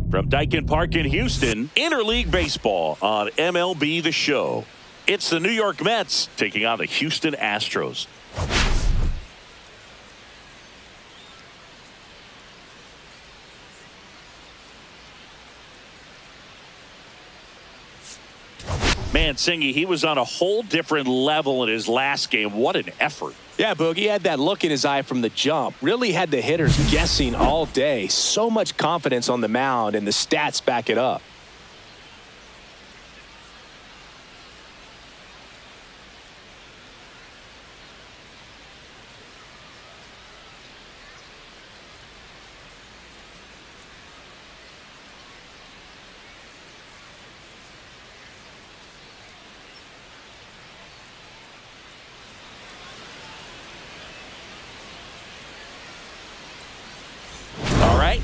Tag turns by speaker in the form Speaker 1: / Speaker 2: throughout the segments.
Speaker 1: From Dyken Park in Houston, interleague baseball on MLB The Show. It's the New York Mets taking on the Houston Astros. Man, Singy, he was on a whole different level in his last game. What an effort.
Speaker 2: Yeah, Boog, he had that look in his eye from the jump. Really had the hitters guessing all day. So much confidence on the mound, and the stats back it up.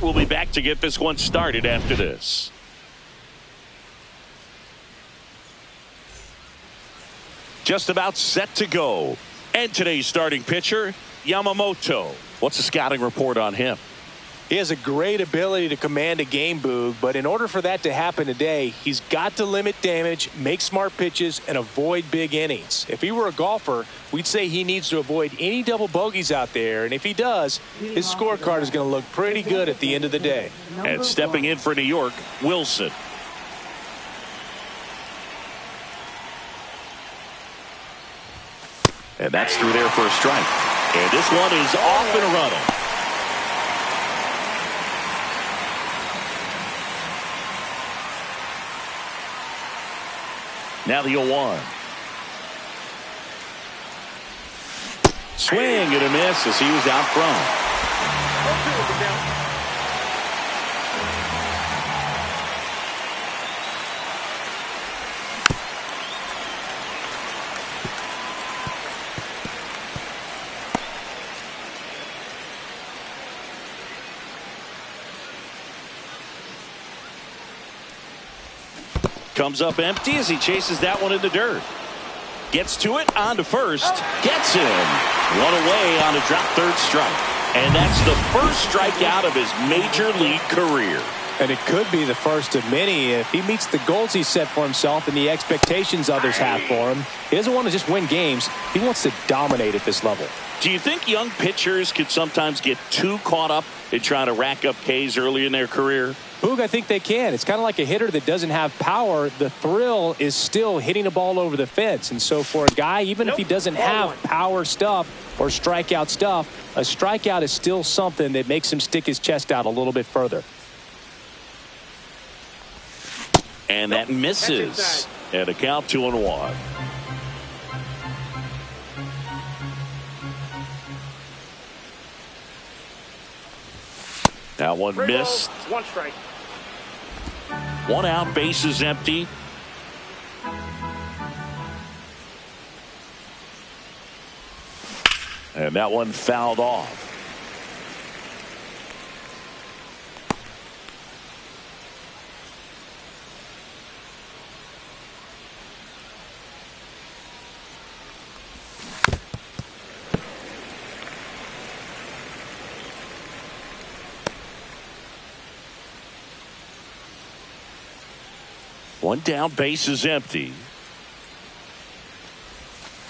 Speaker 1: We'll be back to get this one started after this. Just about set to go. And today's starting pitcher, Yamamoto. What's the scouting report on him?
Speaker 2: He has a great ability to command a game, Boog, but in order for that to happen today, he's got to limit damage, make smart pitches, and avoid big innings. If he were a golfer, we'd say he needs to avoid any double bogeys out there, and if he does, his scorecard is going to look pretty good at the end of the day.
Speaker 1: And stepping in for New York, Wilson. And that's through there for a strike. And this one is off and running. Now the 0-1. Swing and a miss as he was out front. Comes up empty as he chases that one in the dirt. Gets to it, on to first. Gets him. One away on a drop third strike. And that's the first strikeout of his major league career.
Speaker 2: And it could be the first of many if he meets the goals he set for himself and the expectations others have for him. He doesn't want to just win games. He wants to dominate at this level.
Speaker 1: Do you think young pitchers could sometimes get too caught up in trying to rack up Ks early in their career?
Speaker 2: Boog, I think they can. It's kind of like a hitter that doesn't have power. The thrill is still hitting a ball over the fence. And so for a guy, even if he doesn't have power stuff or strikeout stuff, a strikeout is still something that makes him stick his chest out a little bit further.
Speaker 1: And that misses. And a count 2-1. That one missed.
Speaker 3: One strike.
Speaker 1: One out, bases empty. And that one fouled off. One down, base is empty.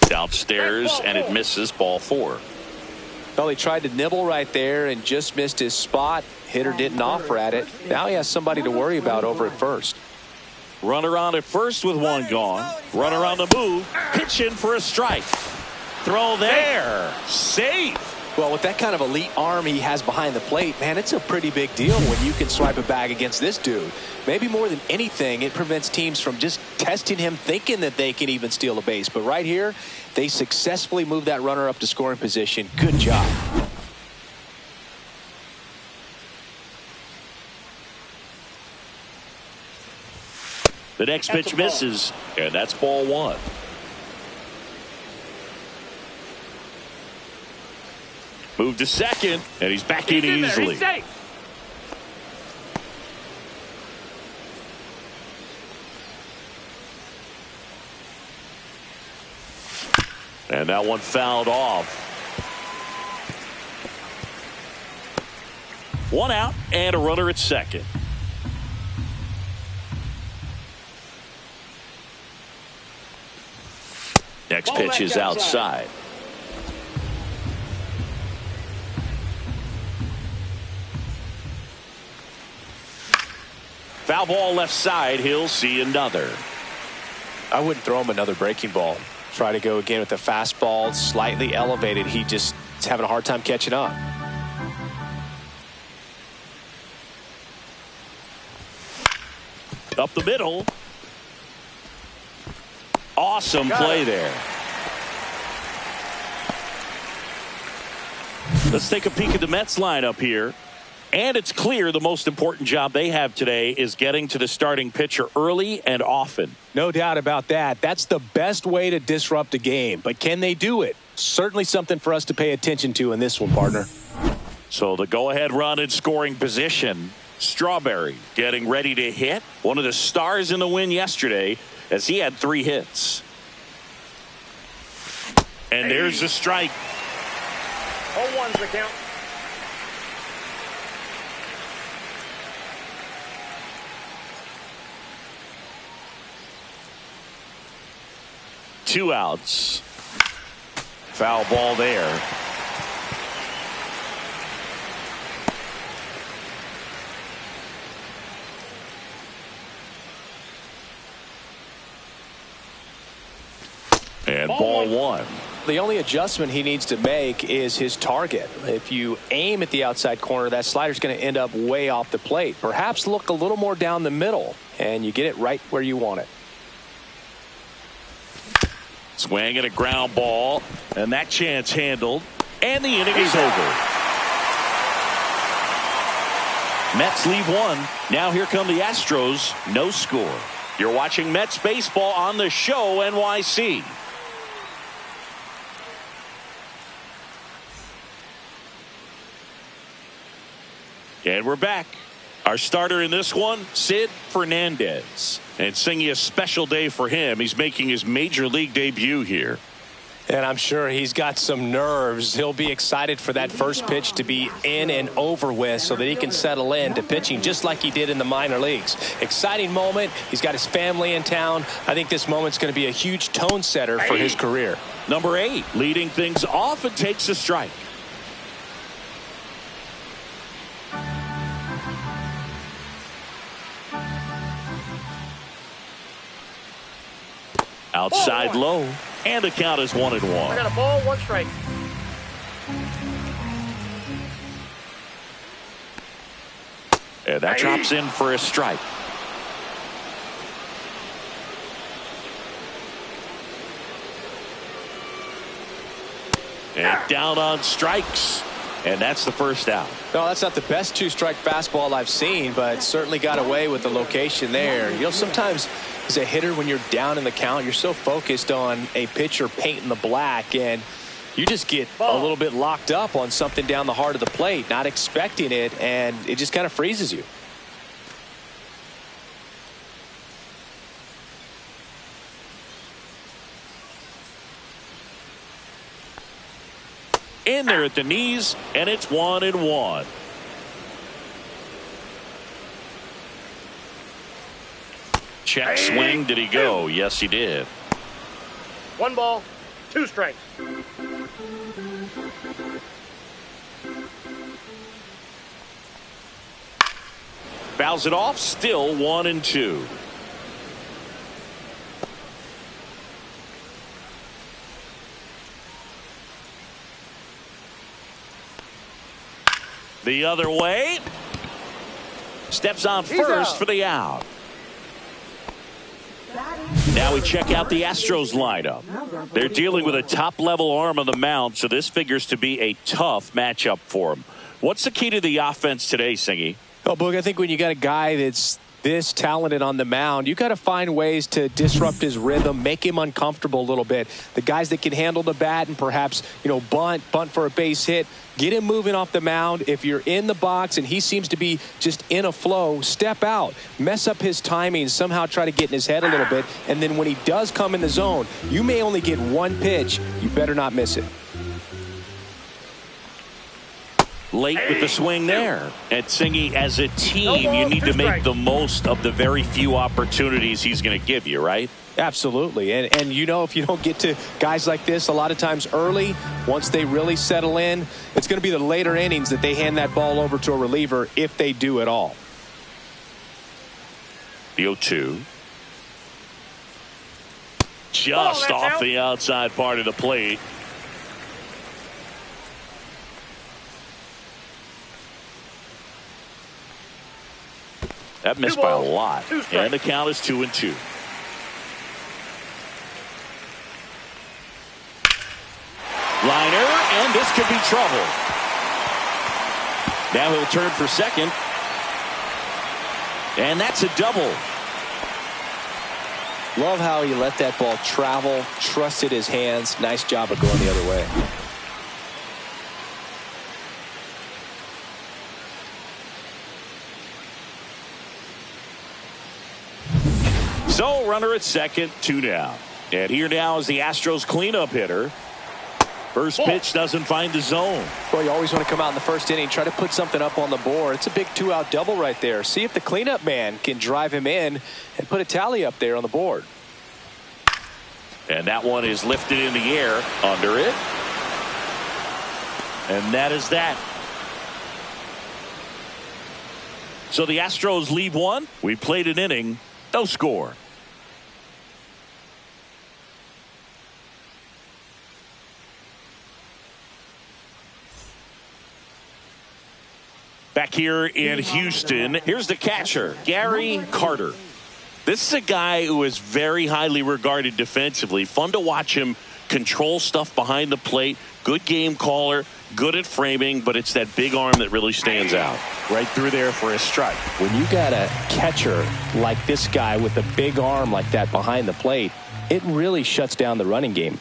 Speaker 1: Downstairs, and it misses, ball 4.
Speaker 2: Well, he tried to nibble right there and just missed his spot. Hitter didn't offer at it. Now he has somebody to worry about over at first.
Speaker 1: Runner on at first with one gone. Runner on the move. Pitching for a strike. Throw there. Safe.
Speaker 2: Well, with that kind of elite arm he has behind the plate, man, it's a pretty big deal when you can swipe a bag against this dude. Maybe more than anything, it prevents teams from just testing him, thinking that they can even steal a base. But right here, they successfully move that runner up to scoring position. Good job.
Speaker 1: The next pitch misses, and that's ball 1. Move to second, and he's back in easily. And that one fouled off. One out and a runner at second. Next pitch is outside. Foul ball left side. He'll see another.
Speaker 2: I wouldn't throw him another breaking ball. Try to go again with the fastball, slightly elevated. He just is having a hard time catching up.
Speaker 1: Up the middle. Awesome play there. Let's take a peek at the Mets lineup here. And it's clear the most important job they have today is getting to the starting pitcher early and often.
Speaker 2: No doubt about that. That's the best way to disrupt a game. But can they do it? Certainly something for us to pay attention to in this one, partner.
Speaker 1: So the go-ahead run in scoring position. Strawberry getting ready to hit. One of the stars in the win yesterday as he had 3 hits. And there's the strike.
Speaker 3: 0-1's the count.
Speaker 1: Two outs. Foul ball there. And ball one.
Speaker 2: The only adjustment he needs to make is his target. If you aim at the outside corner, that slider's going to end up way off the plate. Perhaps look a little more down the middle, and you get it right where you want it.
Speaker 1: Swing and a ground ball, and that chance handled, and the inning is over. Mets leave one. Now here come the Astros. No score. You're watching Mets baseball on the show NYC. And we're back. Our starter in this one, Sid Fernandez. And it's singing a special day for him. He's making his major league debut here.
Speaker 2: And I'm sure he's got some nerves. He'll be excited for that first pitch to be in and over with so that he can settle in to pitching just like he did in the minor leagues. Exciting moment. He's got his family in town. I think this moment's going to be a huge tone setter for his career.
Speaker 1: Number 8, leading things off and takes a strike. Outside low, and the count is 1-1.
Speaker 3: I got a ball, 1 strike.
Speaker 1: And that drops in for a strike. And down on strikes. And that's the first out.
Speaker 2: No, that's not the best 2-strike fastball I've seen, but certainly got away with the location there. You know, sometimes as a hitter, when you're down in the count, you're so focused on a pitcher painting the black, and you just get a little bit locked up on something down the heart of the plate, not expecting it, and it just kind of freezes you.
Speaker 1: In there at the knees, and it's 1-1. Check swing. Did he go? Yes, he did.
Speaker 3: 1 ball, 2 strikes.
Speaker 1: Fouls it off. Still 1-2. The other way. Steps on first for the out. Now we check out the Astros lineup. They're dealing with a top-level arm on the mound, so this figures to be a tough matchup for them. What's the key to the offense today, Singy?
Speaker 2: Oh, Boog, I think when you got a guy that's this talented on the mound, you got to find ways to disrupt his rhythm, make him uncomfortable a little bit. The guys that can handle the bat and perhaps, bunt for a base hit, get him moving off the mound. If you're in the box and he seems to be just in a flow, step out, mess up his timing, somehow try to get in his head a little bit. And then when he does come in the zone, you may only get 1 pitch. You better not miss it.
Speaker 1: Late with the swing there. And Singy, as a team, you need to make the most of the very few opportunities he's going to give you, right?
Speaker 2: Absolutely. And you know, if you don't get to guys like this a lot of times early, once they really settle in, it's going to be the later innings that they hand that ball over to a reliever if they do at all.
Speaker 1: The 0-2. Just off the outside part of the plate. That missed by a lot. And the count is 2-2. Liner, and this could be trouble. Now he'll turn for second. And that's a double.
Speaker 2: Love how he let that ball travel, trusted his hands. Nice job of going the other way.
Speaker 1: So runner at second, 2 down. And here now is the Astros cleanup hitter. First pitch doesn't find the zone.
Speaker 2: Well, you always want to come out in the first inning, try to put something up on the board. It's a big 2-out double right there. See if the cleanup man can drive him in and put a tally up there on the board.
Speaker 1: And that one is lifted in the air under it. And that is that. So the Astros leave one. We played an inning. No score. Back here in Houston, here's the catcher, Gary Carter. This is a guy who is very highly regarded defensively. Fun to watch him control stuff behind the plate. Good game caller, good at framing, but it's that big arm that really stands out.
Speaker 2: Right through there for a strike. When you got a catcher like this guy with a big arm like that behind the plate, it really shuts down the running game.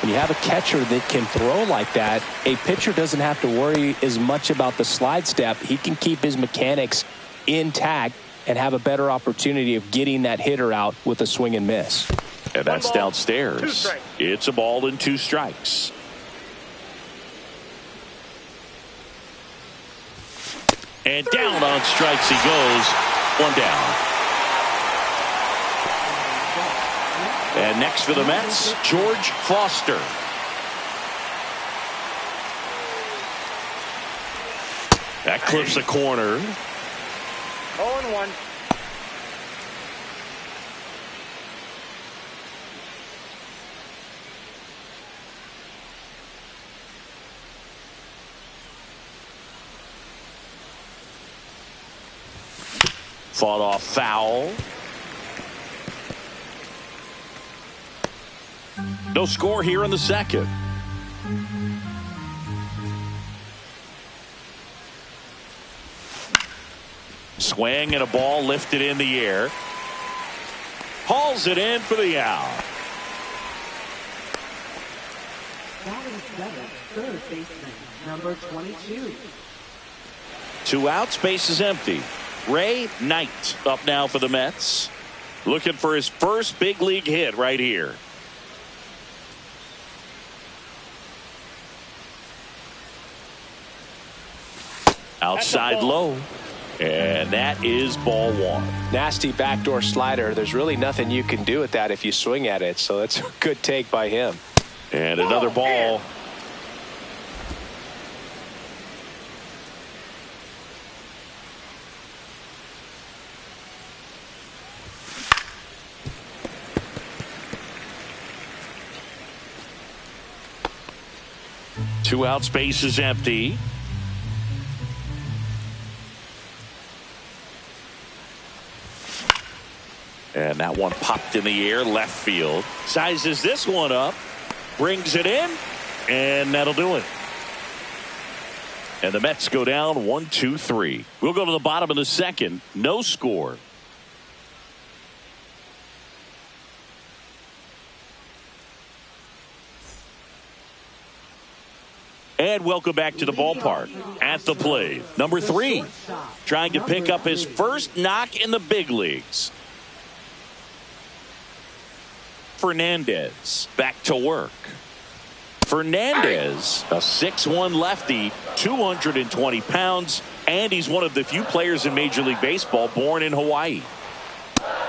Speaker 2: When you have a catcher that can throw like that, a pitcher doesn't have to worry as much about the slide step. He can keep his mechanics intact and have a better opportunity of getting that hitter out with a swing and miss.
Speaker 1: And that's downstairs. It's a ball and 2 strikes. And down on strikes he goes. 1 down. And next for the Mets, George Foster. That clips the corner.
Speaker 3: 0-1.
Speaker 1: Fought off foul. No score here in the second. Swing and a ball lifted in the air. Hauls it in for the out.
Speaker 4: Third baseman, number 22.
Speaker 1: 2 outs, base is empty. Ray Knight up now for the Mets. Looking for his first big league hit right here. Outside low. And that is ball 1.
Speaker 2: Nasty backdoor slider. There's really nothing you can do with that if you swing at it. So that's a good take by him.
Speaker 1: And another ball. Two outs, base is empty. And that one popped in the air, left field. Sizes this one up, brings it in, and that'll do it. And the Mets go down 1-2-3. We'll go to the bottom of the second. No score. And welcome back to the ballpark. At the plate, number 3, trying to pick up his first knock in the big leagues. Fernandez back to work. Fernandez, a 6'1 lefty, 220 pounds, and he's one of the few players in Major League Baseball born in Hawaii.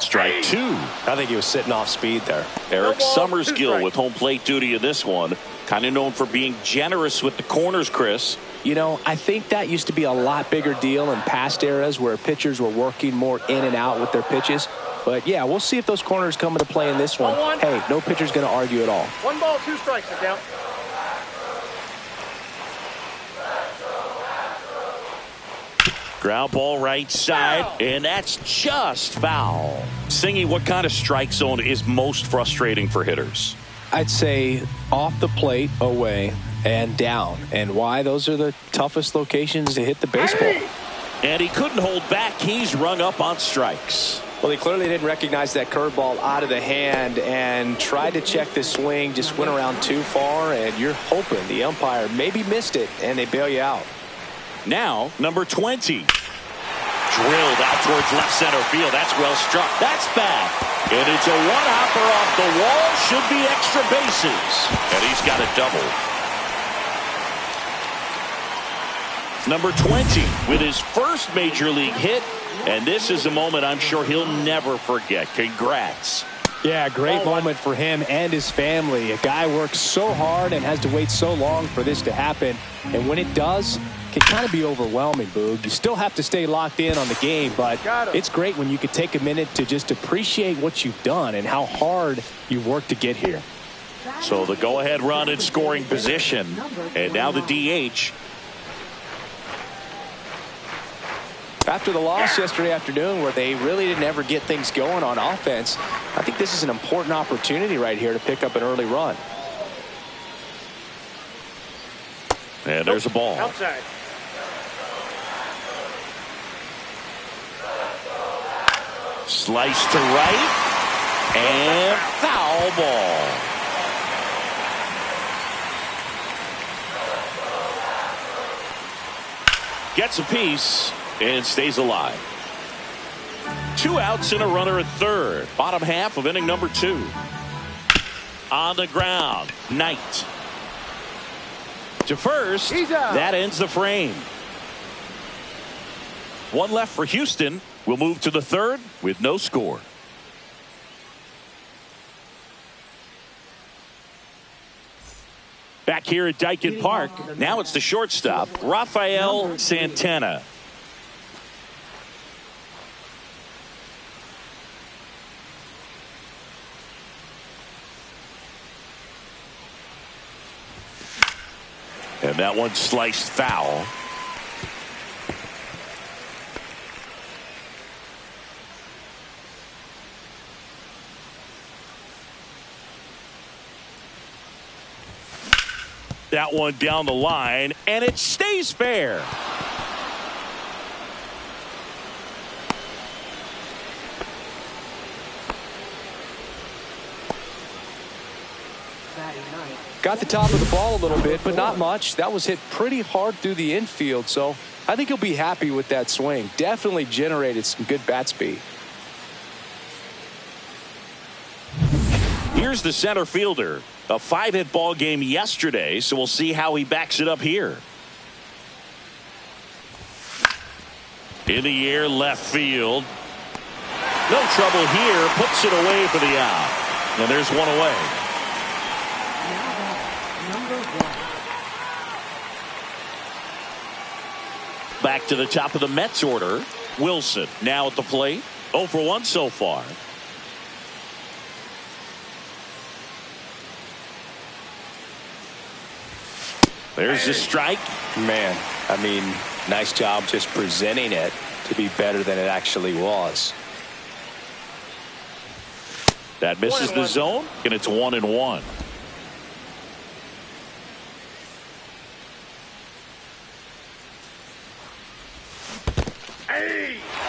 Speaker 1: Strike two.
Speaker 2: I think he was sitting off speed there.
Speaker 1: Eric Summerskill with home plate duty in this one. Kind of known for being generous with the corners, Chris.
Speaker 2: You know, I think that used to be a lot bigger deal in past eras where pitchers were working more in and out with their pitches. But, yeah, we'll see if those corners come into play in this one. Hey, no pitcher's going to argue at all.
Speaker 3: 1 ball, 2 strikes, sit down.
Speaker 1: Ground ball right side, and that's just foul. Singy, what kind of strike zone is most frustrating for hitters?
Speaker 2: I'd say off the plate, away, and down. And why? Those are the toughest locations to hit the baseball.
Speaker 1: And he couldn't hold back. He's rung up on strikes.
Speaker 2: Well, he clearly didn't recognize that curveball out of the hand and tried to check the swing, just went around too far, and you're hoping the umpire maybe missed it, and they bail you out.
Speaker 1: Now, number 20. Drilled out towards left center field. That's well struck. That's back. And it's a one-hopper off the wall. Should be extra bases. And he's got a double. Number 20 with his first major league hit. And this is a moment I'm sure he'll never forget. Congrats.
Speaker 2: Yeah, great moment for him and his family. A guy works so hard and has to wait so long for this to happen. And when it does, it can kind of be overwhelming, Boog. You still have to stay locked in on the game, but it's great when you can take a minute to just appreciate what you've done and how hard you've worked to get here.
Speaker 1: So the go-ahead run in scoring position. And now the DH.
Speaker 2: After the loss yesterday afternoon where they really didn't ever get things going on offense, I think this is an important opportunity right here to pick up an early run.
Speaker 1: And there's a ball.
Speaker 3: Outside.
Speaker 1: Slice to right. And foul ball. Gets a piece. And stays alive. 2 outs and a runner at third. Bottom half of inning number 2. On the ground. Knight. To first. That ends the frame. 1 left for Houston. We'll move to the third with no score. Back here at Dyken Park. Now it's the shortstop, Rafael Santana. And that one sliced foul. That one down the line, and it stays fair.
Speaker 2: Got the top of the ball a little bit, but not much. That was hit pretty hard through the infield, so I think he'll be happy with that swing. Definitely generated some good bat speed.
Speaker 1: Here's the center fielder. A 5-hit ball game yesterday, so we'll see how he backs it up here. In the air, left field. No trouble here. Puts it away for the out. And there's one away. Back to the top of the Mets order. Wilson now at the plate. 0 for 1 so far. There's the strike.
Speaker 2: Man, I mean, nice job just presenting it to be better than it actually was.
Speaker 1: That misses the zone, and it's 1-1.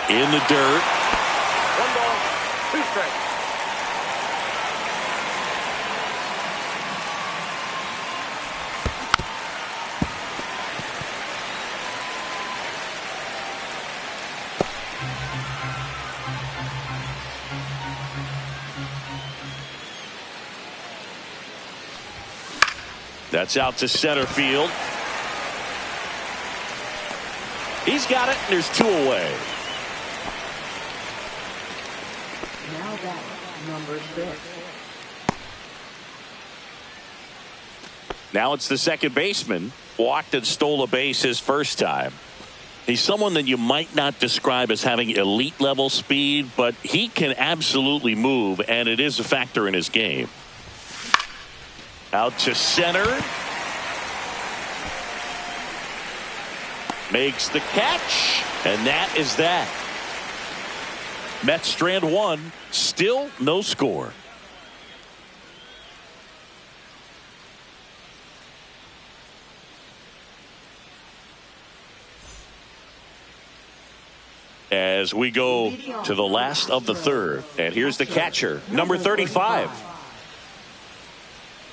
Speaker 1: In the dirt.
Speaker 3: 1 ball, 2 strikes.
Speaker 1: That's out to center field. He's got it, and there's 2 away.
Speaker 4: batting, number 6.
Speaker 1: Now it's the second baseman. Walked and stole a base his first time. He's someone that you might not describe as having elite level speed, but he can absolutely move, and it is a factor in his game. Out to center. Makes the catch, and that is that. Mets strand one, still no score. As we go to the last of the third, and here's the catcher, number 35.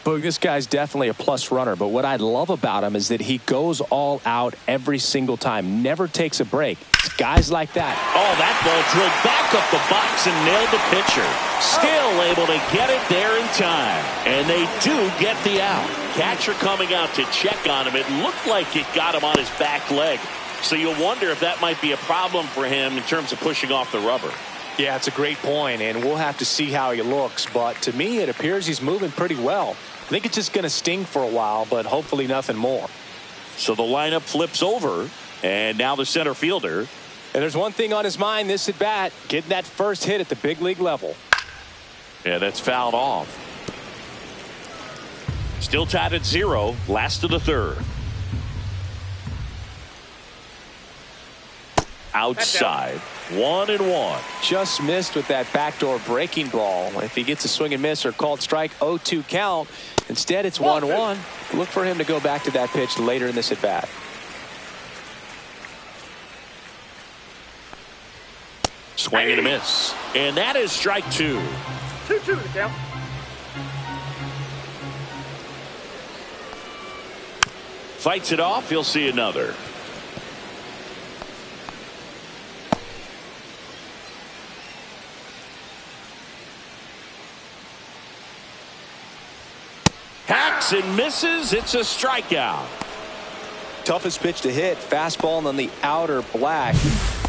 Speaker 2: Boog, this guy's definitely a plus runner, but what I love about him is that he goes all out every single time, never takes a break. It's guys like that.
Speaker 1: Oh, that ball drilled back up the box and nailed the pitcher. Still able to get it there in time. And they do get the out. Catcher coming out to check on him. It looked like it got him on his back leg. So you'll wonder if that might be a problem for him in terms of pushing off the rubber.
Speaker 2: Yeah, it's a great point, and we'll have to see how he looks. But to me, it appears he's moving pretty well. I think it's just going to sting for a while, but hopefully nothing more.
Speaker 1: So the lineup flips over, and now the center fielder.
Speaker 2: And there's one thing on his mind this at bat, getting that first hit at the big league level.
Speaker 1: Yeah, that's fouled off. Still tied at 0, last of the third. Outside, 1-1.
Speaker 2: Just missed with that backdoor breaking ball. If he gets a swing and miss or called strike, 0-2 count. Instead, it's 1-1. Look for him to go back to that pitch later in this at bat.
Speaker 1: Swing and a miss. And that is strike 2.
Speaker 3: 2-2 the count.
Speaker 1: Fights it off. He'll see another. Hacks and misses. It's a strikeout.
Speaker 2: Toughest pitch to hit. Fastball on the outer black.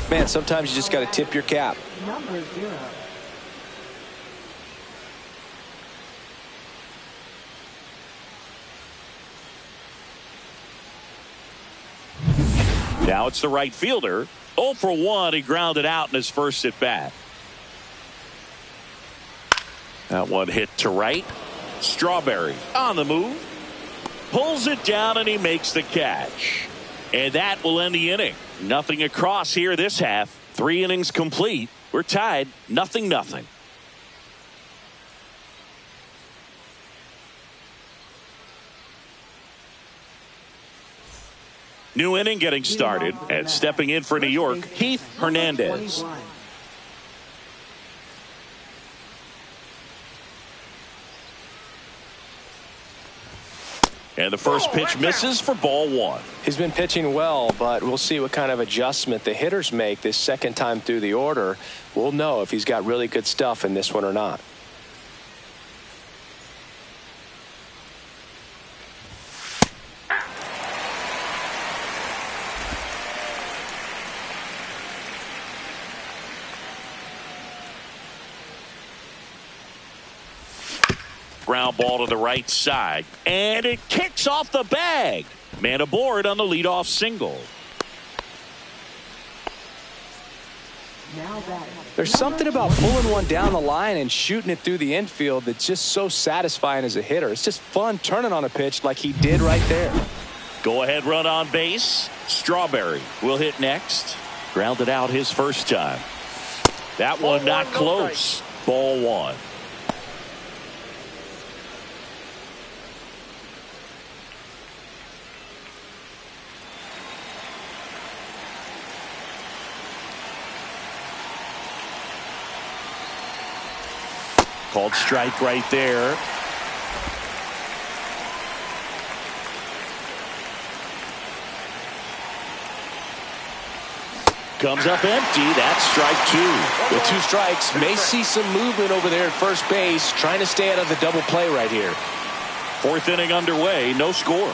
Speaker 2: Man, sometimes you just got to tip your cap.
Speaker 4: Number 0.
Speaker 1: Now it's the right fielder. 0 for 1. He grounded out in his first at bat. That one hit to right. Strawberry on the move. Pulls it down and he makes the catch. And that will end the inning. Nothing across here this half. 3 innings complete. We're tied 0-0. New inning getting started, and stepping in for New York, Keith Hernandez. And the first pitch misses for ball 1.
Speaker 2: He's been pitching well, but we'll see what kind of adjustment the hitters make this second time through the order. We'll know if he's got really good stuff in this one or not.
Speaker 1: Ground ball to the right side, and it kicks off the bag. Man aboard on the leadoff single.
Speaker 4: Now batting.
Speaker 2: There's something about pulling one down the line and shooting it through the infield that's just so satisfying as a hitter. It's just fun turning on a pitch like he did right there.
Speaker 1: Go ahead run on base. Strawberry will hit next. Grounded out his first time. That one not close. Ball 1. Called strike right there. Comes up empty. That's strike 2.
Speaker 2: With 2 strikes, may see some movement over there at first base, trying to stay out of the double play right here.
Speaker 1: 4th inning underway, no score.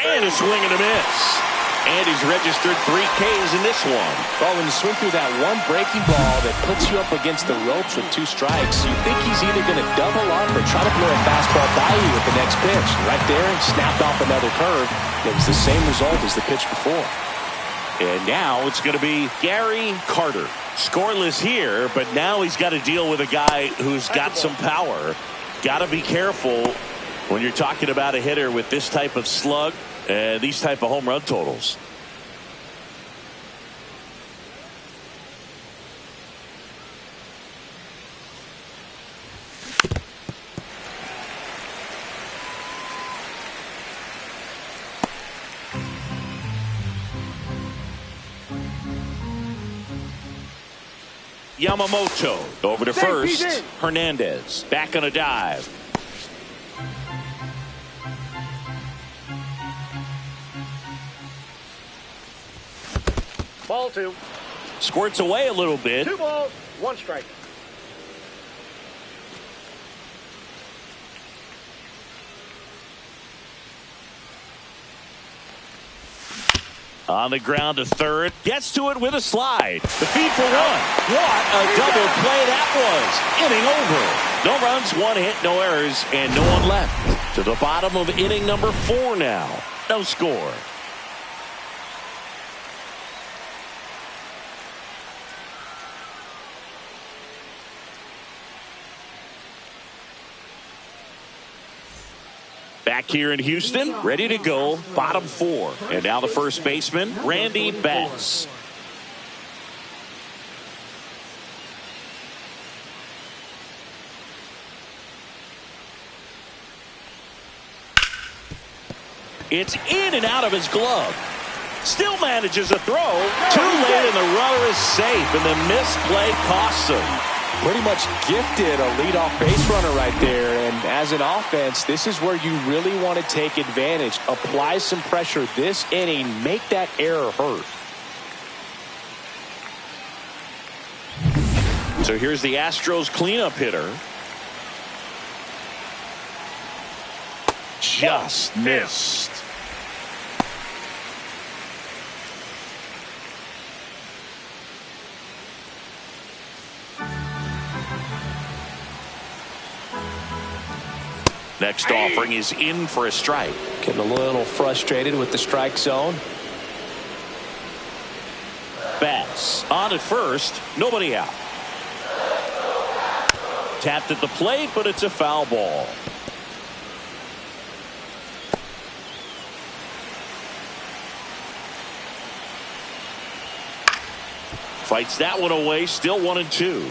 Speaker 1: And a swing and a miss. And he's registered 3 Ks in this one.
Speaker 2: Well, when you swing through that one breaking ball that puts you up against the ropes with 2 strikes, you think he's either going to double up or try to blow a fastball by you with the next pitch. Right there, he snapped off another curve. It was the same result as the pitch before.
Speaker 1: And now it's going to be Gary Carter. Scoreless here, but now he's got to deal with a guy who's got some power. Got to be careful when you're talking about a hitter with this type of slug and these type of home run totals. Yamamoto over to first. Hernandez back on a dive.
Speaker 3: Ball 2.
Speaker 1: Squirts away a little bit.
Speaker 3: 2 balls, 1 strike.
Speaker 1: On the ground to third. Gets to it with a slide. The feed for 1. What a double play that was. Inning over. No runs, 1 hit, no errors, and no one left. To the bottom of inning number 4 now. No score. Back here in Houston, ready to go, bottom 4. And now the first baseman, Randy Bass. It's in and out of his glove. Still manages a throw. Too late, and the runner is safe, and the missed play costs him.
Speaker 2: Pretty much gifted a leadoff base runner right there. And as an offense, this is where you really want to take advantage. Apply some pressure this inning. Make that error hurt.
Speaker 1: So here's the Astros cleanup hitter. Just missed. Next offering is in for a strike.
Speaker 2: Getting a little frustrated with the strike zone.
Speaker 1: Bass on at first, nobody out. Tapped at the plate, but it's a foul ball. Fights that one away, still 1-2.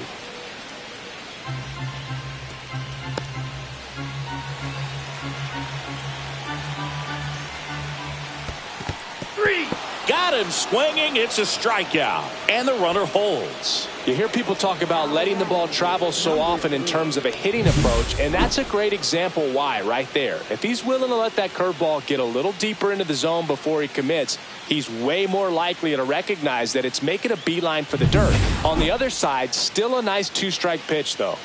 Speaker 1: Got him swinging. It's a strikeout. And the runner holds.
Speaker 2: You hear people talk about letting the ball travel so often in terms of a hitting approach, and that's a great example why right there. If he's willing to let that curveball get a little deeper into the zone before he commits, he's way more likely to recognize that it's making a beeline for the dirt. On the other side, still a nice 2-strike pitch, though.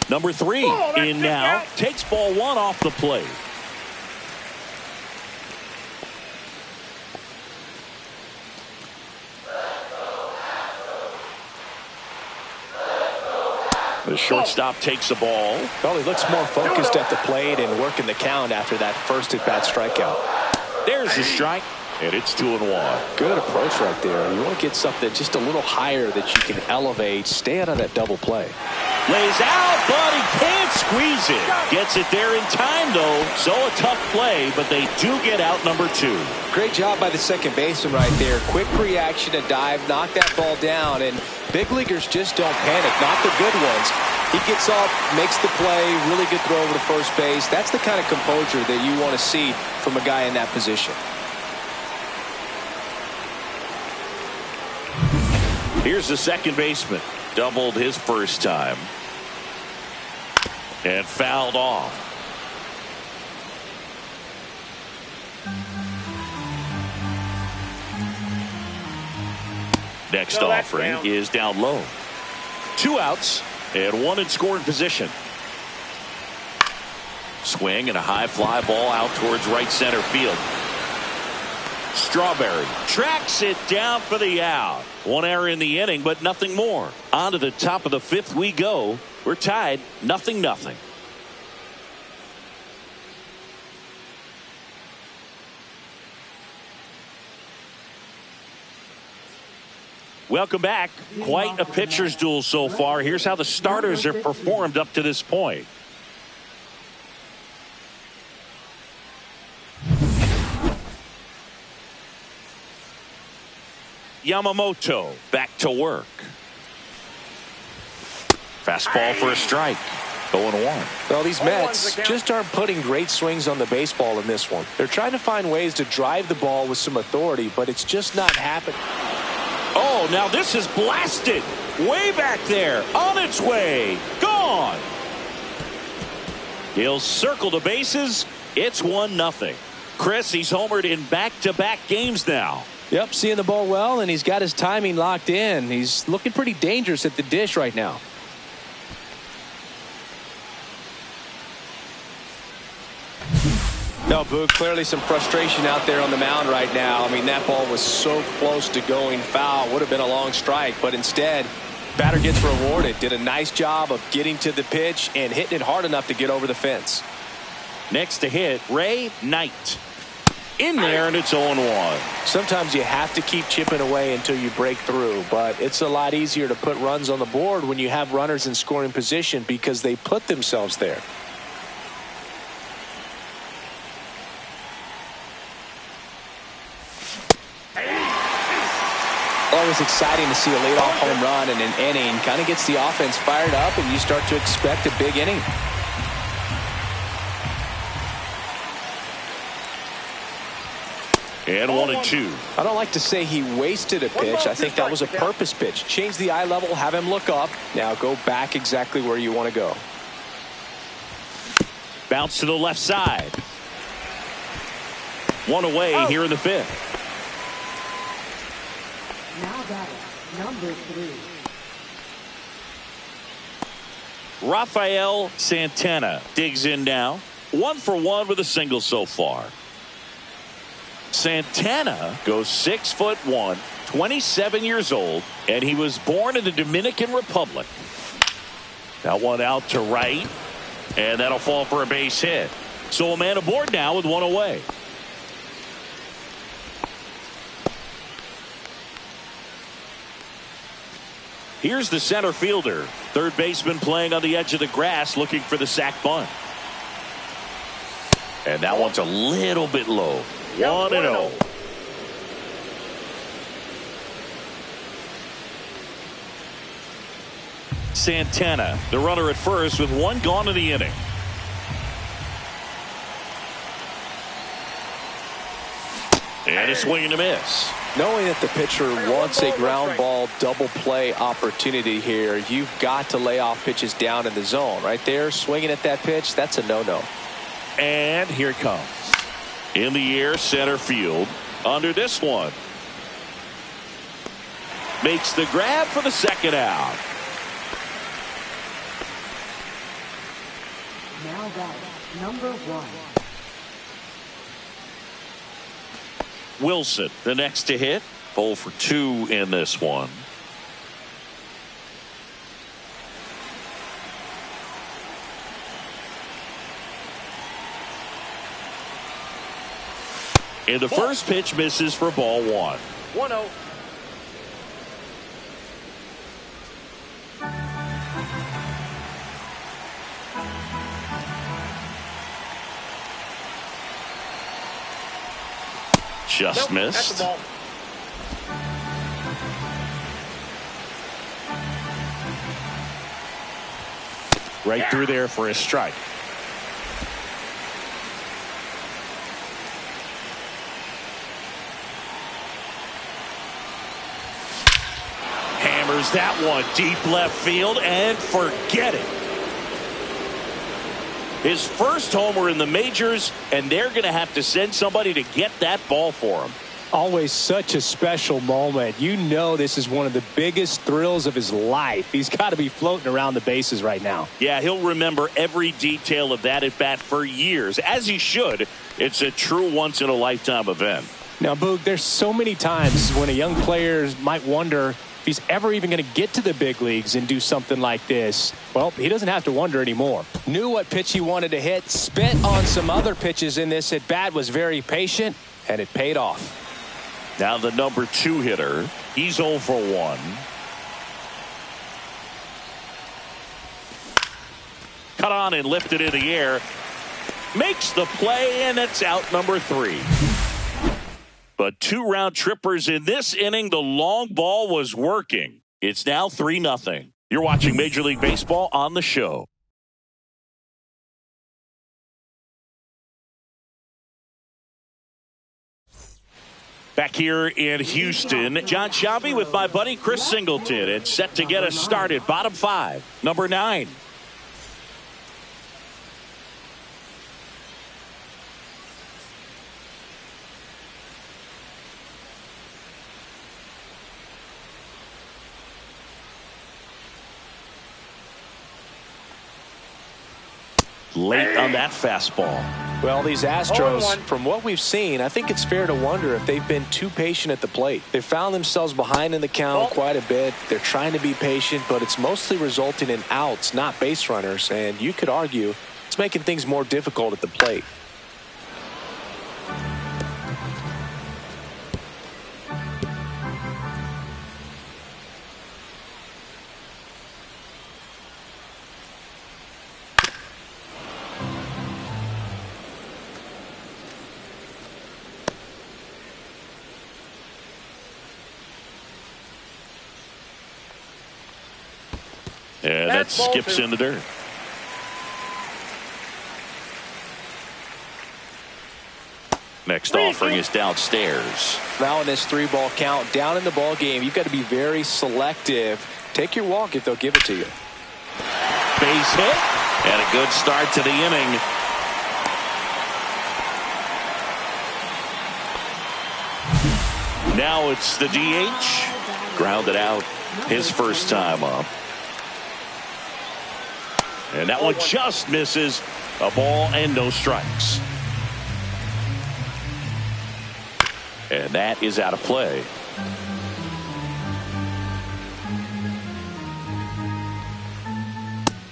Speaker 1: Number 3 in now. Takes ball 1 off the plate. The shortstop takes the ball.
Speaker 2: Well, he looks more focused at the plate and working the count after that first at-bat strikeout.
Speaker 1: There's the strike, and it's 2-1.
Speaker 2: Good approach right there. You want to get something just a little higher that you can elevate. Stay out of that double play.
Speaker 1: Lays out, but he can't squeeze it. Gets it there in time, though. So a tough play, but they do get out number 2.
Speaker 2: Great job by the second baseman right there. Quick reaction to dive, knock that ball down, and big leaguers just don't panic, not the good ones. He gets up, makes the play, really good throw over to first base. That's the kind of composure that you want to see from a guy in that position.
Speaker 1: Here's the second baseman. Doubled his first time. And fouled off. Next offering is down low. 2 outs and 1 in scoring position. Swing and a high fly ball out towards right center field. Strawberry tracks it down for the out. One error in the inning, but nothing more. On to the top of the fifth we go. We're tied 0-0. Welcome back. Quite a pitcher's duel so far. Here's how the starters have performed up to this point. Yamamoto back to work. Fastball for a strike. 0-1.
Speaker 2: Well, these Mets just aren't putting great swings on the baseball in this one. They're trying to find ways to drive the ball with some authority, but it's just not happening.
Speaker 1: Oh, now this is blasted. Way back there. On its way. Gone. He'll circle the bases. It's 1-0. Chris, he's homered in back-to-back games now.
Speaker 2: Yep, seeing the ball well, and he's got his timing locked in. He's looking pretty dangerous at the dish right now. No, Boog, clearly some frustration out there on the mound right now. I mean, that ball was so close to going foul. Would have been a long strike, but instead, batter gets rewarded. Did a nice job of getting to the pitch and hitting it hard enough to get over the fence.
Speaker 1: Next to hit, Ray Knight. In there, and it's 0-1.
Speaker 2: Sometimes you have to keep chipping away until you break through, but it's a lot easier to put runs on the board when you have runners in scoring position because they put themselves there. Always exciting to see a leadoff home run in an inning. Kind of gets the offense fired up, and you start to expect a big inning.
Speaker 1: And 1-2.
Speaker 2: I don't like to say he wasted a pitch. I think that was a purpose pitch. Change the eye level, have him look up. Now go back exactly where you want to go.
Speaker 1: Bounce to the left side. One away here in the fifth.
Speaker 4: Now batting, number 3.
Speaker 1: Rafael Santana digs in now. 1 for 1 with a single so far. Santana goes 6'1", 27 years old, and he was born in the Dominican Republic. That one out to right, and that'll fall for a base hit. So a man aboard now with one away. Here's the center fielder. Third baseman playing on the edge of the grass looking for the sac bunt. And that one's a little bit low. 1-0. Santana, the runner at first with one gone in the inning. And a swing and a miss.
Speaker 2: Knowing that the pitcher wants a ground ball double play opportunity here, you've got to lay off pitches down in the zone. Right there, swinging at that pitch, that's a no-no.
Speaker 1: And here it comes. In the air, center field. Under this one. Makes the grab for the second out.
Speaker 4: Now batting, number 1.
Speaker 1: Wilson, the next to hit. 0 for 2 in this one. And the first pitch misses for ball 1.
Speaker 3: 1-0.
Speaker 1: Just missed.
Speaker 3: That's the ball.
Speaker 1: Right through there for a strike. Hammers that one deep left field and forget it. His first homer in the majors, and they're going to have to send somebody to get that ball for him.
Speaker 2: Always such a special moment. You know this is one of the biggest thrills of his life. He's got to be floating around the bases right now.
Speaker 1: Yeah, he'll remember every detail of that at bat for years, as he should. It's a true once-in-a-lifetime event.
Speaker 2: Now, Boog, there's so many times when a young player might wonder if he's ever even going to get to the big leagues and do something like this. Well, he doesn't have to wonder anymore. Knew what pitch he wanted to hit, spent on some other pitches in this at bat, was very patient, and it paid off.
Speaker 1: Now the number 2 hitter. He's 0 for 1. Cut on and lifted in the air. Makes the play, and it's out number 3. But 2 round trippers in this inning. The long ball was working. It's now 3-0. You're watching Major League Baseball on the show. Back here in Houston, John Shabby with my buddy Chris Singleton, and set to get us started. Bottom 5, number 9. Late on that fastball.
Speaker 2: Well, these Astros, from what we've seen, I think it's fair to wonder if they've been too patient at the plate. They've found themselves behind in the count quite a bit. They're trying to be patient, but it's mostly resulting in outs, not base runners. And you could argue it's making things more difficult at the plate.
Speaker 1: And that skips in the dirt. Next offering is downstairs.
Speaker 2: Now in this 3-ball count, down in the ball game, you've got to be very selective. Take your walk if they'll give it to you.
Speaker 1: Base hit, and a good start to the inning. Now it's the DH. Grounded out his first time up. And that one just misses. A ball and no strikes. And that is out of play.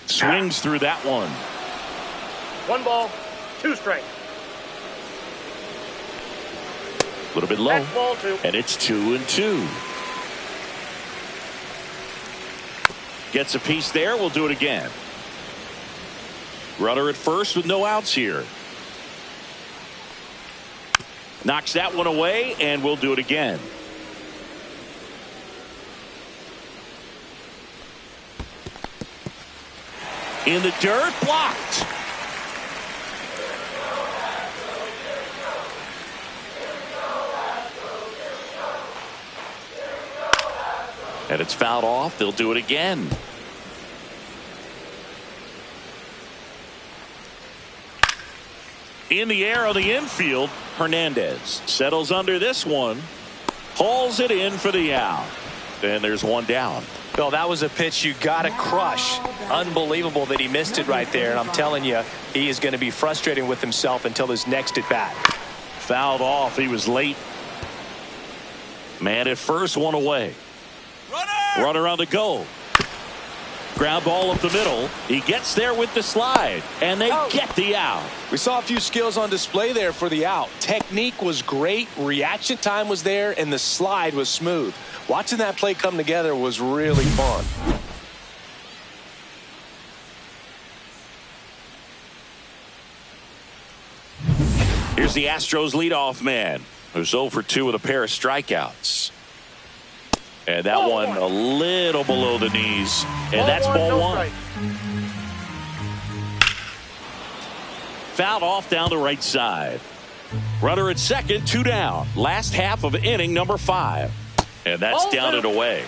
Speaker 1: Swings through that one.
Speaker 3: 1 ball, 2 strikes.
Speaker 1: A little bit low.
Speaker 3: Next ball, 2.
Speaker 1: And it's 2-2. Gets a piece there. We'll do it again. Runner at first with no outs here. Knocks that one away, and we'll do it again. In the dirt, blocked. And it's fouled off. They'll do it again. In the air on the infield, Hernandez settles under this one, hauls it in for the out. And there's one down.
Speaker 2: Well, that was a pitch you got to crush. Unbelievable that he missed it right there. And I'm telling you, he is going to be frustrated with himself until his next at bat.
Speaker 1: Fouled off. He was late. Man at first, one away. Runner on the go. Ground ball up the middle. He gets there with the slide, and they get the out.
Speaker 2: We saw a few skills on display there for the out. Technique was great, reaction time was there, and the slide was smooth. Watching that play come together was really fun.
Speaker 1: Here's the Astros leadoff man, who's 0 for 2 with a pair of strikeouts. And that one a little below the knees. And that's ball 1. Fouled off down the right side. Runner at second, 2 down. Last half of inning number 5. And that's down and away.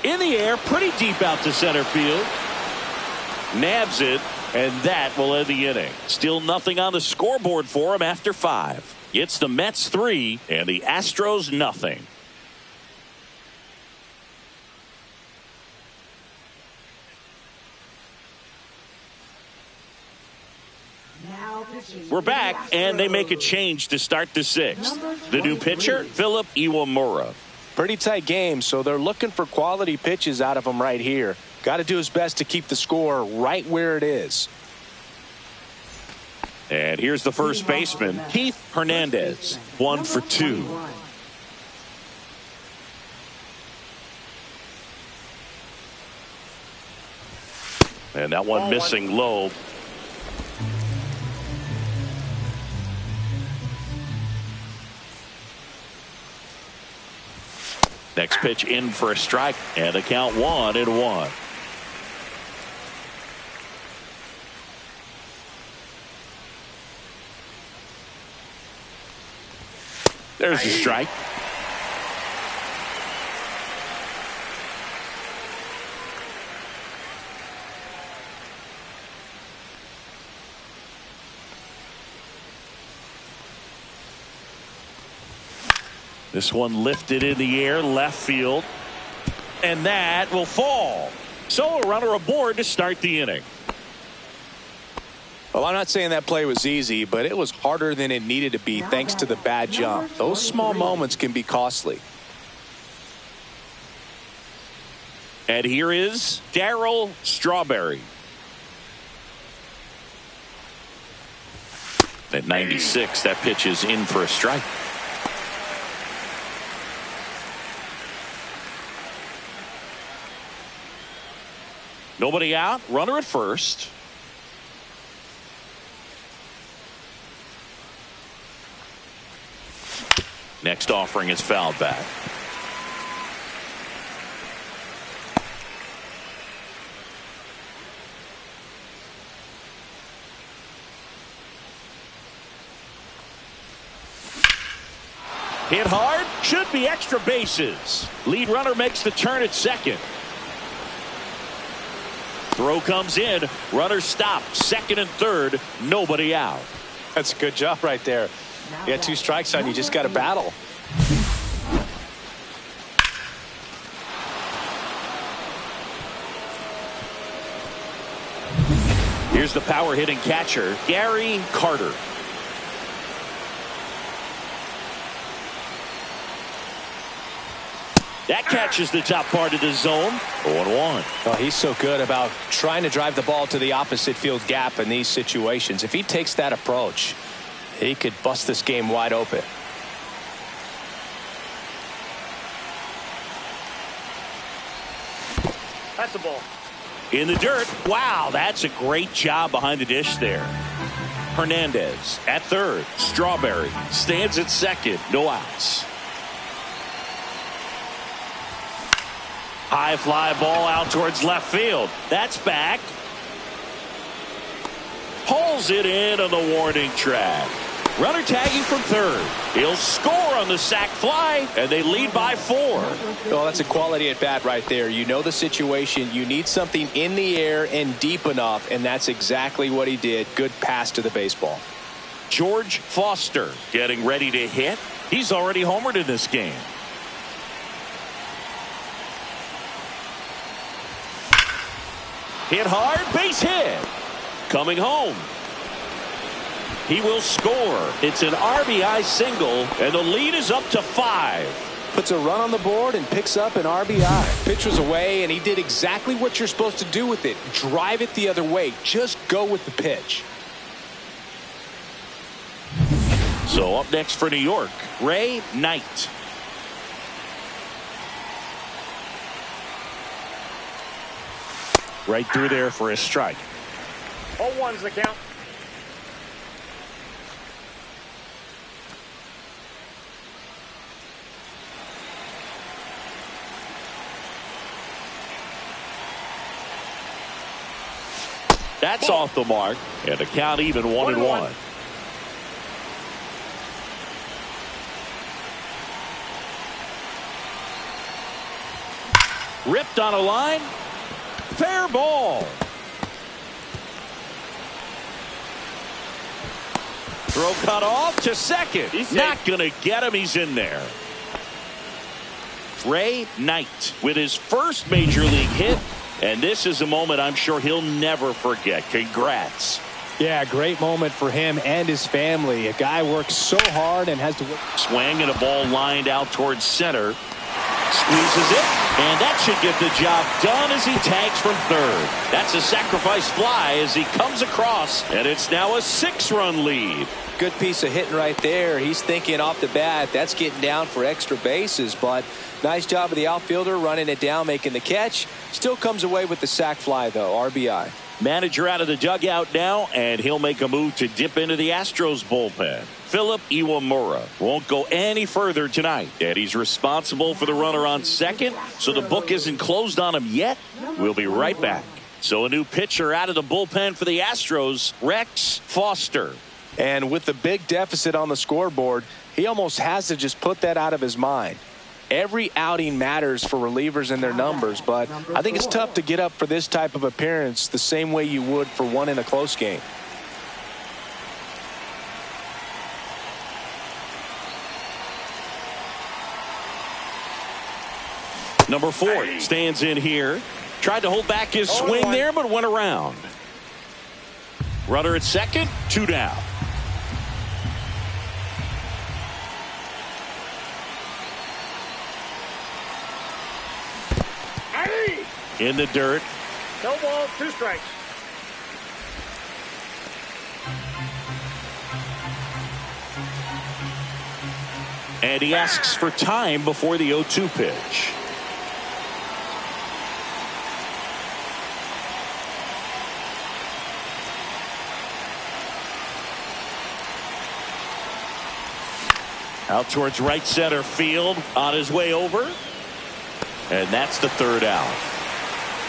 Speaker 1: In the air, pretty deep out to center field. Nabs it. And that will end the inning. Still nothing on the scoreboard for him after 5. It's the Mets 3 and the Astros nothing. We're back, and they make a change to start the sixth. The new pitcher, Philip Iwamura.
Speaker 2: Pretty tight game, so they're looking for quality pitches out of him right here. Got to do his best to keep the score right where it is.
Speaker 1: And here's the first baseman, Keith Hernandez, 1 for 2. And that one missing low. Next pitch in for a strike, and the count 1-1. There's the strike. This one lifted in the air, left field, and that will fall. So a runner aboard to start the inning.
Speaker 2: Well, I'm not saying that play was easy, but it was harder than it needed to be thanks to the bad jump. Those small moments can be costly.
Speaker 1: And here is Darryl Strawberry. At 96, that pitch is in for a strike. Nobody out, runner at first. Next offering is fouled back. Hit hard, should be extra bases. Lead runner makes the turn at second. Throw comes in, runner stopped, second and third, nobody out.
Speaker 2: That's a good job right there. You got 2 strikes on you, just got to battle.
Speaker 1: Here's the power hitting catcher, Gary Carter. That catches the top part of the zone. 0-1.
Speaker 2: Oh, he's so good about trying to drive the ball to the opposite field gap in these situations. If he takes that approach, he could bust this game wide open.
Speaker 3: That's the ball.
Speaker 1: In the dirt. Wow, that's a great job behind the dish there. Hernandez at third. Strawberry stands at second. No outs. High fly ball out towards left field. That's back. Pulls it in on the warning track. Runner tagging from third. He'll score on the sac fly, and they lead by 4.
Speaker 2: Oh, that's a quality at bat right there. You know the situation. You need something in the air and deep enough, and that's exactly what he did. Good pass to the baseball.
Speaker 1: George Foster getting ready to hit. He's already homered in this game. Hit hard, base hit. Coming home. He will score. It's an RBI single, and the lead is up to 5.
Speaker 2: Puts a run on the board and picks up an RBI. Pitch was away, and he did exactly what you're supposed to do with it. Drive it the other way. Just go with the pitch.
Speaker 1: So up next for New York, Ray Knight. Right through there for a strike.
Speaker 3: 0-1's the count.
Speaker 1: That's off the mark, and the count even 1-1. Ripped on a line. Fair ball. Throw cut off to second. Not going to get him. He's in there. Ray Knight with his first major league hit. And this is a moment I'm sure he'll never forget. Congrats.
Speaker 2: Yeah, great moment for him and his family. A guy works so hard and has to work.
Speaker 1: Swing and a ball lined out towards center. Squeezes it, and that should get the job done as he tags from third. That's a sacrifice fly as he comes across, and it's now a 6-run lead.
Speaker 2: Good piece of hitting right there. He's thinking off the bat, that's getting down for extra bases, but nice job of the outfielder running it down, making the catch. Still comes away with the sac fly, though, RBI.
Speaker 1: Manager out of the dugout now, and he'll make a move to dip into the Astros bullpen. Philip Iwamura won't go any further tonight, and he's responsible for the runner on second, so the book isn't closed on him yet. We'll be right back. So a new pitcher out of the bullpen for the Astros, Rex Foster.
Speaker 2: And with the big deficit on the scoreboard, he almost has to just put that out of his mind. Every outing matters for relievers and their numbers, but I think it's tough to get up for this type of appearance the same way you would for one in a close game.
Speaker 1: Number 4 stands in here. Tried to hold back his swing there, but went around. Runner at second, 2 down. In the dirt.
Speaker 3: No ball, 2 strikes.
Speaker 1: And he asks for time before the 0-2 pitch. Out towards right center field on his way over. And that's the 3rd out.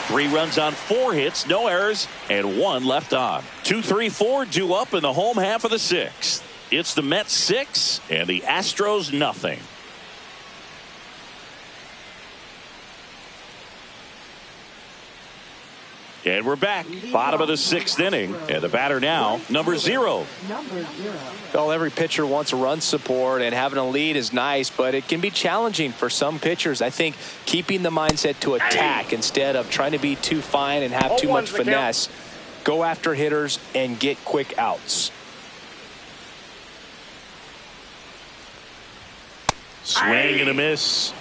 Speaker 1: 3 runs on 4 hits, no errors, and 1 left on. 2, 3, 4 due up in the home half of the 6th. It's the Mets 6 and the Astros nothing. And we're back. Bottom of the 6th inning. And the batter now, number 0.
Speaker 2: Well, every pitcher wants a run support, and having a lead is nice, but it can be challenging for some pitchers. I think keeping the mindset to attack instead of trying to be too fine and have too much finesse. Go after hitters and get quick outs.
Speaker 1: Swing and a miss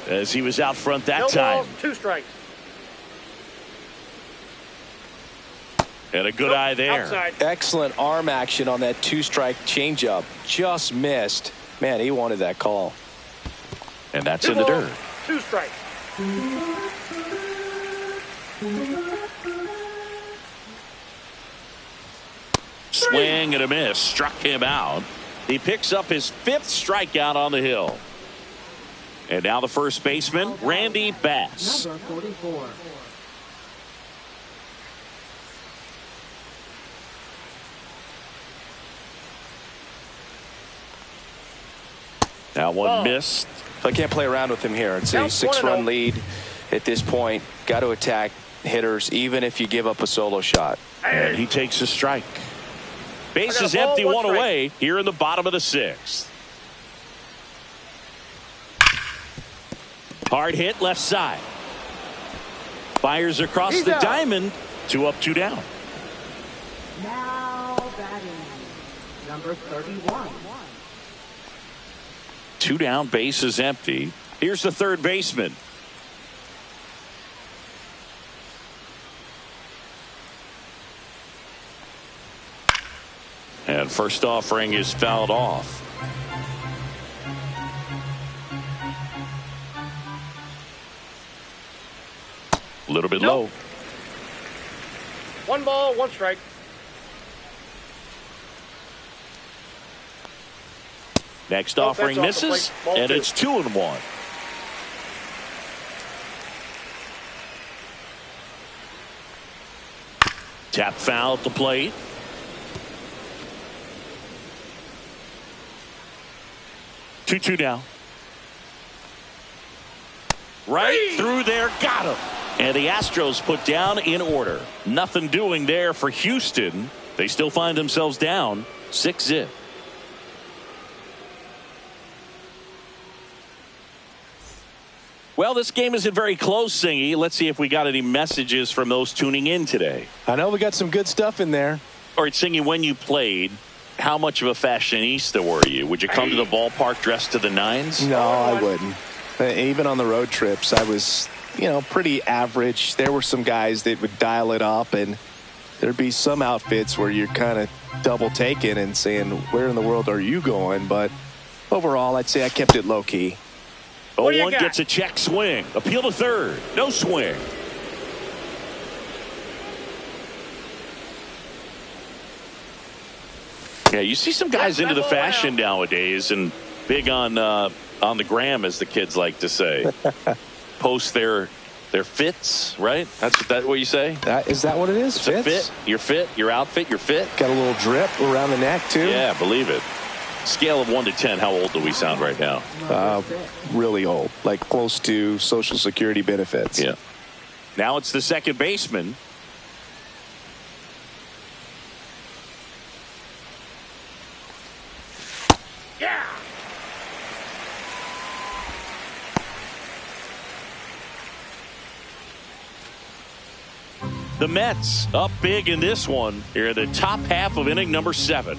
Speaker 1: as he was out front that time.
Speaker 3: 2 strikes.
Speaker 1: And a good eye there.
Speaker 3: Outside.
Speaker 2: Excellent arm action on that 2-strike changeup. Just missed. Man, he wanted that call.
Speaker 1: And that's in the dirt.
Speaker 3: 2 strikes.
Speaker 1: Swing and a miss. Struck him out. He picks up his 5th strikeout on the hill. And now the first baseman, Randy Bass.
Speaker 4: Number 44.
Speaker 1: Now one missed.
Speaker 2: I can't play around with him here. It's a 6-run lead at this point. Got to attack hitters even if you give up a solo shot.
Speaker 1: And he takes a strike. Base is empty, 1 away here in the bottom of the 6th. Hard hit left side. Fires across the diamond. 2 up, 2 down.
Speaker 4: Now batting. Number 31.
Speaker 1: 2 down, base is empty. Here's the 3rd baseman. And first offering is fouled off. A little bit low.
Speaker 3: 1 ball, 1 strike.
Speaker 1: Next offering misses, and it's 2-1. Tap foul at the plate. Two now. Right through there, got him. And the Astros put down in order. Nothing doing there for Houston. They still find themselves down 6-0. Well, this game isn't very close, Singy. Let's see if we got any messages from those tuning in today.
Speaker 2: I know we got some good stuff in there.
Speaker 1: All right, Singy, when you played, how much of a fashionista were you? Would you come to the ballpark dressed to the nines?
Speaker 2: No, I wouldn't. Even on the road trips, I was, pretty average. There were some guys that would dial it up, and there'd be some outfits where you're kind of double taking and saying, where in the world are you going? But overall, I'd say I kept it low key.
Speaker 1: 0-1 gets a check swing. Appeal to third. No swing. Yeah, you see some guys into the fashion nowadays and big on the gram, as the kids like to say. Post their fits, right? That's what you say?
Speaker 2: Is that what it is?
Speaker 1: It's a fit. Your fit, your outfit, your fit.
Speaker 2: Got a little drip around the neck, too.
Speaker 1: Yeah, believe it. Scale of 1 to 10, how old do we sound right now?
Speaker 2: Really old, like close to Social Security benefits.
Speaker 1: Yeah. Now it's the second baseman.
Speaker 3: Yeah.
Speaker 1: The Mets up big in this one here in the top half of inning number 7.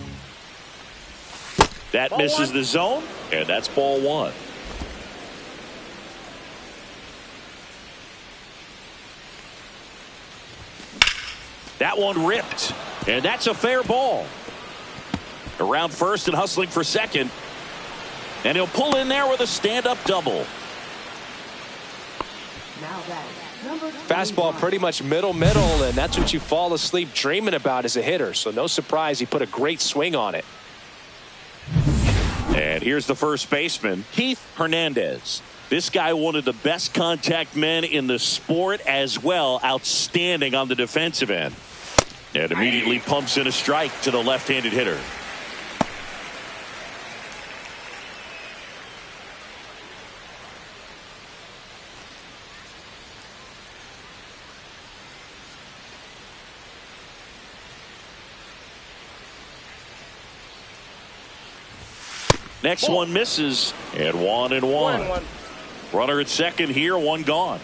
Speaker 1: That misses the zone, and that's ball 1. That one ripped, and that's a fair ball. Around first and hustling for second, and he'll pull in there with a stand-up double.
Speaker 2: Fastball pretty much middle, and that's what you fall asleep dreaming about as a hitter. So no surprise he put a great swing on it.
Speaker 1: And here's the first baseman, Keith Hernandez. This guy, one of the best contact men in the sport as well. Outstanding on the defensive end. And immediately pumps in a strike to the left-handed hitter. Next one misses, and 1-1. Runner at second here, one gone.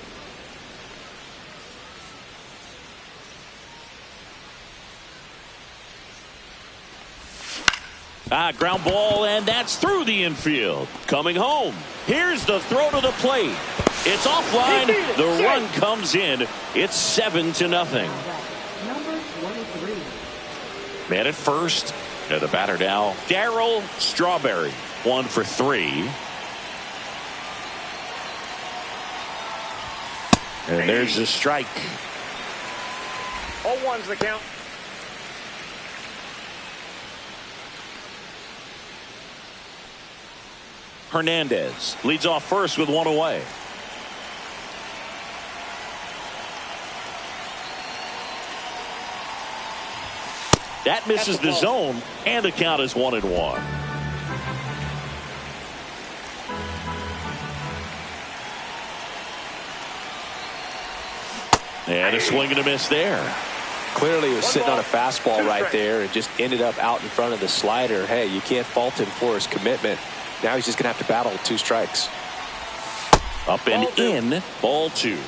Speaker 1: Ground ball, and that's through the infield. Coming home. Here's the throw to the plate. It's offline. The run comes in. It's 7-0.
Speaker 4: Number 23.
Speaker 1: Man at first. And the batter now, Darryl Strawberry. 1 for 3. And there's a strike.
Speaker 3: 0-1's the count.
Speaker 1: Hernandez leads off first with 1 away. That misses the zone, and the count is 1-1. And a swing and a miss there.
Speaker 2: Clearly, he was sitting on a fastball right there and just ended up out in front of the slider. Hey, you can't fault him for his commitment. Now he's just going to have to battle with 2 strikes.
Speaker 1: Up and in, ball 2.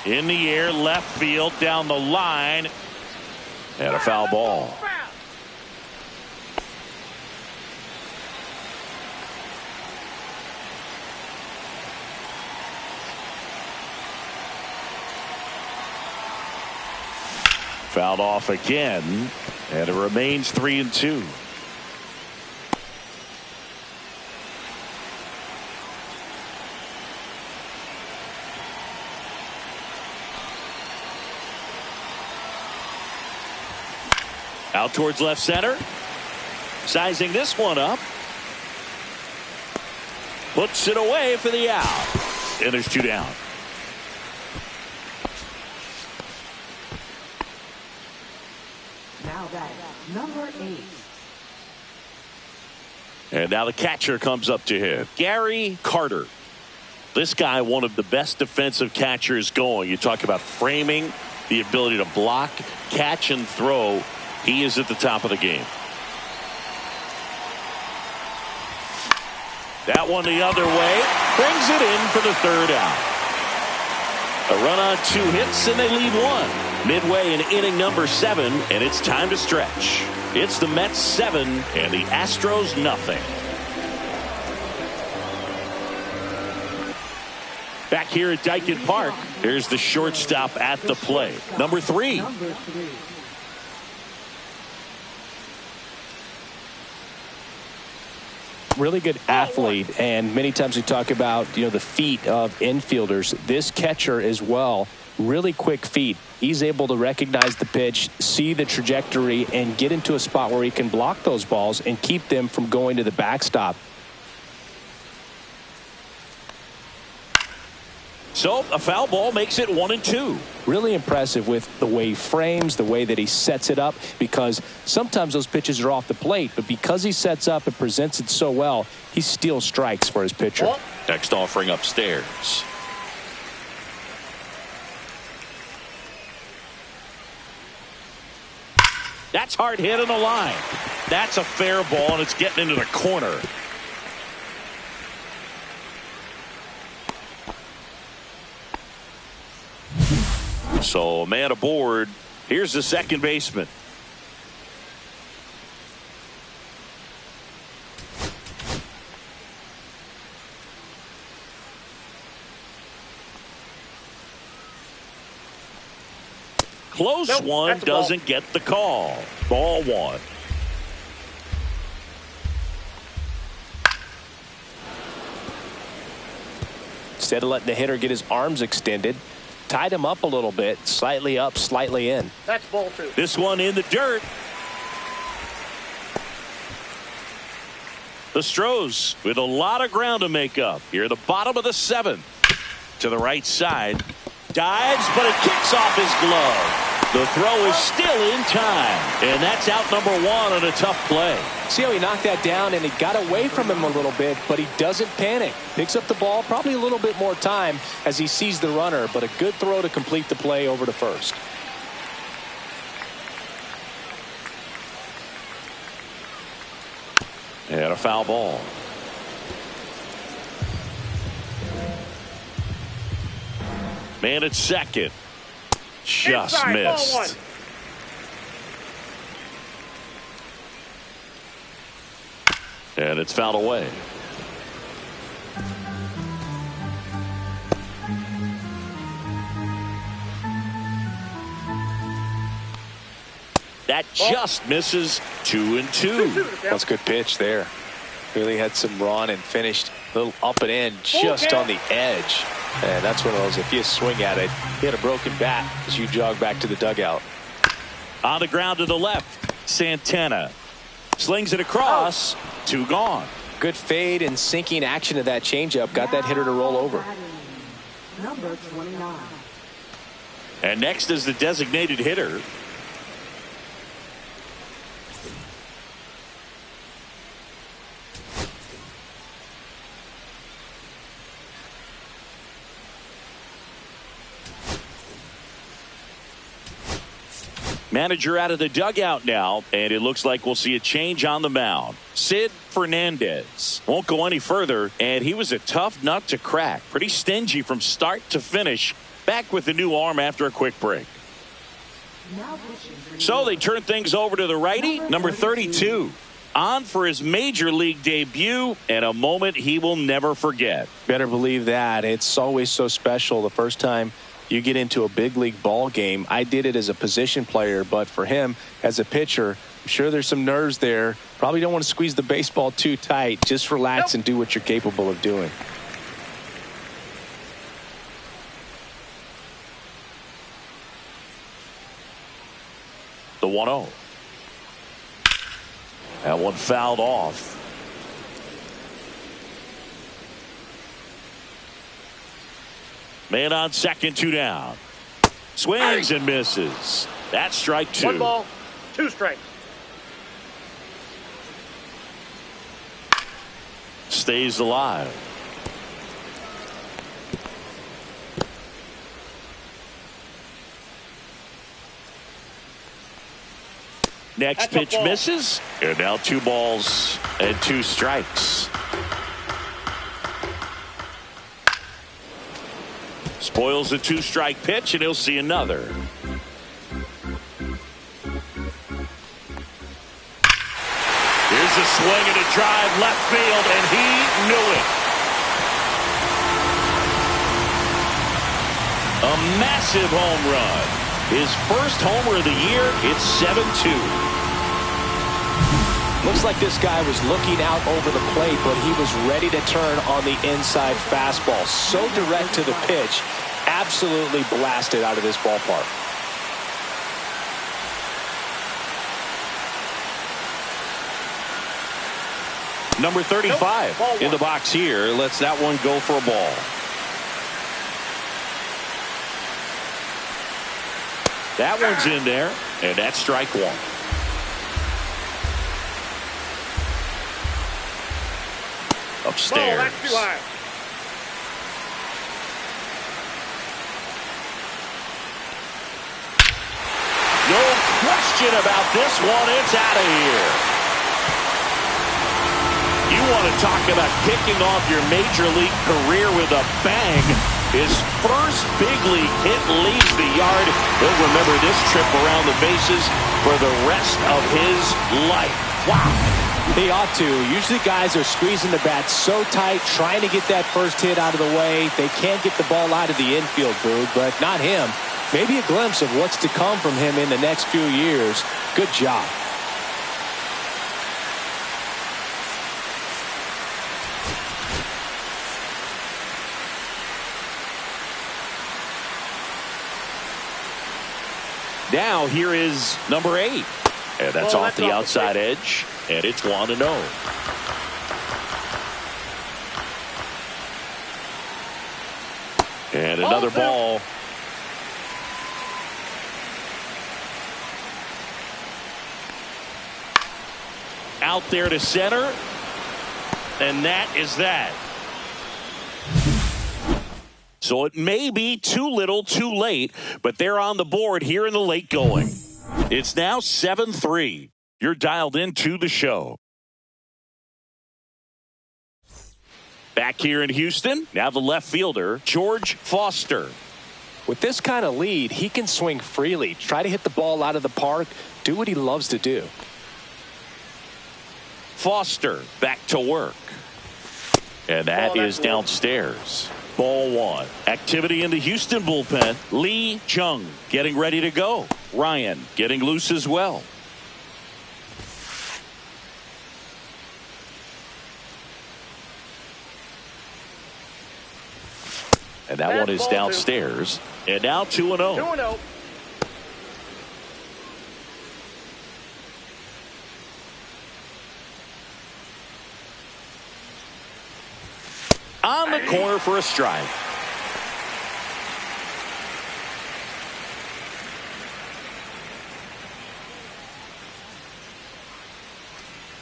Speaker 1: In the air, left field, down the line, and a foul ball. Fouled off again, and it remains 3-2. Out towards left center. Sizing this one up. Puts it away for the out. And there's 2 down.
Speaker 4: Now that number 8.
Speaker 1: And now the catcher comes up to him. Gary Carter. This guy, one of the best defensive catchers going. You talk about framing, the ability to block, catch, and throw. He is at the top of the game. That one the other way. Brings it in for the third out. A run on 2 hits, and they lead 1. Midway in inning number 7, and it's time to stretch. It's the Mets 7 and the Astros nothing. Back here at Dyken Park, here's the shortstop at the plate. Number 3.
Speaker 2: Really good athlete, and many times we talk about the feet of infielders. This catcher as well, really quick feet. He's able to recognize the pitch, see the trajectory, and get into a spot where he can block those balls and keep them from going to the backstop.
Speaker 1: So a foul ball makes it 1-2.
Speaker 2: Really impressive with the way he frames, the way that he sets it up, because sometimes those pitches are off the plate, but because he sets up and presents it so well, he steals strikes for his pitcher.
Speaker 1: Next offering upstairs. That's hard hit on the line. That's a fair ball, and it's getting into the corner. So a man aboard. Here's the second baseman. Close one, doesn't get the call. Ball 1.
Speaker 2: Instead of letting the hitter get his arms extended, tied him up a little bit, slightly up, slightly in.
Speaker 3: That's ball 2.
Speaker 1: This one in the dirt. The Stros with a lot of ground to make up. Here at the bottom of the 7th. To the right side. Dives, but it kicks off his glove. The throw is still in time. And that's out number 1 on a tough play.
Speaker 2: See how he knocked that down, and he got away from him a little bit, but he doesn't panic. Picks up the ball, probably a little bit more time as he sees the runner, but a good throw to complete the play over to first.
Speaker 1: And a foul ball. Man at second. Just
Speaker 3: inside,
Speaker 1: missed.
Speaker 3: Ball 1.
Speaker 1: And it's fouled away. That just misses. 2-2.
Speaker 2: That's a good pitch there. Really had some run and finished a little up and in just on the edge. And that's one of those, if you swing at it, you had a broken bat as you jog back to the dugout.
Speaker 1: On the ground to the left, Santana slings it across. 2 gone.
Speaker 2: Good fade and sinking action of that changeup got that hitter to roll over.
Speaker 4: Number 29.
Speaker 1: And next is the designated hitter. Manager out of the dugout now, and it looks like we'll see a change on the mound. Sid Fernandez won't go any further, and he was a tough nut to crack. Pretty stingy from start to finish. Back with the new arm after a quick break. So they turn things over to the righty, number 32. On for his major league debut, and a moment he will never forget.
Speaker 2: Better believe that. It's always so special the first time you get into a big league ball game. I did it as a position player, but for him as a pitcher, I'm sure there's some nerves there. Probably don't want to squeeze the baseball too tight. Just relax and do what you're capable of doing.
Speaker 1: The 1-0. That one fouled off. Man on second, 2 down. Swings and misses. That's strike 2.
Speaker 3: 1 ball, 2 strikes.
Speaker 1: stays alive. Next pitch misses. And now 2 balls and 2 strikes. Spoils the 2-strike pitch, and he'll see another. Here's a swing and a drive left field, and he knew it. A massive home run. His first homer of the year. It's 7-2.
Speaker 2: Looks like this guy was looking out over the plate, but he was ready to turn on the inside fastball. So direct to the pitch. Absolutely blasted out of this ballpark.
Speaker 1: Number 35 in the box here. Lets that one go for a ball. That one's in there, and that's strike 1. Upstairs.
Speaker 3: That's too high.
Speaker 1: No question about this one. It's out of here. You want to talk about kicking off your major league career with a bang. His first big league hit leaves the yard. He'll remember this trip around the bases for the rest of his life. Wow.
Speaker 2: He ought to. Usually guys are squeezing the bat so tight, trying to get that first hit out of the way. They can't get the ball out of the infield, Boog, but not him. Maybe a glimpse of what's to come from him in the next few years. Good job.
Speaker 1: Now here is number 8. And that's off the outside edge. And it's 1-0. And another ball. Out there to center. And that is that. So it may be too little too late, but they're on the board here in the late going. It's now 7-3. You're dialed into the show. Back here in Houston, now the left fielder, George Foster.
Speaker 2: With this kind of lead, he can swing freely, try to hit the ball out of the park, do what he loves to do.
Speaker 1: Foster back to work. And that is downstairs. Ball 1. Activity in the Houston bullpen. Lee Chung getting ready to go. Ryan getting loose as well. And that one is downstairs. And now 2-0.
Speaker 3: 2-0.
Speaker 1: On the corner for a strike.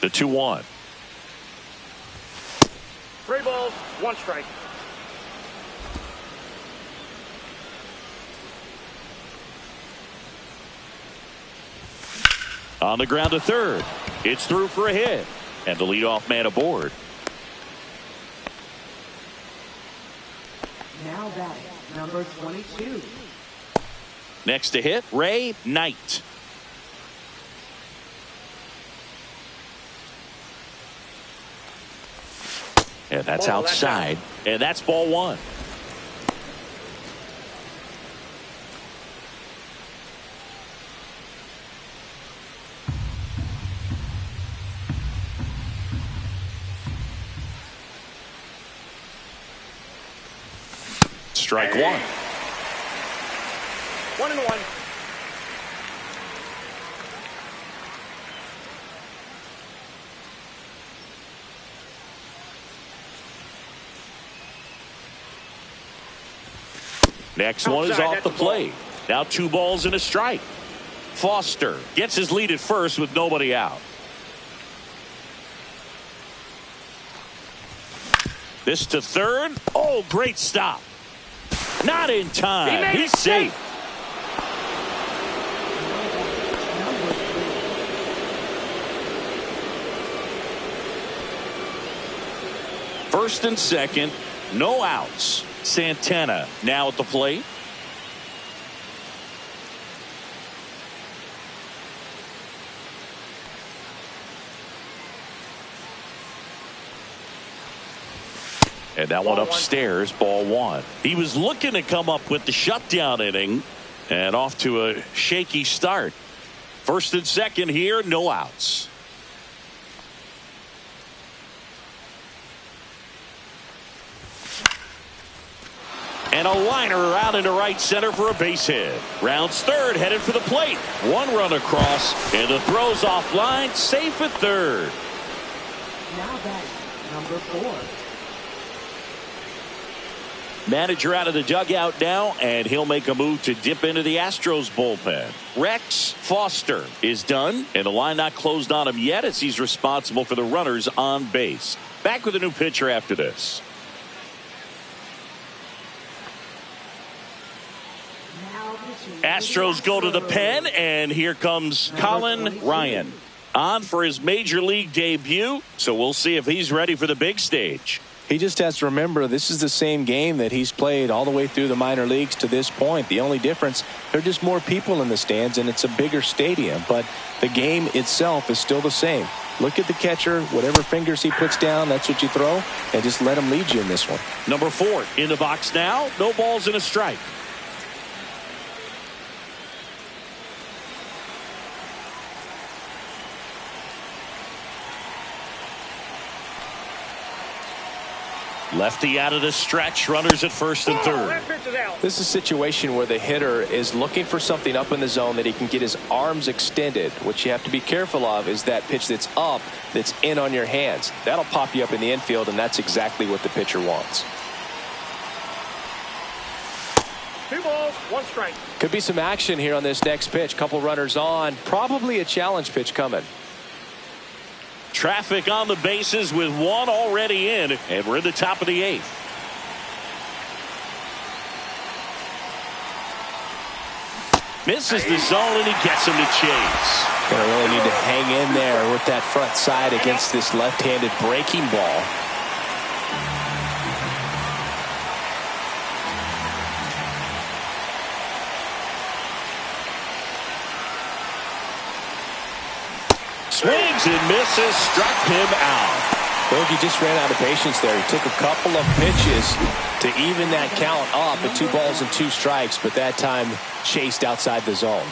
Speaker 1: The 2-1.
Speaker 3: 3 balls, 1 strike.
Speaker 1: On the ground to third. It's through for a hit. And the leadoff man aboard.
Speaker 4: Now batting, number 22.
Speaker 1: Next to hit, Ray Knight. And that's outside. And that's ball 1. Strike 1.
Speaker 3: 1-1.
Speaker 1: Next one is off the plate. Now 2 balls and a strike. Foster gets his lead at first with nobody out. This to third. Oh, great stop. Not in time. He's safe. First and second, no outs. Santana now at the plate. And that one upstairs, ball one. He was looking to come up with the shutdown inning and off to a shaky start. First and second here, no outs. And a liner out into right center for a base hit. Rounds third, headed for the plate. One run across, and the throw's offline, safe at third.
Speaker 4: Now batting, number 4.
Speaker 1: Manager out of the dugout now, and he'll make a move to dip into the Astros bullpen. Rex Foster is done, and the line not closed on him yet as he's responsible for the runners on base. Back with a new pitcher after this. Astros go to the pen, and here comes Colin Ryan on for his major league debut, so we'll see if he's ready for the big stage.
Speaker 2: He just has to remember this is the same game that he's played all the way through the minor leagues to this point. The only difference, there are just more people in the stands and it's a bigger stadium, but the game itself is still the same. Look at the catcher, whatever fingers he puts down, that's what you throw, and just let him lead you in this one.
Speaker 1: Number 4 in the box now, no balls and a strike. Lefty out of the stretch, runners at first and third.
Speaker 2: This is a situation where the hitter is looking for something up in the zone that he can get his arms extended. What you have to be careful of is that pitch that's up, that's in on your hands. That'll pop you up in the infield, and that's exactly what the pitcher wants.
Speaker 3: 2 balls, 1 strike.
Speaker 2: Could be some action here on this next pitch. Couple runners on, probably a challenge pitch coming.
Speaker 1: Traffic on the bases with one already in, and we're in the top of the 8th. Misses the zone, and he gets him to chase.
Speaker 2: Gonna really need to hang in there with that front side against this left-handed breaking ball.
Speaker 1: Swings and misses, struck him out.
Speaker 2: Bogey just ran out of patience there. He took a couple of pitches to even that count up at 2 balls and 2 strikes, but that time chased outside the zone.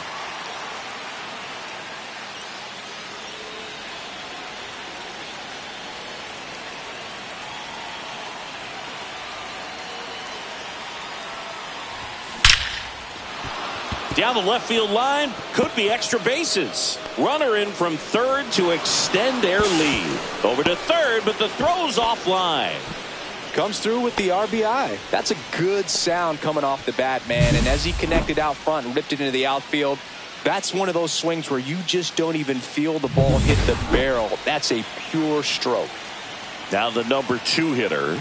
Speaker 1: Down the left field line, could be extra bases. Runner in from third to extend their lead. Over to third, but the throw's offline.
Speaker 2: Comes through with the RBI. That's a good sound coming off the bat, man. And as he connected out front and ripped it into the outfield, that's one of those swings where you just don't even feel the ball hit the barrel. That's a pure stroke.
Speaker 1: Now the number 2 hitter.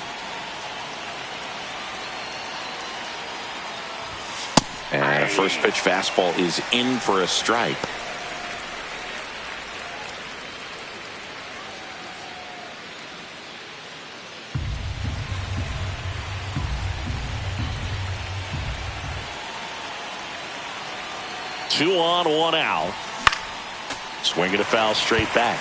Speaker 1: And a first pitch fastball is in for a strike. Two on, 1 out. Swinging a foul straight back.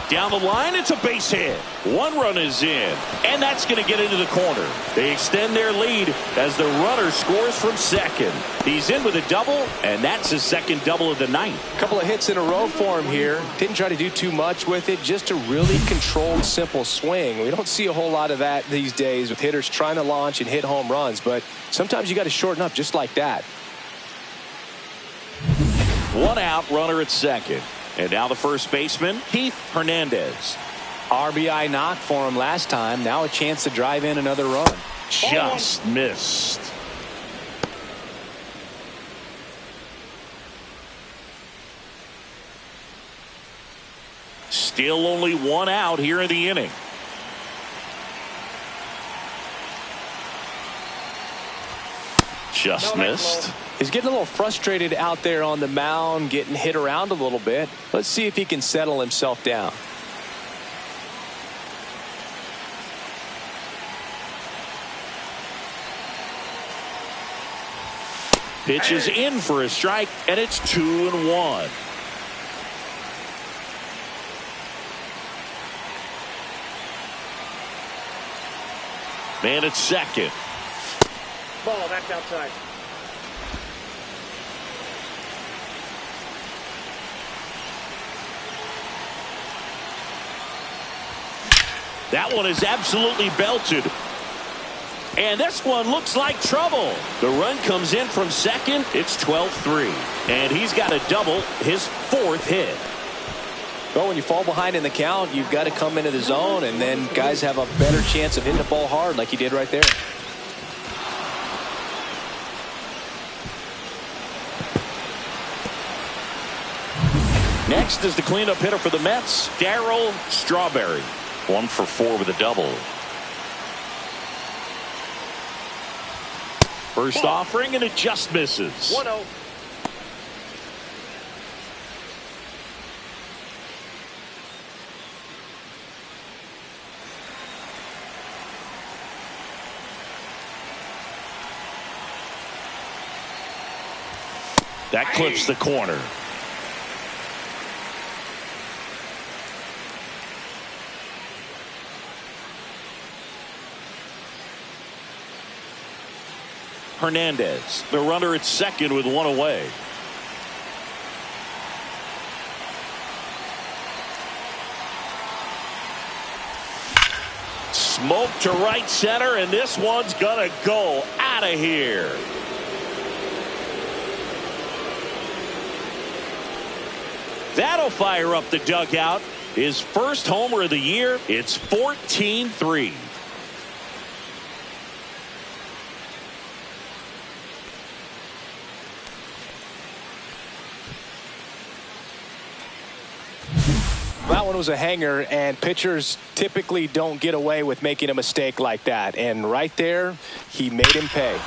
Speaker 1: Down the line, it's a base hit. 1 run is in, and that's going to get into the corner. They extend their lead as the runner scores from second. He's in with a double, and that's his second double of the night.
Speaker 2: A couple of hits in a row for him here. Didn't try to do too much with it, just a really controlled, simple swing. We don't see a whole lot of that these days with hitters trying to launch and hit home runs, but sometimes you got to shorten up just like that.
Speaker 1: 1 out, runner at second. And now the first baseman, Heath Hernandez.
Speaker 2: RBI knock for him last time. Now a chance to drive in another run.
Speaker 1: Just missed. Still only one out here in the inning. Just missed.
Speaker 2: He's getting a little frustrated out there on the mound, getting hit around a little bit. Let's see if he can settle himself down.
Speaker 1: Pitch is in for a strike, and it's 2-1. Man at second.
Speaker 3: Ball, that's outside.
Speaker 1: That one is absolutely belted. And this one looks like trouble. The run comes in from second. It's 12-3. And he's got a double, his fourth hit.
Speaker 2: Well, when you fall behind in the count, you've got to come into the zone, and then guys have a better chance of hitting the ball hard like he did right there.
Speaker 1: Next is the cleanup hitter for the Mets, Darryl Strawberry. 1 for 4 with a double. First offering, and it just misses.
Speaker 3: 1-0.
Speaker 1: That clips the corner. Hernandez, the runner at second with one away. Smoke to right center, and this one's gonna go out of here. That'll fire up the dugout. His first homer of the year. It's 14-3.
Speaker 2: That one was a hanger, and pitchers typically don't get away with making a mistake like that. And right there, he made him pay.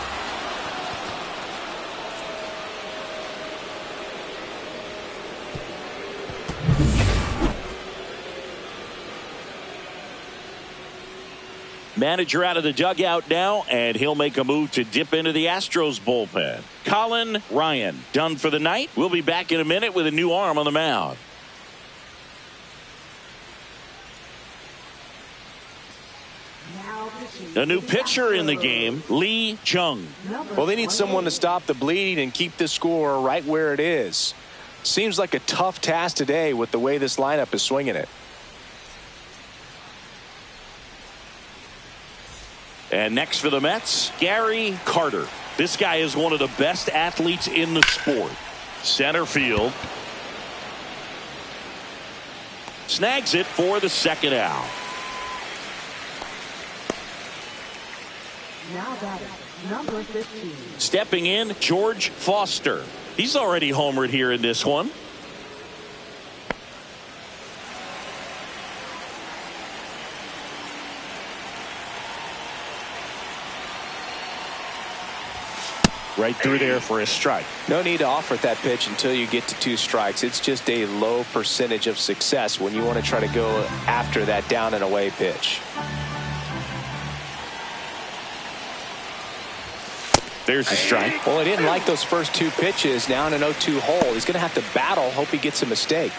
Speaker 1: Manager out of the dugout now, and he'll make a move to dip into the Astros bullpen. Colin Ryan done for the night. We'll be back in a minute with a new arm on the mound. A new pitcher in the game, Lee Chung.
Speaker 2: Well, they need someone to stop the bleed and keep the score right where it is. Seems like a tough task today with the way this lineup is swinging it.
Speaker 1: And next for the Mets, Gary Carter. This guy is one of the best athletes in the sport. Center field. Snags it for the second out.
Speaker 4: Now batting, number 15.
Speaker 1: Stepping in, George Foster. He's already homered here in this one. Right through there for a strike.
Speaker 2: No need to offer that pitch until you get to 2 strikes. It's just a low percentage of success when you want to try to go after that down and away pitch.
Speaker 1: There's the strike.
Speaker 2: Well, he didn't like those first 2 pitches. Now in an 0-2 hole. He's going to have to battle. Hope he gets a mistake.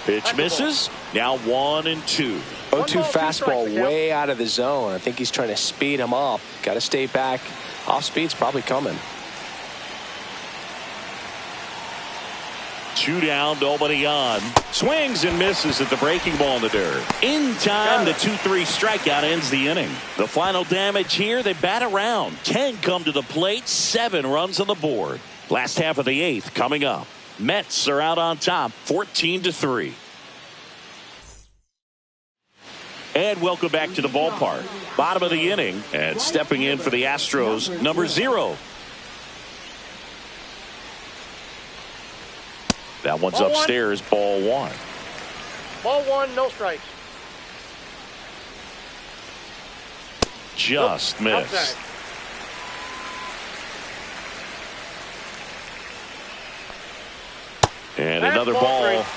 Speaker 1: Pitch misses. Now 1-2.
Speaker 2: 0-2 fastball way out of the zone. I think he's trying to speed him up. Got to stay back. Off speed's probably coming.
Speaker 1: 2 down, nobody on. Swings and misses at the breaking ball in the dirt. In time, the 2-3 strikeout ends the inning. The final damage here, they bat around. 10 come to the plate, 7 runs on the board. Last half of the 8th coming up. Mets are out on top, 14-3. And welcome back to the ballpark. Bottom of the inning, and stepping in for the Astros, number 0. That one's
Speaker 3: Ball
Speaker 1: upstairs, ball 1.
Speaker 3: Ball 1, no strikes.
Speaker 1: Just missed.
Speaker 3: Outside.
Speaker 1: And
Speaker 3: That's
Speaker 1: another
Speaker 3: ball
Speaker 1: ball.
Speaker 3: 3.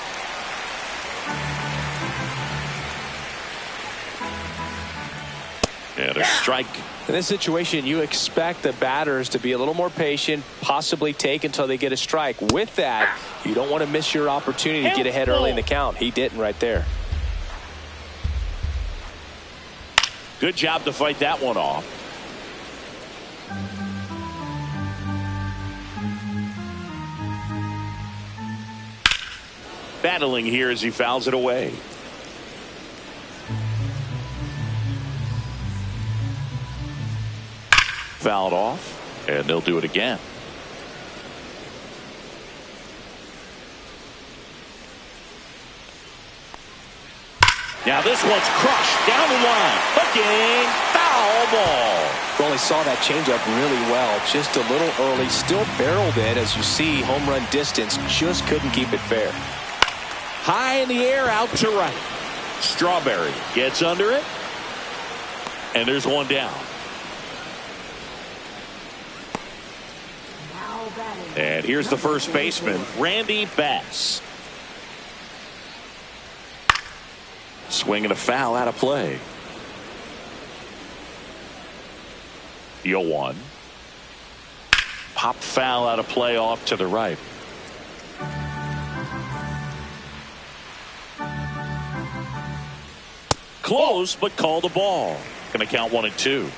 Speaker 1: And a strike.
Speaker 2: In this situation, you expect the batters to be a little more patient, possibly take until they get a strike. With that, you don't want to miss your opportunity to get ahead early in the count. He didn't right there.
Speaker 1: Good job to fight that one off. Battling here as he fouls it away. Fouled off, and they'll do it again. Now this one's crushed down the line. Hooking, foul ball.
Speaker 2: Well, he saw that changeup really well. Just a little early, still barreled it. As you see, home run distance, just couldn't keep it fair.
Speaker 1: High in the air, out to right. Strawberry gets under it, and there's one down. And here's the first baseman, Randy Bass. Swinging a foul out of play. 0-1. Pop foul out of play off to the right. Close, but call the ball. Going to count 1-2.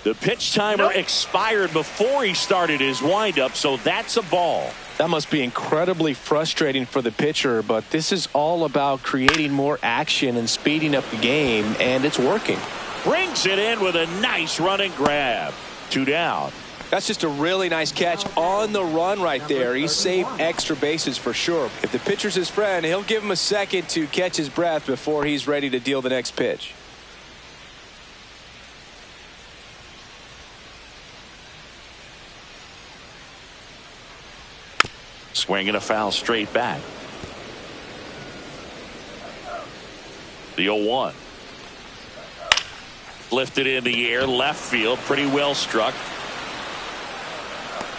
Speaker 1: The pitch timer expired before he started his windup, so that's a ball.
Speaker 2: That must be incredibly frustrating for the pitcher, but this is all about creating more action and speeding up the game, and it's working.
Speaker 1: Brings it in with a nice running grab. 2 down.
Speaker 2: That's just a really nice catch on the run right there. He saved extra bases for sure. If the pitcher's his friend, he'll give him a second to catch his breath before he's ready to deal the next pitch.
Speaker 1: Swinging a foul straight back. The 0-1. Lifted in the air, left field, pretty well struck.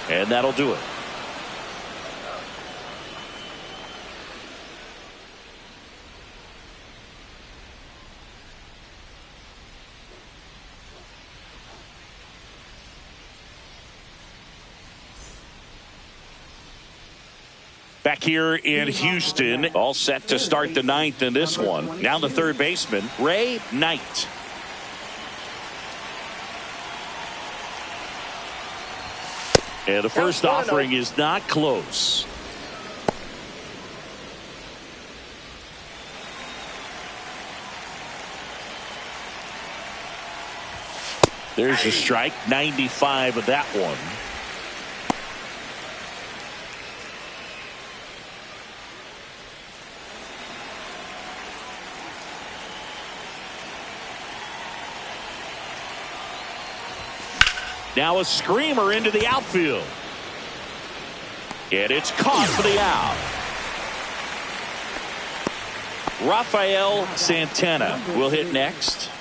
Speaker 1: And that'll do it. Back here in Houston, all set to start the 9th in this one. Now the third baseman, Ray Knight. And the first offering is not close. There's a strike, 95 of that one. Now a screamer into the outfield. And it's caught for the out. Rafael Santana will hit next.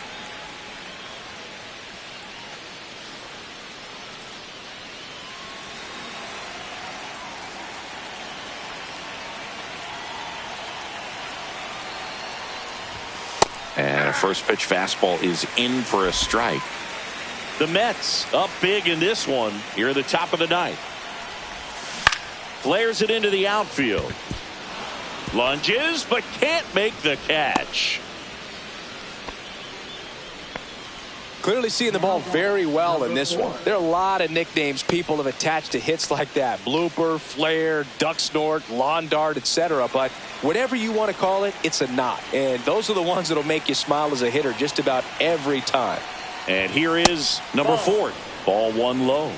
Speaker 1: And a first pitch fastball is in for a strike. The Mets up big in this one here at the top of the 9th. Flares it into the outfield. Lunges, but can't make the catch.
Speaker 2: Clearly seeing the ball very well in this one. There are a lot of nicknames people have attached to hits like that. Blooper, flare, duck snort, lawn dart, etc. But whatever you want to call it, it's a knot. And those are the ones that'll make you smile as a hitter just about every time.
Speaker 1: And here is number 4. Ball 1 low.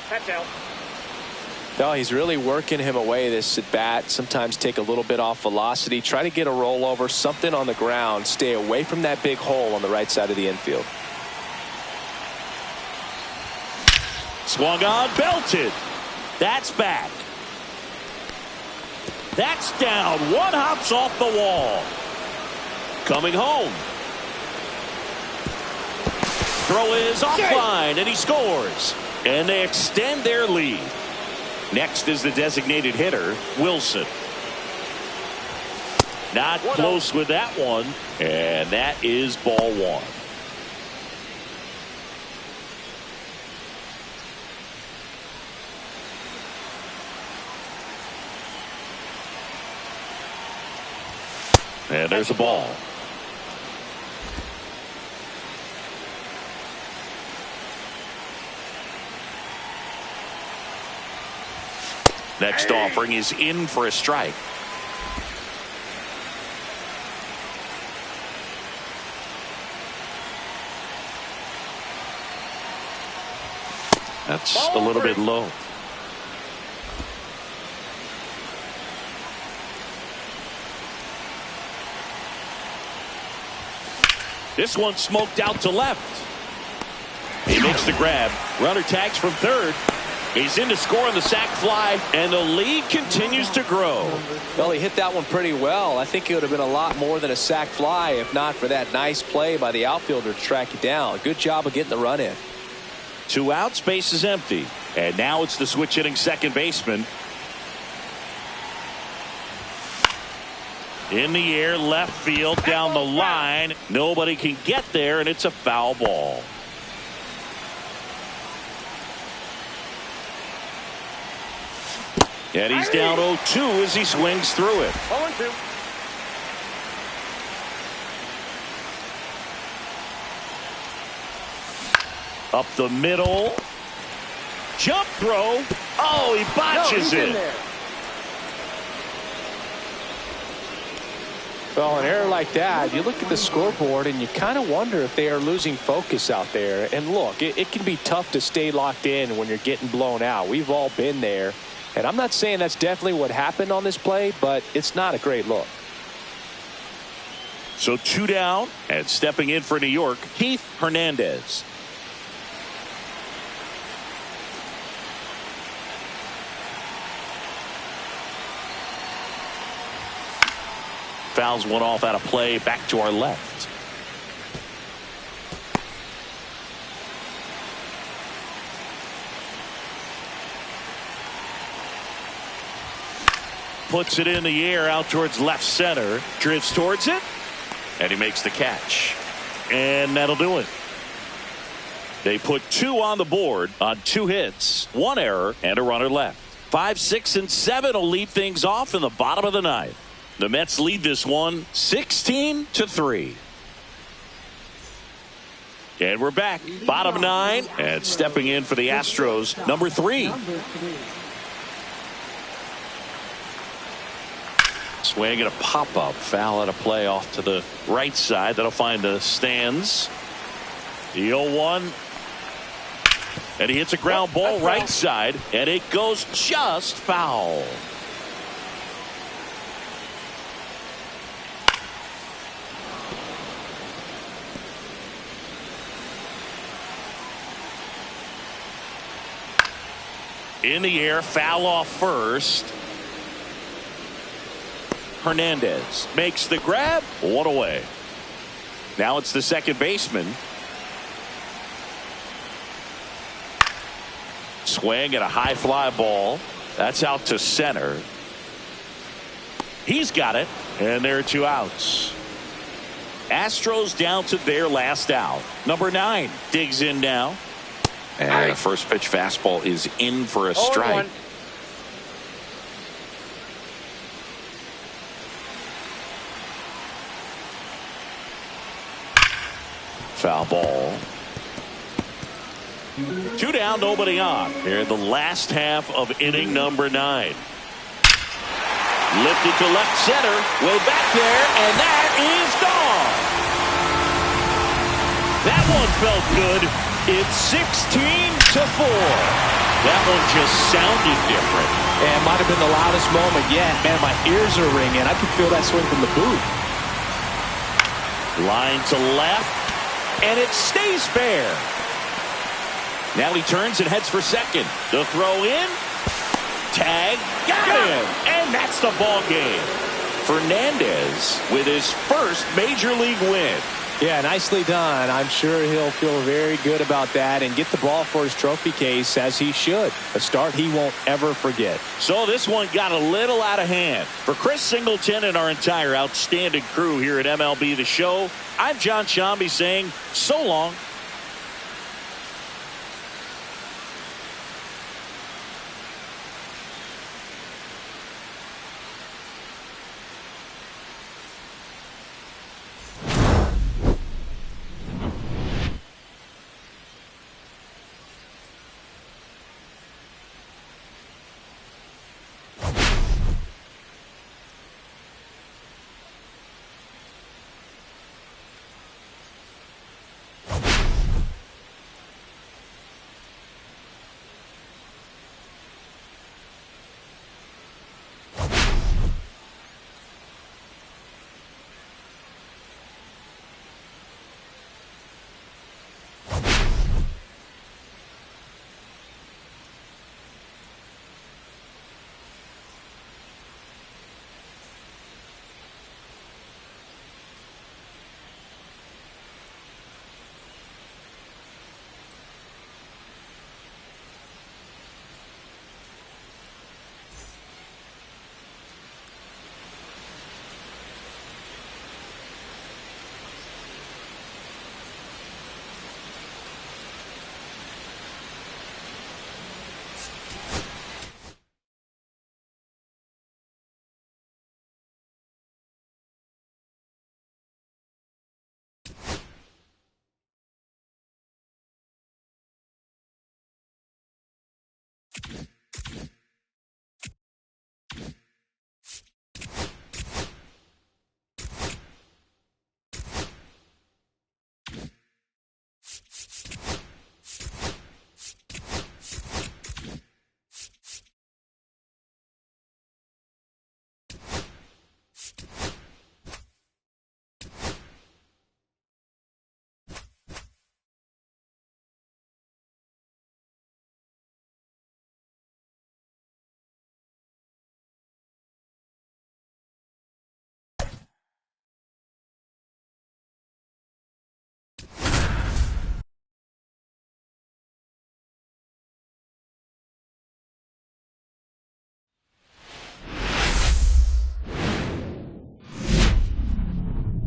Speaker 3: Catch out.
Speaker 2: No, he's really working him away this at bat. Sometimes take a little bit off velocity. Try to get a rollover, something on the ground. Stay away from that big hole on the right side of the infield.
Speaker 1: Swung on, belted. That's back. That's down. One hops off the wall. Coming home. Throw is offline, and he scores. And they extend their lead. Next is the designated hitter, Wilson. Not close with that one. And that is ball 1. And there's a ball. Next offering is in for a strike. That's a little bit low. This one smoked out to left. He makes the grab. Runner tags from third. He's in to score on the sac fly, and the lead continues to grow.
Speaker 2: Well, he hit that one pretty well. I think it would have been a lot more than a sac fly if not for that nice play by the outfielder to track it down. Good job of getting the run in.
Speaker 1: 2 outs, base is empty. And now it's the switch hitting second baseman. In the air, left field, down the line. Nobody can get there, and it's a foul ball. And he's down 0-2 as he swings through it.
Speaker 3: 0-2.
Speaker 1: Up the middle. Jump throw. Oh, he botches it.
Speaker 2: Well, an error like that, you look at the scoreboard and you kind of wonder if they are losing focus out there. And look, it can be tough to stay locked in when you're getting blown out. We've all been there. And I'm not saying that's definitely what happened on this play, but it's not a great look.
Speaker 1: So 2 down, and stepping in for New York, Keith Hernandez. Fouls one off out of play, back to our left. Puts it in the air out towards left center. Drifts towards it. And he makes the catch. And that'll do it. They put 2 on the board on 2 hits, 1 error, and a runner left. 5, 6, and 7 will lead things off in the bottom of the 9th. The Mets lead this one 16-3. And we're back. Bottom 9. And stepping in for the Astros, number 3. Swing and a pop-up. Foul at a play off to the right side. That'll find the stands. The 0-1. And he hits a ground ball right side. And it goes just foul. In the air, foul off first. Hernandez makes the grab. 1 away. Now it's the second baseman. Swing at a high fly ball. That's out to center. He's got it. And there are 2 outs. Astros down to their last out. Number 9 digs in now. And a first pitch fastball is in for a strike. Foul ball. 2 down, nobody on. Here in the last half of inning number 9. Lifted to left center, way back there, and that is gone. That one felt good. It's 16-4. That one just sounded different.
Speaker 2: And it might have been the loudest moment yet. Man, my ears are ringing. I could feel that swing from the booth.
Speaker 1: Line to left, and it stays fair. Now he turns and heads for second. The throw in. Tag. Got him. And that's the ball game. Fernandez with his first major league win.
Speaker 2: Yeah, nicely done. I'm sure he'll feel very good about that and get the ball for his trophy case, as he should. A start he won't ever forget.
Speaker 1: So this one got a little out of hand. For Chris Singleton and our entire outstanding crew here at MLB The Show, I'm John Shambi saying so long.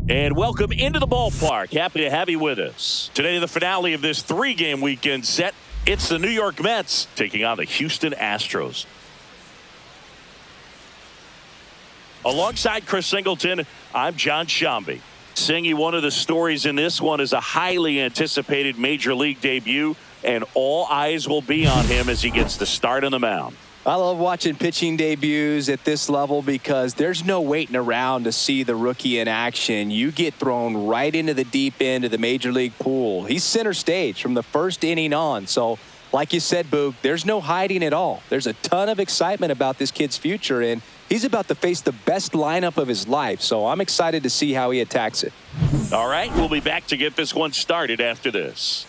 Speaker 1: And welcome into the ballpark. Happy to have you with us. Today, the finale of this 3-game weekend set. It's the New York Mets taking on the Houston Astros. Alongside Chris Singleton, I'm John Shambi. Singy, one of the stories in this one is a highly anticipated major league debut, and all eyes will be on him as he gets the start on the mound.
Speaker 2: I love watching pitching debuts at this level because there's no waiting around to see the rookie in action. You get thrown right into the deep end of the major league pool. He's center stage from the first inning on. So, like you said, Boog, there's no hiding at all. There's a ton of excitement about this kid's future, and he's about to face the best lineup of his life. So I'm excited to see how he attacks it.
Speaker 1: All right, we'll be back to get this one started after this.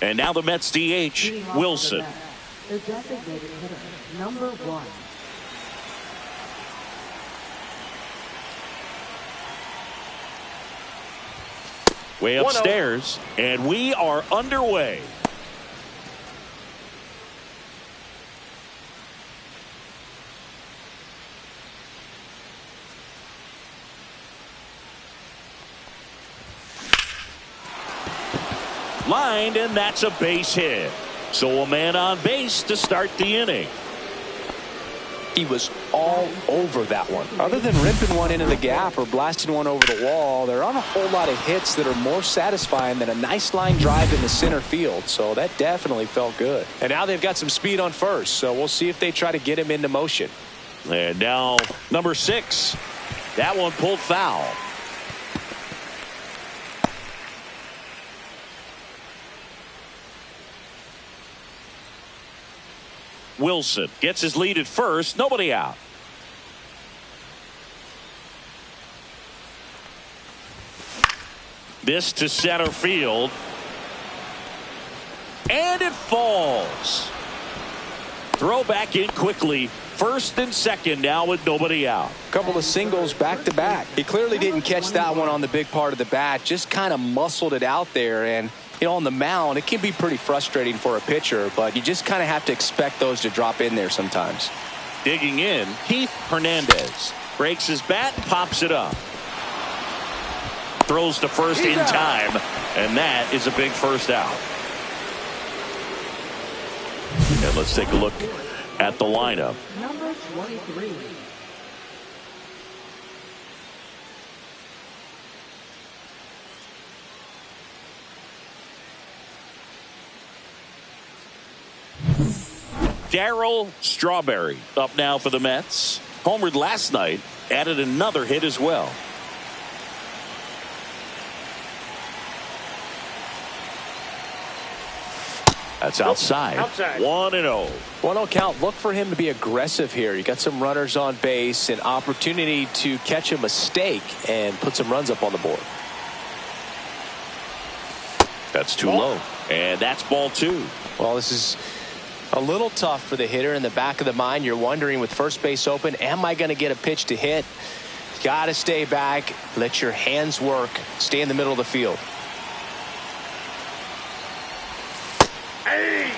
Speaker 1: And now the Mets DH, Wilson.
Speaker 4: The designated hitter, number 1.
Speaker 1: Way upstairs, and we are underway. Lined, and that's a base hit. So a man on base to start the inning.
Speaker 2: He was all over that one. Other than ripping one into the gap or blasting one over the wall, there aren't a whole lot of hits that are more satisfying than a nice line drive in the center field. So that definitely felt good. And now they've got some speed on first, so we'll see if they try to get him into motion.
Speaker 1: And now number 6. That one pulled foul. Wilson gets his lead at first. Nobody out. This to center field. And it falls. Throw back in quickly. First and second now with nobody out.
Speaker 2: Couple of singles back to back. He clearly didn't catch that one on the big part of the bat. Just kind of muscled it out there. And you know, on the mound, it can be pretty frustrating for a pitcher, but you just kind of have to expect those to drop in there sometimes.
Speaker 1: Digging in, Keith Hernandez breaks his bat and pops it up. Throws to first in time, and that is a big first out. And let's take a look at the lineup.
Speaker 4: Number 23.
Speaker 1: Darryl Strawberry up now for the Mets. Homered last night, added another hit as well. That's outside. 1-0.
Speaker 2: 1-0 count. Look for him to be aggressive here. You got some runners on base, an opportunity to catch a mistake and put some runs up on the board.
Speaker 1: That's too low. And that's ball 2.
Speaker 2: Well, this is a little tough for the hitter. In the back of the mind, you're wondering with first base open, am I going to get a pitch to hit? Got to stay back, let your hands work, stay in the middle of the field.
Speaker 3: Hey!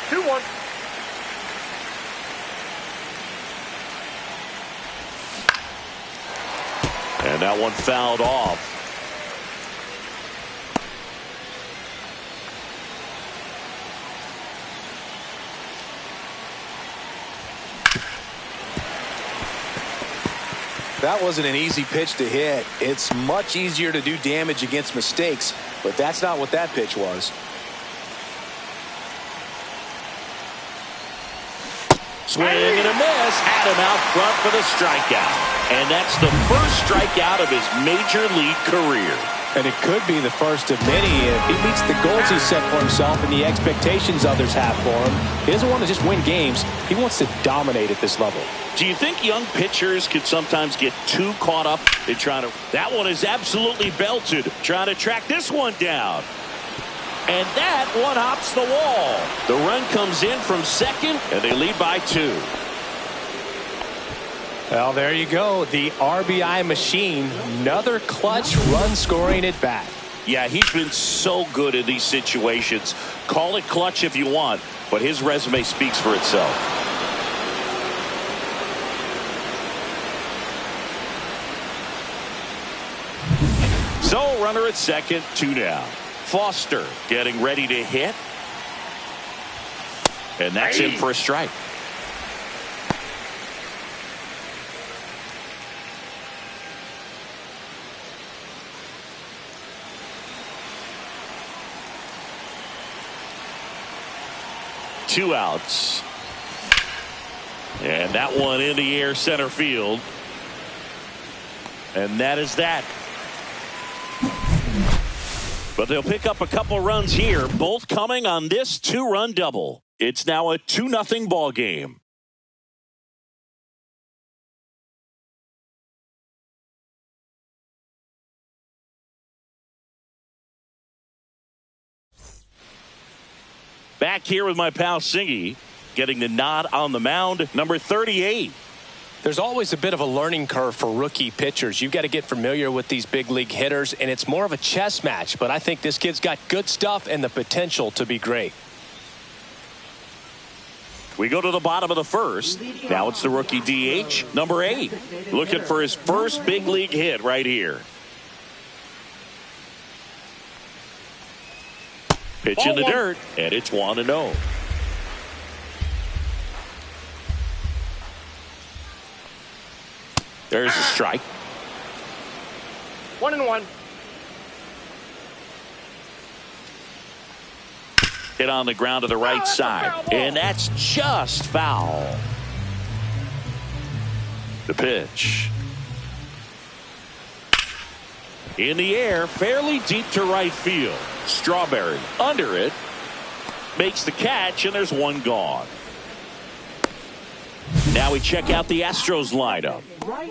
Speaker 3: 2-1.
Speaker 1: And that one fouled off.
Speaker 2: That wasn't an easy pitch to hit. It's much easier to do damage against mistakes, but that's not what that pitch was.
Speaker 1: Swing and a miss. Had him out front for the strikeout. And that's the first strikeout of his major league career.
Speaker 2: And it could be the first of many if he meets the goals he set for himself and the expectations others have for him. He doesn't want to just win games. He wants to dominate at this level.
Speaker 1: Do you think young pitchers could sometimes get too caught up in trying to... That one is absolutely belted. Trying to track this one down. And that one hops the wall. The run comes in from second, and they lead by 2.
Speaker 2: Well, there you go. The RBI machine. Another clutch run scoring at bat.
Speaker 1: Yeah, he's been so good in these situations. Call it clutch if you want, but his resume speaks for itself. So, runner at second, 2 down. Foster getting ready to hit. And that's in for a strike. Two outs. And that one in the air center field. And that is that. But they'll pick up a couple runs here, both coming on this 2-run double. It's now a 2-0 ball game. Back here with my pal Singy, getting the nod on the mound, number 38.
Speaker 2: There's always a bit of a learning curve for rookie pitchers. You've got to get familiar with these big league hitters, and it's more of a chess match. But I think this kid's got good stuff and the potential to be great.
Speaker 1: We go to the bottom of the first. Now it's the rookie DH, number 8. Looking for his first big league hit right here. Pitch in the dirt, and it's 1-0. There's a strike.
Speaker 3: 1-1.
Speaker 1: Hit on the ground to the right side, and that's just foul. The pitch. In the air, fairly deep to right field. Strawberry under it. Makes the catch, and there's one gone. Now we check out the Astros lineup.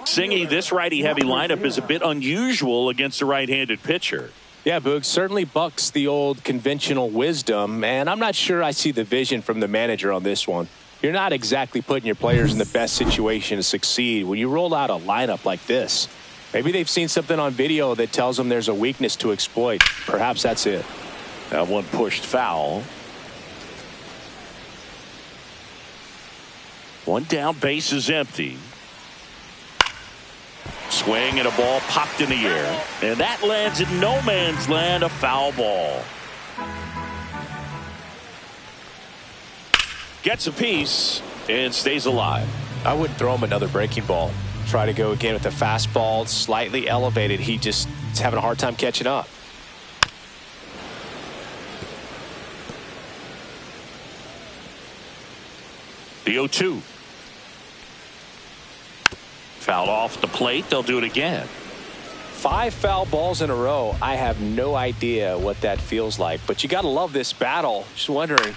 Speaker 1: Singy, this righty-heavy lineup is a bit unusual against a right-handed pitcher.
Speaker 2: Yeah, Boog, certainly bucks the old conventional wisdom, and I'm not sure I see the vision from the manager on this one. You're not exactly putting your players in the best situation to succeed when you roll out a lineup like this. Maybe they've seen something on video that tells them there's a weakness to exploit. Perhaps that's it.
Speaker 1: That one pushed foul. One down, base is empty. Swing and a ball popped in the air. And that lands in no man's land, a foul ball. Gets a piece and stays alive.
Speaker 2: I wouldn't throw him another breaking ball. Try to go again with the fastball, slightly elevated. He just is having a hard time catching up.
Speaker 1: The 0-2. Fouled off the plate. They'll do it again.
Speaker 2: 5 foul balls in a row. I have no idea what that feels like, but you got to love this battle. Just wondering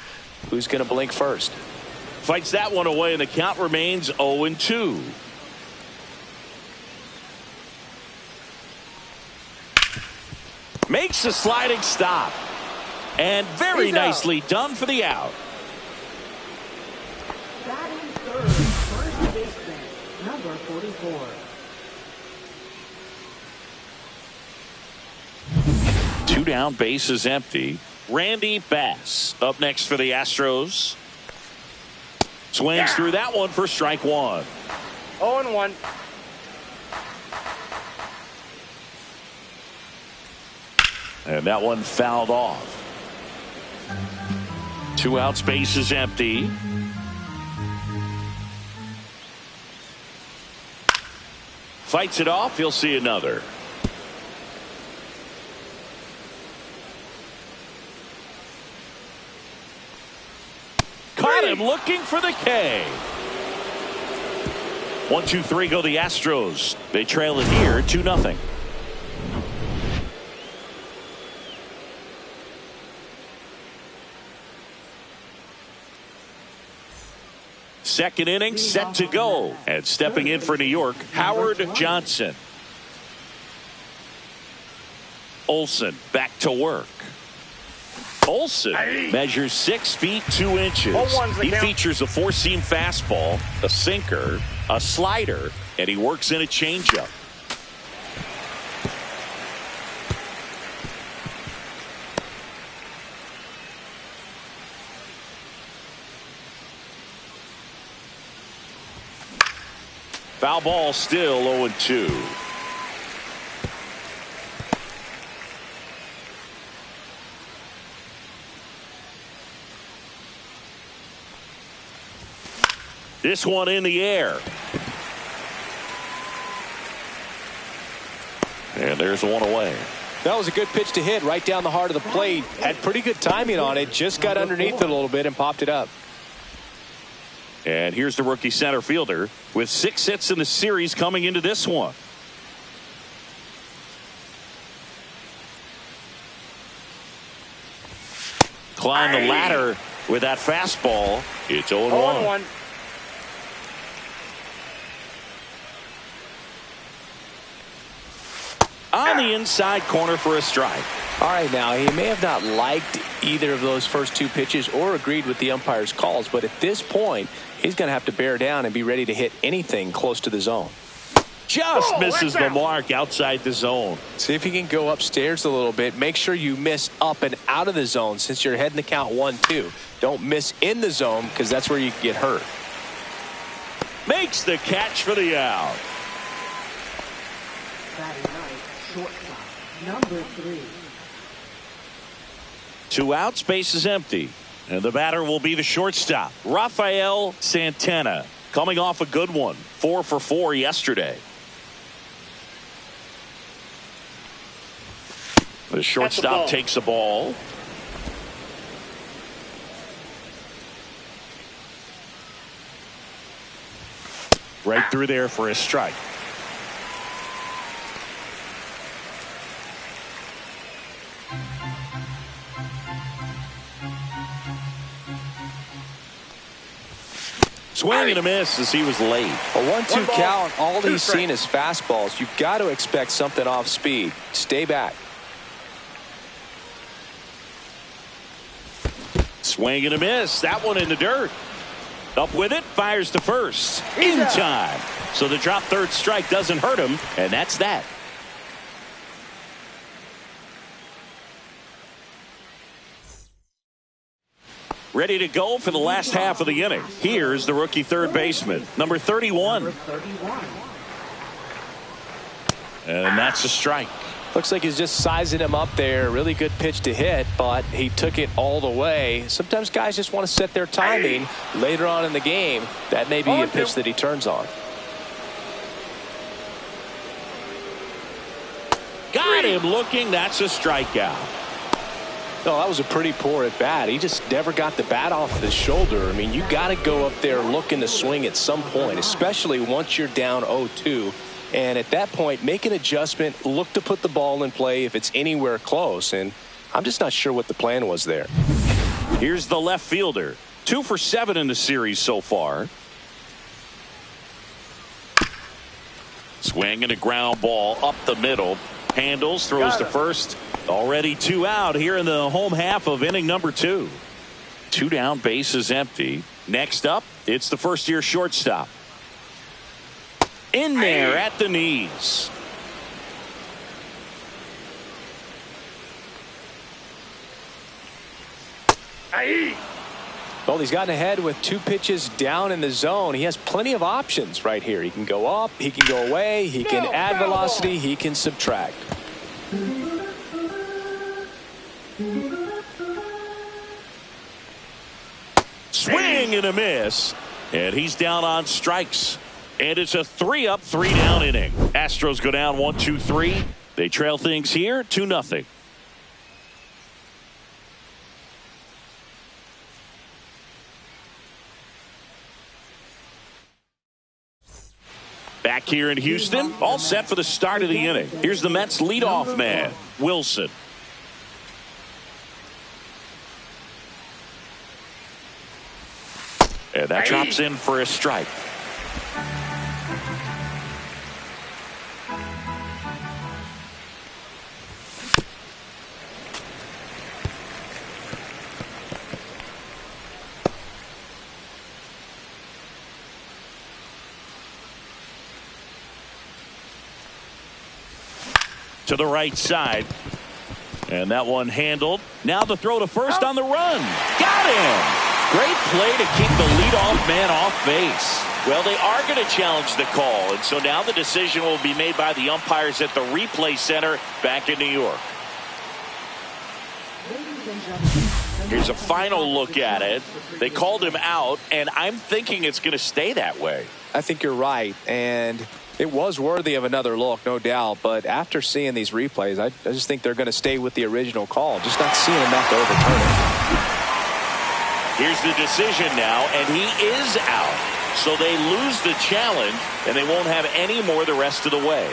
Speaker 2: who's going to blink first.
Speaker 1: Fights that one away, and the count remains 0-2. Makes a sliding stop. And very nicely done for the out.
Speaker 4: Batting third, first baseman, number 44.
Speaker 1: Two down, base is empty. Randy Bass up next for the Astros. Swings through that one for strike one.
Speaker 3: 0-1.
Speaker 1: And that one fouled off. 2 outs, base is empty. Fights it off. He'll see another. Caught him looking for the K. 1-2-3 go the Astros. They trail it here 2-0. Second inning set to go. And stepping in for New York, Howard Johnson. Olsen back to work. Olsen measures 6 feet 2 inches. He features a 4-seam fastball, a sinker, a slider, and he works in a changeup. Foul ball, still 0-2. This one in the air. And there's one away.
Speaker 2: That was a good pitch to hit right down the heart of the plate. Had pretty good timing on it. Just got underneath it a little bit and popped it up.
Speaker 1: And here's the rookie center fielder with 6 hits in the series coming into this one. Climb the ladder with that fastball. It's 0-1. On the inside corner for a strike.
Speaker 2: All right, now, he may have not liked either of those first 2 pitches or agreed with the umpire's calls, but at this point, he's going to have to bear down and be ready to hit anything close to the zone.
Speaker 1: Just misses the mark outside the zone.
Speaker 2: See if he can go upstairs a little bit. Make sure you miss up and out of the zone since you're heading the count 1-2. Don't miss in the zone because that's where you can get hurt.
Speaker 1: Makes the catch for the out.
Speaker 4: Batting ninth, shortstop, number 3.
Speaker 1: 2 outs, base is empty. And the batter will be the shortstop, Rafael Santana, coming off a good one, 4 for 4 yesterday. The shortstop takes a ball. Right through there for a strike. Swing and a miss as he was late.
Speaker 2: A 1-2 count. All he's seen is fastballs. You've got to expect something off speed. Stay back.
Speaker 1: Swing and a miss. That one in the dirt. Up with it, fires to first. In time. So the drop third strike doesn't hurt him, and that's that. Ready to go for the last half of the inning. Here's the rookie third baseman, number 31. And that's a strike.
Speaker 2: Looks like he's just sizing him up there. Really good pitch to hit, but he took it all the way. Sometimes guys just want to set their timing later on in the game. That may be a pitch that he turns on.
Speaker 1: Got him looking. That's a strikeout.
Speaker 2: No, that was a pretty poor at bat. He just never got the bat off of his shoulder. I mean, you got to go up there looking to swing at some point, especially once you're down 0-2. And at that point, make an adjustment, look to put the ball in play if it's anywhere close. And I'm just not sure what the plan was there.
Speaker 1: Here's the left fielder. 2 for 7 in the series so far. Swing and a ground ball up the middle. Handles, throws to first. Already 2 out here in the home half of inning number 2. 2 down, base is empty. Next up, it's the first-year shortstop. In there at the knees.
Speaker 2: Well, he's gotten ahead with 2 pitches down in the zone. He has plenty of options right here. He can go up, he can go away, he can add velocity, he can subtract.
Speaker 1: Swing and a miss. And he's down on strikes. And it's a 3-up, 3-down inning. Astros go down 1-2-3. They trail things here 2-0. Back here in Houston, all set for the start of the inning. Here's the Mets leadoff man, Wilson. And that drops in for a strike. To the right side. And that one handled. Now the throw to first on the run. Got him! Great play to keep the leadoff man off base. Well, they are going to challenge the call, and so now the decision will be made by the umpires at the replay center back in New York. Here's a final look at it. They called him out, and I'm thinking it's going to stay that way.
Speaker 2: I think you're right, and it was worthy of another look, no doubt. But after seeing these replays, I just think they're going to stay with the original call. Just not seeing enough to overturn it.
Speaker 1: Here's the decision now, and he is out. So they lose the challenge, and they won't have any more the rest of the way.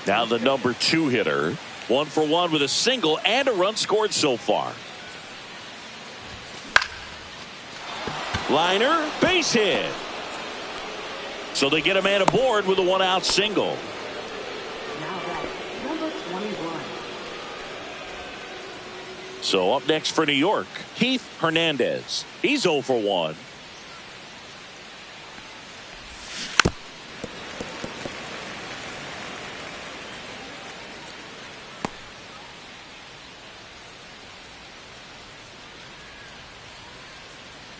Speaker 1: Now the number 2 hitter. 1 for 1 with a single and a run scored so far. Liner, base hit. So they get a man aboard with a 1-out single. So up next for New York, Keith Hernandez. He's 0 for 1.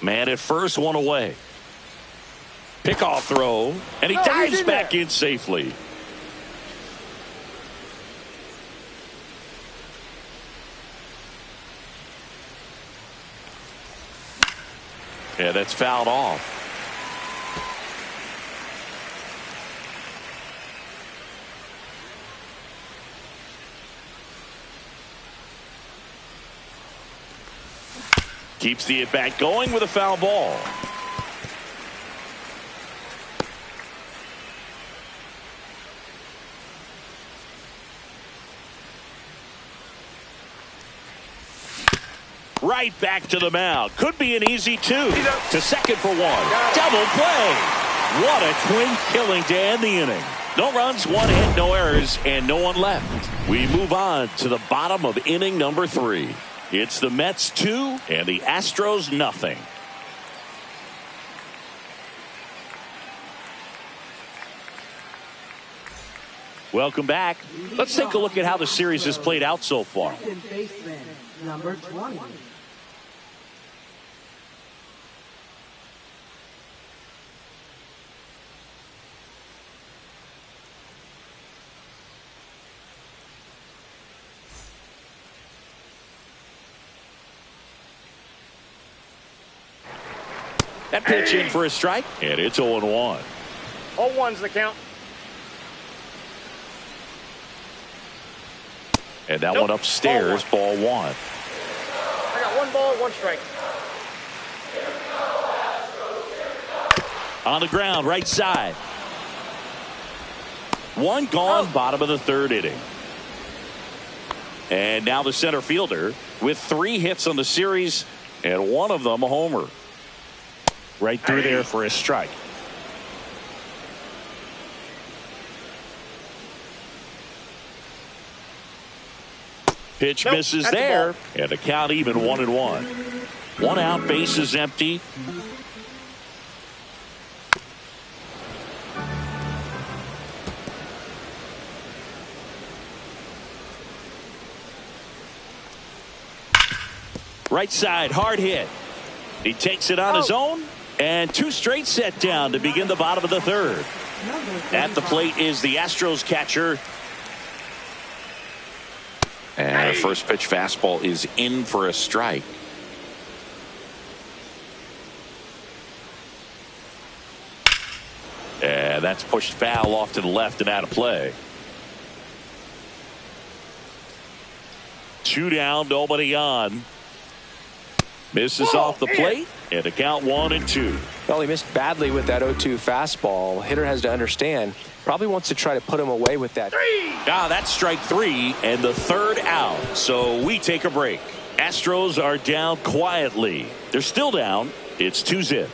Speaker 1: Man at first, 1 away. Pickoff throw, and he dives back in safely. Yeah, that's fouled off. Keeps the at-bat going with a foul ball. Right back to the mound. Could be an easy two. To second for one. Double play. What a twin killing to end the inning. No runs, one hit, no errors, and no one left. We move on to the bottom of inning number 3. It's the Mets 2 and the Astros nothing. Welcome back. Let's take a look at how the series has played out so far.
Speaker 4: Second baseman, number 20.
Speaker 1: That pitch in for a strike, and it's 0-1.
Speaker 3: 0-1's the count.
Speaker 1: And that one upstairs, ball 1.
Speaker 3: I got 1 ball, 1 strike.
Speaker 1: On the ground, right side. 1 gone, bottom of the 3rd inning. And now the center fielder with 3 hits on the series, and 1 of them a homer. Right through there for a strike. Pitch misses there, and the count even 1-1. 1 out, base is empty. Right side, hard hit. He takes it on his own. And 2 straight set down to begin the bottom of the 3rd. At the plate is the Astros catcher. And a first pitch fastball is in for a strike. And that's pushed foul off to the left and out of play. 2 down, nobody on. Misses off the plate, and the count 1-2.
Speaker 2: Well, he missed badly with that 0-2 fastball. Hitter has to understand, probably wants to try to put him away with that.
Speaker 1: That's strike 3 and the 3rd out. So we take a break. Astros are down quietly. They're still down. It's 2-0.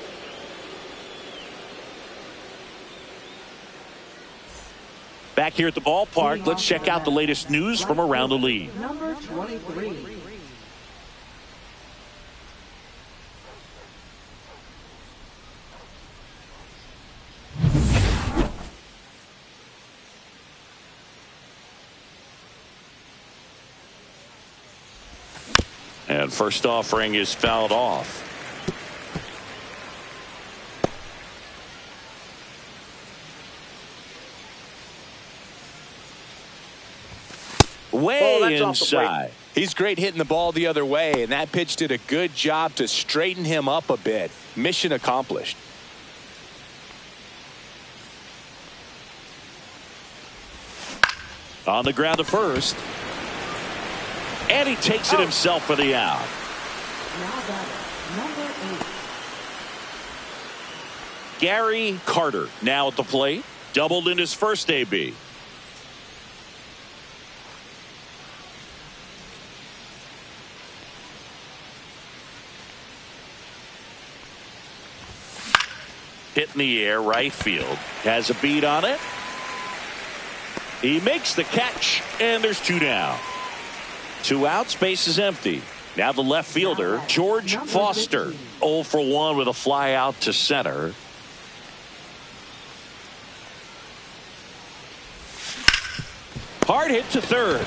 Speaker 1: Back here at the ballpark, let's check out the latest news from around the league.
Speaker 4: Number 23.
Speaker 1: And first offering is fouled off. Way inside.
Speaker 2: He's great hitting the ball the other way, and that pitch did a good job to straighten him up a bit. Mission accomplished.
Speaker 1: On the ground to first. And he takes it himself for the out.
Speaker 4: Now batter, number 8.
Speaker 1: Gary Carter now at the plate. Doubled in his first AB. Hit in the air, right field. Has a beat on it. He makes the catch, and there's 2 down. 2 outs, base is empty. Now the left fielder, George Foster. 0 for 1 with a fly out to center. Hard hit to third.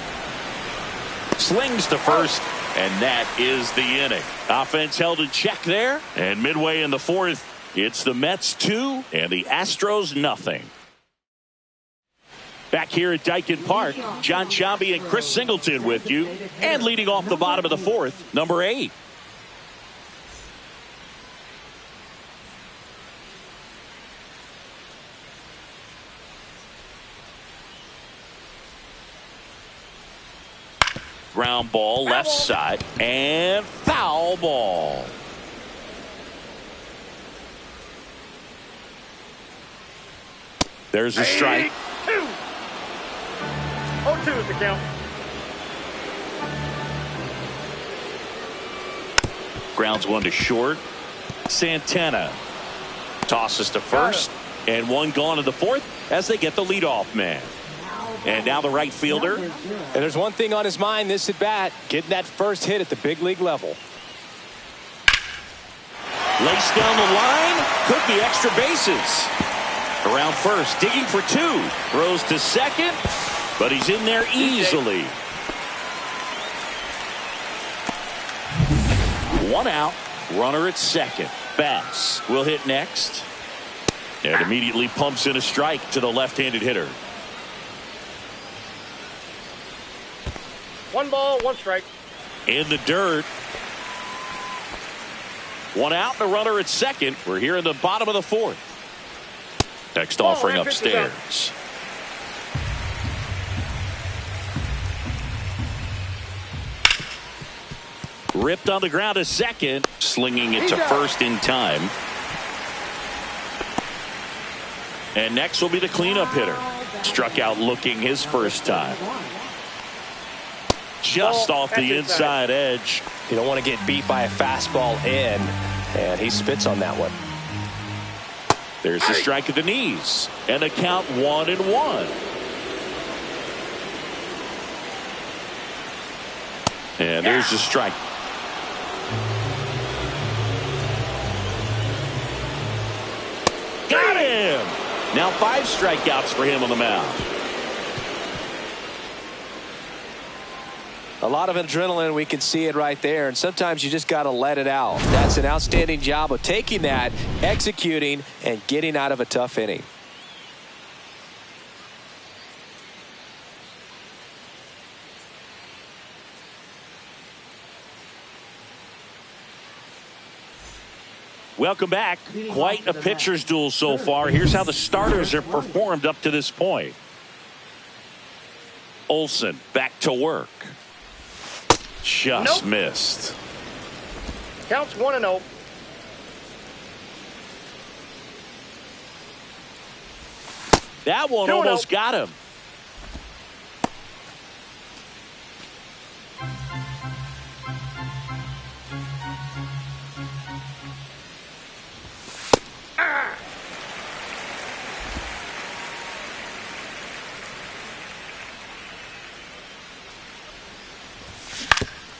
Speaker 1: Slings to first, and that is the inning. Offense held in check there, and midway in the 4th, It's the Mets 2 and the Astros nothing. Back here at Daikin Park, John Chambi and Chris Singleton with you. And leading off the bottom of the fourth, number 8. Ground ball left side and foul ball. There's a strike.
Speaker 3: 0-2 is the count.
Speaker 1: Grounds one to short. Santana tosses to first, and one gone to the fourth as they get the leadoff man. And now the right fielder.
Speaker 2: And there's one thing on his mind this at bat, getting that first hit at the big league level.
Speaker 1: Laced down the line, could be extra bases. Around first, digging for 2. Throws to second, but he's in there easily. 1 out, runner at second. Bass will hit next. And immediately pumps in a strike to the left-handed hitter.
Speaker 3: 1 ball, 1 strike.
Speaker 1: In the dirt. 1 out and a runner at second. We're here in the bottom of the fourth. Next offering upstairs. Ripped on the ground to second. Slinging it to first in time. And next will be the cleanup hitter. Struck out looking his first time. Just off the inside edge.
Speaker 2: You don't want to get beat by a fastball in, and he spits on that one.
Speaker 1: There's the strike at the knees, and the count 1-1. And there's the strike. Got him! Now 5 strikeouts for him on the mound.
Speaker 2: A lot of adrenaline, we can see it right there, and sometimes you just got to let it out. That's an outstanding job of taking that, executing, and getting out of a tough inning.
Speaker 1: Welcome back. Quite a pitcher's duel so far. Here's how the starters have performed up to this point. Olsen back to work. Just missed.
Speaker 3: Counts 1-0.
Speaker 1: That one almost got him.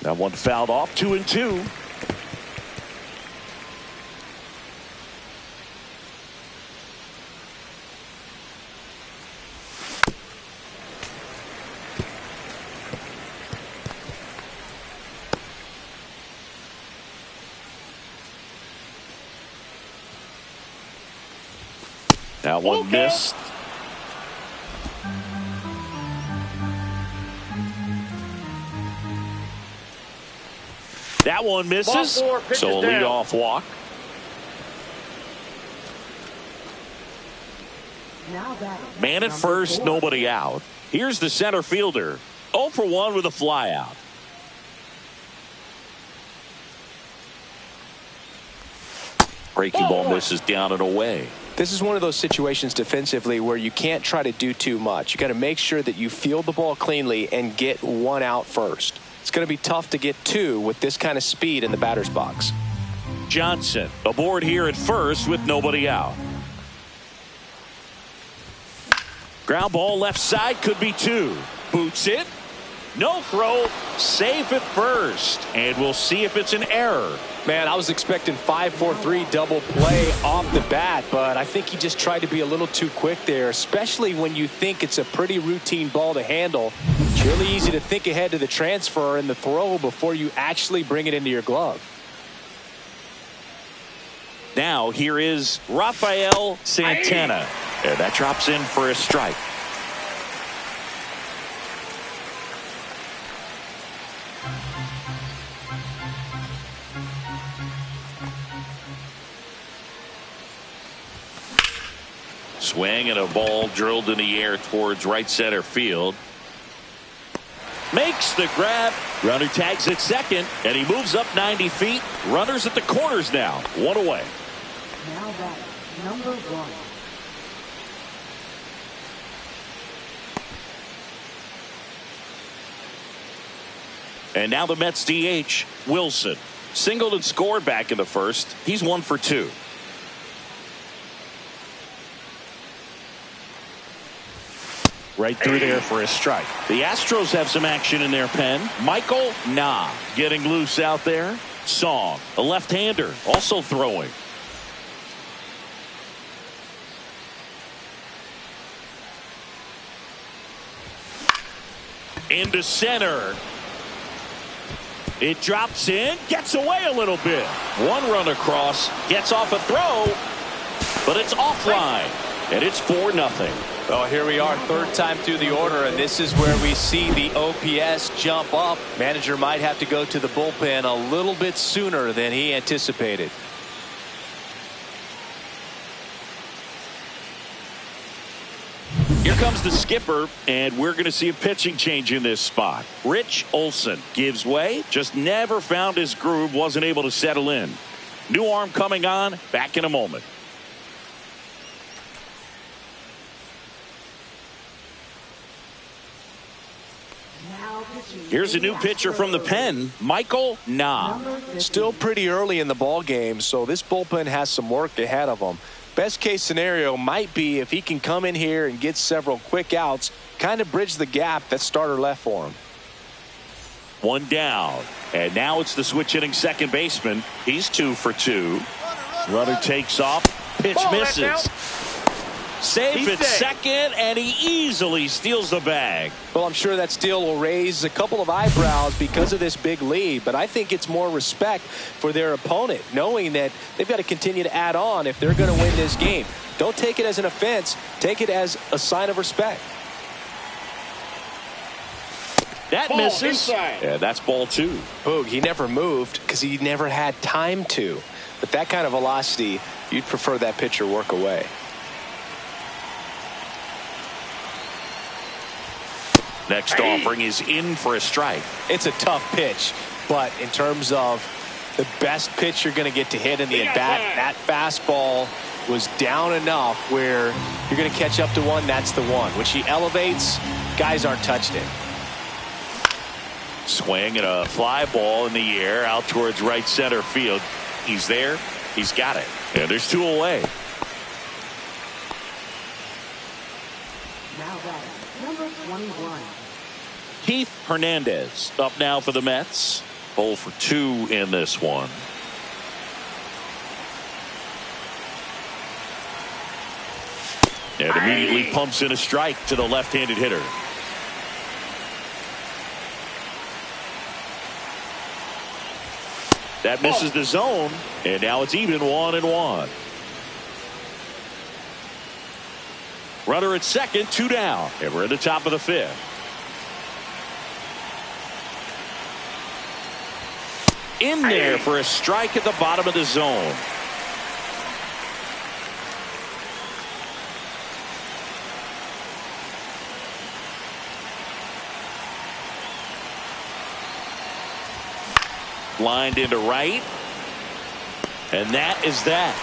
Speaker 1: That one fouled off. 2-2. That one missed. That one misses. So a leadoff walk. Man at first, nobody out. Here's the center fielder. 0 for 1 with a flyout. Breaking ball misses down and away.
Speaker 2: This is one of those situations defensively where you can't try to do too much. You got to make sure that you field the ball cleanly and get 1 out first. It's going to be tough to get 2 with this kind of speed in the batter's box.
Speaker 1: Johnson aboard here at first with nobody out. Ground ball left side, could be 2. Boots it. No throw. Safe at first. And we'll see if it's an error.
Speaker 2: Man, I was expecting 5-4-3 double play off the bat, but I think he just tried to be a little too quick there, especially when you think it's a pretty routine ball to handle. It's really easy to think ahead to the transfer and the throw before you actually bring it into your glove.
Speaker 1: Now here is Rafael Santana. And that drops in for a strike. Swing and a ball drilled in the air towards right center field. Makes the grab. Runner tags at second, and he moves up 90 feet. Runners at the corners now. One away.
Speaker 4: Now that number 1.
Speaker 1: And now the Mets DH, Wilson. Singled and scored back in the first. He's 1 for 2. Right through there for a strike. The Astros have some action in their pen. Michael Nah getting loose out there. Song, a left-hander, also throwing. Into center. It drops in, gets away a little bit. One run across, gets off a throw, but it's offline, and it's 4-0.
Speaker 2: Oh, here we are, third time through the order, and this is where we see the OPS jump up. Manager might have to go to the bullpen a little bit sooner than he anticipated.
Speaker 1: Here comes the skipper, and we're going to see a pitching change in this spot. Rich Olson gives way, just never found his groove, wasn't able to settle in. New arm coming on, back in a moment. Here's a new pitcher from the pen, Michael Nah.
Speaker 2: Still pretty early in the ball game, so this bullpen has some work ahead of them. Best case scenario might be if he can come in here and get several quick outs, kind of bridge the gap that starter left for him.
Speaker 1: One down, and now it's the switch hitting second baseman. He's 2 for 2. Runner takes off, pitch misses. Safe at second, and he easily steals the bag.
Speaker 2: Well, I'm sure that steal will raise a couple of eyebrows because of this big lead, but I think it's more respect for their opponent, knowing that they've got to continue to add on if they're going to win this game. Don't take it as an offense. Take it as a sign of respect.
Speaker 1: That misses. Yeah, that's ball 2.
Speaker 2: Boog, he never moved because he never had time to. But that kind of velocity, you'd prefer that pitcher work away.
Speaker 1: Next offering is in for a strike.
Speaker 2: It's a tough pitch, but in terms of the best pitch you're going to get to hit in the at-bat, that fastball was down enough where you're going to catch up to one. That's the one. Which he elevates, guys aren't touched it.
Speaker 1: Swing and a fly ball in the air out towards right center field. He's there. He's got it. And there's 2 away.
Speaker 4: Now that number 21.
Speaker 1: Keith Hernandez up now for the Mets. 0 for 2 in this one. And immediately pumps in a strike to the left-handed hitter. That misses the zone, and now it's even 1-1. Runner at second, 2 down, and we're at the top of the 5th. In there for a strike at the bottom of the zone. Lined into right. And that is that.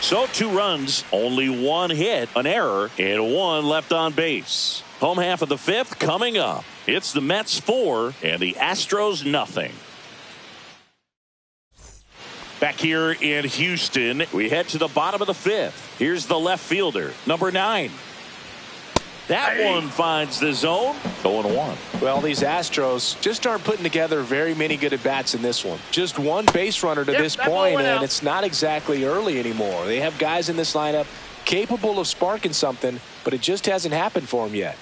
Speaker 1: So 2 runs, only 1 hit, an error, and 1 left on base. Home half of the 5th coming up. It's the Mets 4 and the Astros nothing. Back here in Houston, we head to the bottom of the 5th. Here's the left fielder, number 9. That one finds the zone. 0-1.
Speaker 2: Well, these Astros just aren't putting together very many good at-bats in this one. Just 1 base runner to this point, and it's not exactly early anymore. They have guys in this lineup capable of sparking something, but it just hasn't happened for them yet.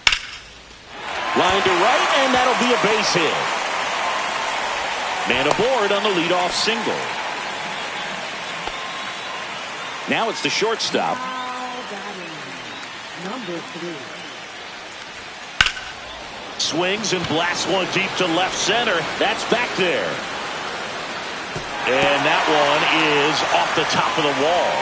Speaker 1: Line to right, and that'll be a base hit. Man aboard on the leadoff single. Now it's the shortstop.
Speaker 4: Number 3.
Speaker 1: Swings and blasts one deep to left center. That's back there. And that one is off the top of the wall.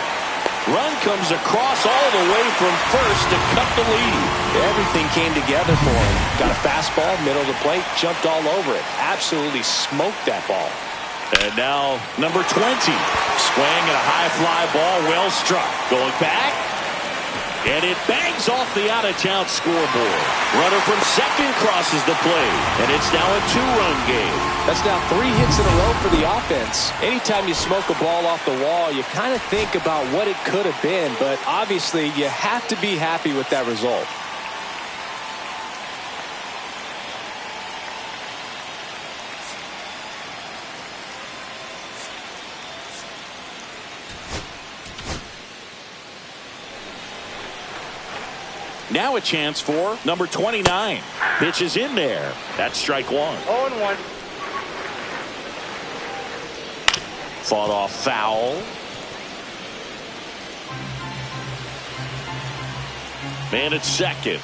Speaker 1: Run comes across all the way from first to cut the lead.
Speaker 2: Everything came together for him. Got a fastball, middle of the plate, jumped all over it. Absolutely smoked that ball.
Speaker 1: And now number 20. Swing and a high fly ball, well struck. Going back. And it bangs off the out-of-town scoreboard. Runner from second crosses the plate. And it's now a 2-run game.
Speaker 2: That's now 3 hits in a row for the offense. Anytime you smoke a ball off the wall, you kind of think about what it could have been. But obviously, you have to be happy with that result.
Speaker 1: Now a chance for number 29. Pitch is in there. That's strike 1.
Speaker 3: 0-1.
Speaker 1: Fought off foul. Man at second.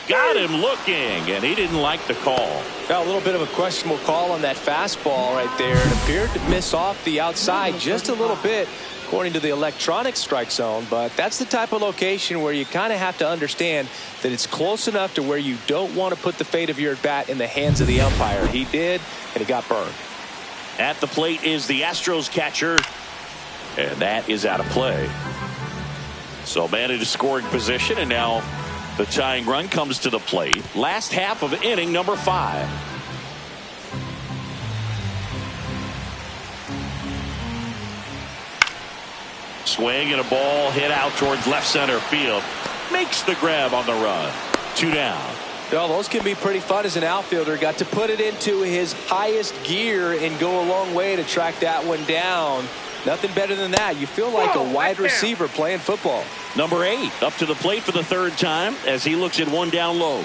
Speaker 1: Got him looking, and he didn't like the call.
Speaker 2: Got a little bit of a questionable call on that fastball right there. It appeared to miss off the outside just a little bit, according to the electronic strike zone, but that's the type of location where you kind of have to understand that it's close enough to where you don't want to put the fate of your bat in the hands of the umpire. He did, and he got burned.
Speaker 1: At the plate is the Astros catcher, and that is out of play. So man in a scoring position, and now the tying run comes to the plate. Last half of inning number 5. Swing and a ball hit out towards left center field. Makes the grab on the run. 2 down.
Speaker 2: Well, those can be pretty fun as an outfielder. Got to put it into his highest gear and go a long way to track that one down. Nothing better than that. You feel like a wide receiver playing football.
Speaker 1: Number 8 up to the plate for the 3rd time as he looks at one down low.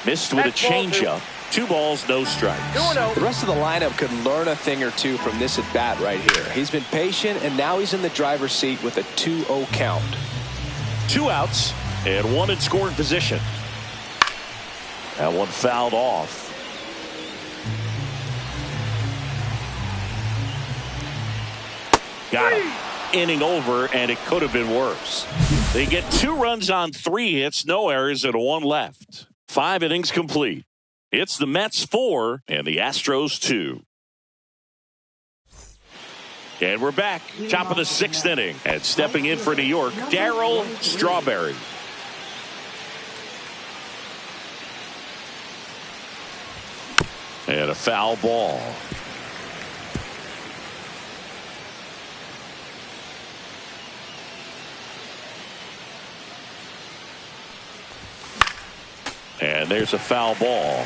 Speaker 1: Missed with a changeup. 2 balls, no strikes.
Speaker 2: The rest of the lineup could learn a thing or two from this at bat right here. He's been patient, and now he's in the driver's seat with a 2-0 count.
Speaker 1: 2 outs and 1 in scoring position. That one fouled off. Got him. Inning over, and it could have been worse. They get 2 runs on 3 hits, no errors, and 1 left. 5 innings complete. It's the Mets 4 and the Astros 2. And we're back. Top of the 6th inning. And stepping in for New York, Darryl Strawberry. And a foul ball. And there's a foul ball.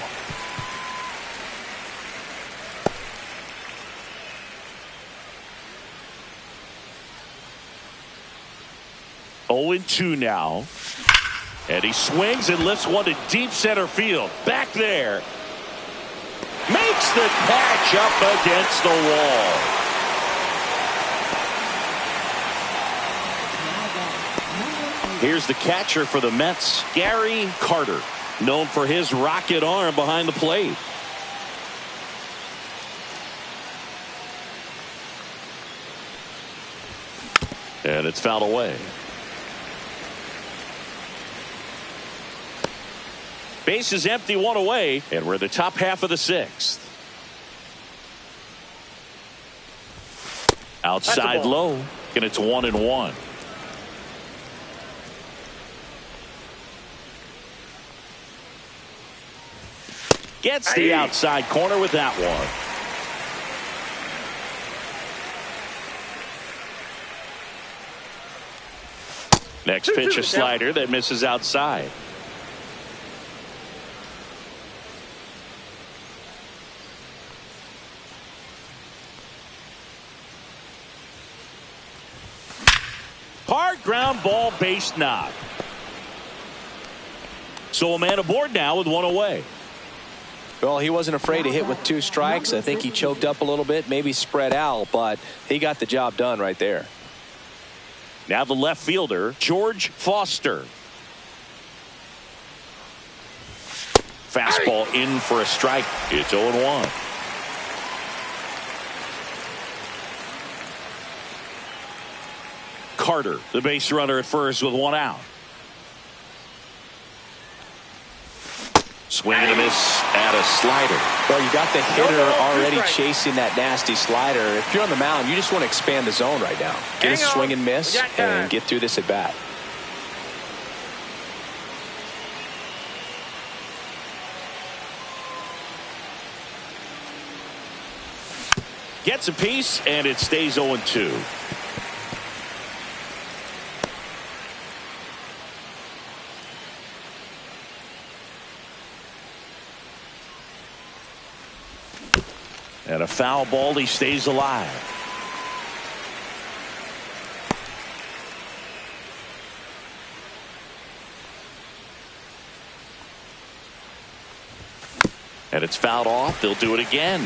Speaker 1: Oh and 2 now. And he swings and lifts one to deep center field. Back there. Makes the catch up against the wall. Here's the catcher for the Mets, Gary Carter, known for his rocket arm behind the plate. And it's fouled away. Base is empty, 1 away, and we're in the top half of the 6th. Outside low, and it's 1-1. Gets the outside corner with that one. Next pitch, a slider that misses outside. Hard ground ball, base knock. So a man aboard now with 1 away.
Speaker 2: Well, he wasn't afraid to hit with 2 strikes. I think he choked up a little bit, maybe spread out, but he got the job done right there.
Speaker 1: Now the left fielder, George Foster. Fastball in for a strike. It's 0-1. Carter, the base runner at first with 1 out. Swing and a miss at a slider.
Speaker 2: Well, you got the hitter already chasing that nasty slider. If you're on the mound, you just want to expand the zone right now. Get a swing and miss and get through this at bat.
Speaker 1: Gets a piece, and it stays 0-2. And a foul ball, he stays alive. And it's fouled off. They'll do it again.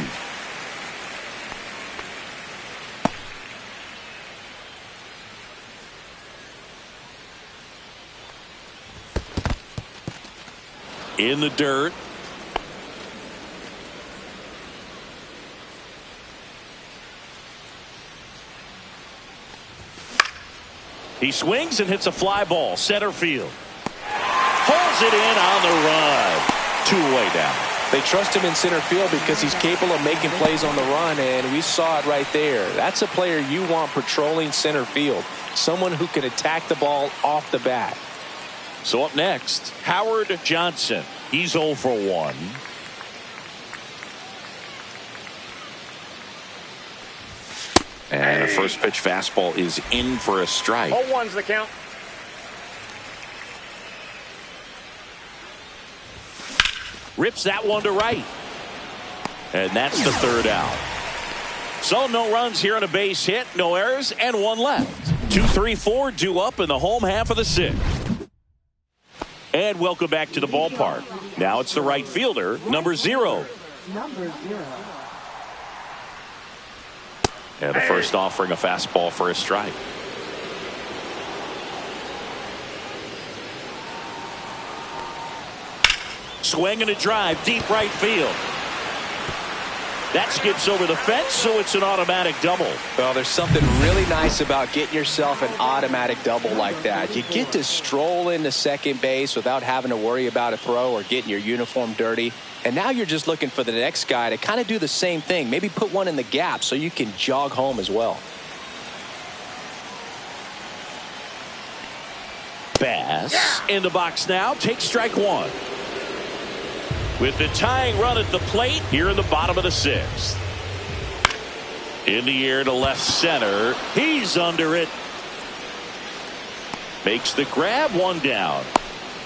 Speaker 1: In the dirt. He swings and hits a fly ball. Center field. Pulls it in on the run. 2-away down.
Speaker 2: They trust him in center field because he's capable of making plays on the run, and we saw it right there. That's a player you want patrolling center field. Someone who can attack the ball off the bat.
Speaker 1: So up next, Howard Johnson. He's 0 for 1. And a first pitch fastball is in for a strike.
Speaker 3: 0-1's the count.
Speaker 1: Rips that one to right. And that's the 3rd out. So no runs here on a base hit, no errors, and 1 left. 2, 3, 4 due up in the home half of the 6th. And welcome back to the ballpark. Now it's the right fielder, number 0. And the first offering a fastball for a strike. Swing and a drive, deep right field. That skips over the fence, so it's an automatic double.
Speaker 2: Well, there's something really nice about getting yourself an automatic double like that. You get to stroll into second base without having to worry about a throw or getting your uniform dirty. And now you're just looking for the next guy to kind of do the same thing. Maybe put one in the gap so you can jog home as well.
Speaker 1: Bass in the box now. Takes strike 1. With the tying run at the plate here in the bottom of the 6th. In the air to left center. He's under it. Makes the grab, 1 down.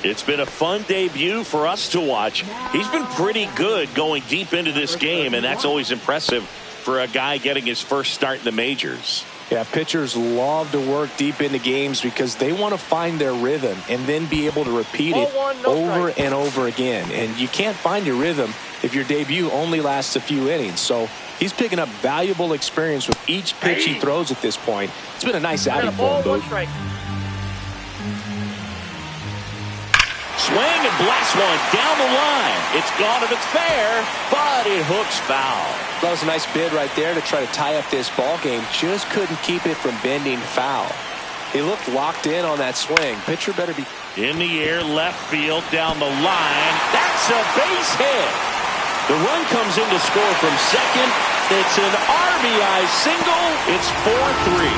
Speaker 1: It's been a fun debut for us to watch. He's been pretty good going deep into this game, and that's always impressive for a guy getting his first start in the majors.
Speaker 2: Yeah, pitchers love to work deep into games because they want to find their rhythm and then be able to repeat it over and over again. And you can't find your rhythm if your debut only lasts a few innings. So he's picking up valuable experience with each pitch he throws at this point. It's been a nice outing for him, Boog.
Speaker 1: Swing and blast one down the line. It's gone if it's fair, but it hooks foul.
Speaker 2: That was a nice bid right there to try to tie up this ball game. Just couldn't keep it from bending foul. He looked locked in on that swing. Pitcher better be
Speaker 1: in the air, left field, down the line. That's a base hit. The run comes in to score from second. It's an RBI single. It's 4-3.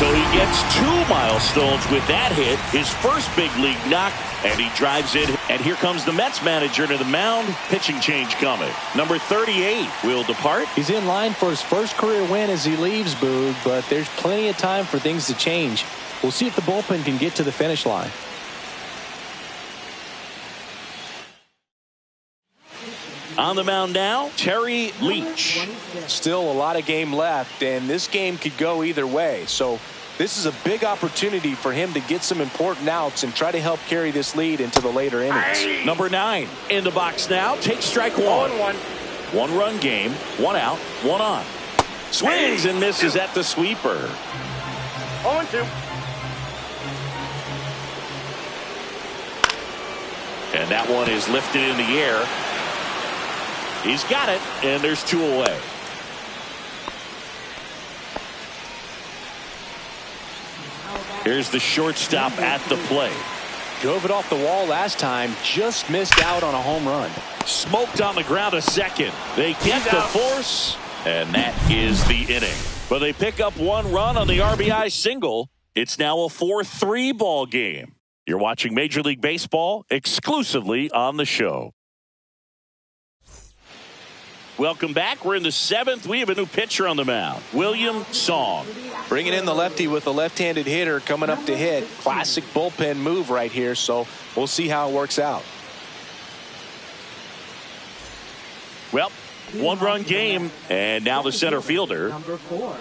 Speaker 1: So he gets 2 milestones with that hit, his first big league knock, and he drives it. And here comes the Mets manager to the mound. Pitching change coming. Number 38 will depart.
Speaker 2: He's in line for his first career win as he leaves, Boog, but there's plenty of time for things to change. We'll see if the bullpen can get to the finish line.
Speaker 1: On the mound now, Terry Leach.
Speaker 2: Still a lot of game left, and this game could go either way. So This is a big opportunity for him to get some important outs and try to help carry this lead into the later innings.
Speaker 1: Number 9 in the box now. Takes strike one.
Speaker 3: 0-1.
Speaker 1: 1-run game. 1 out. 1 on. Swings and misses at the sweeper.
Speaker 3: 0-2.
Speaker 1: And that one is lifted in the air. He's got it, and there's 2 away. Here's the shortstop at the plate.
Speaker 2: Drove it off the wall last time, just missed out on a home run.
Speaker 1: Smoked on the ground a second. They get the force, and that is the inning. But they pick up 1 run on the RBI single. It's now a 4-3 ball game. You're watching Major League Baseball exclusively on the show. Welcome back. We're in the 7th. We have a new pitcher on the mound, William Song.
Speaker 2: Bringing in the lefty with a left-handed hitter coming up to hit. Classic bullpen move right here, so we'll see how it works out.
Speaker 1: Well, 1-run game, and now the center fielder.
Speaker 4: Number 4.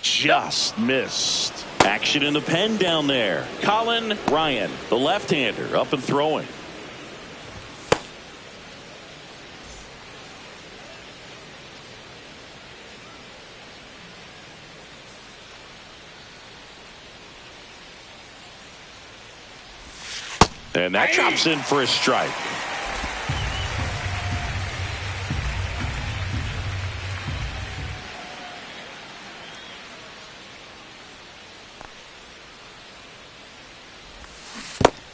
Speaker 1: Just missed. Action in the pen down there. Colin Ryan, the left-hander, up and throwing. And that drops in for a strike.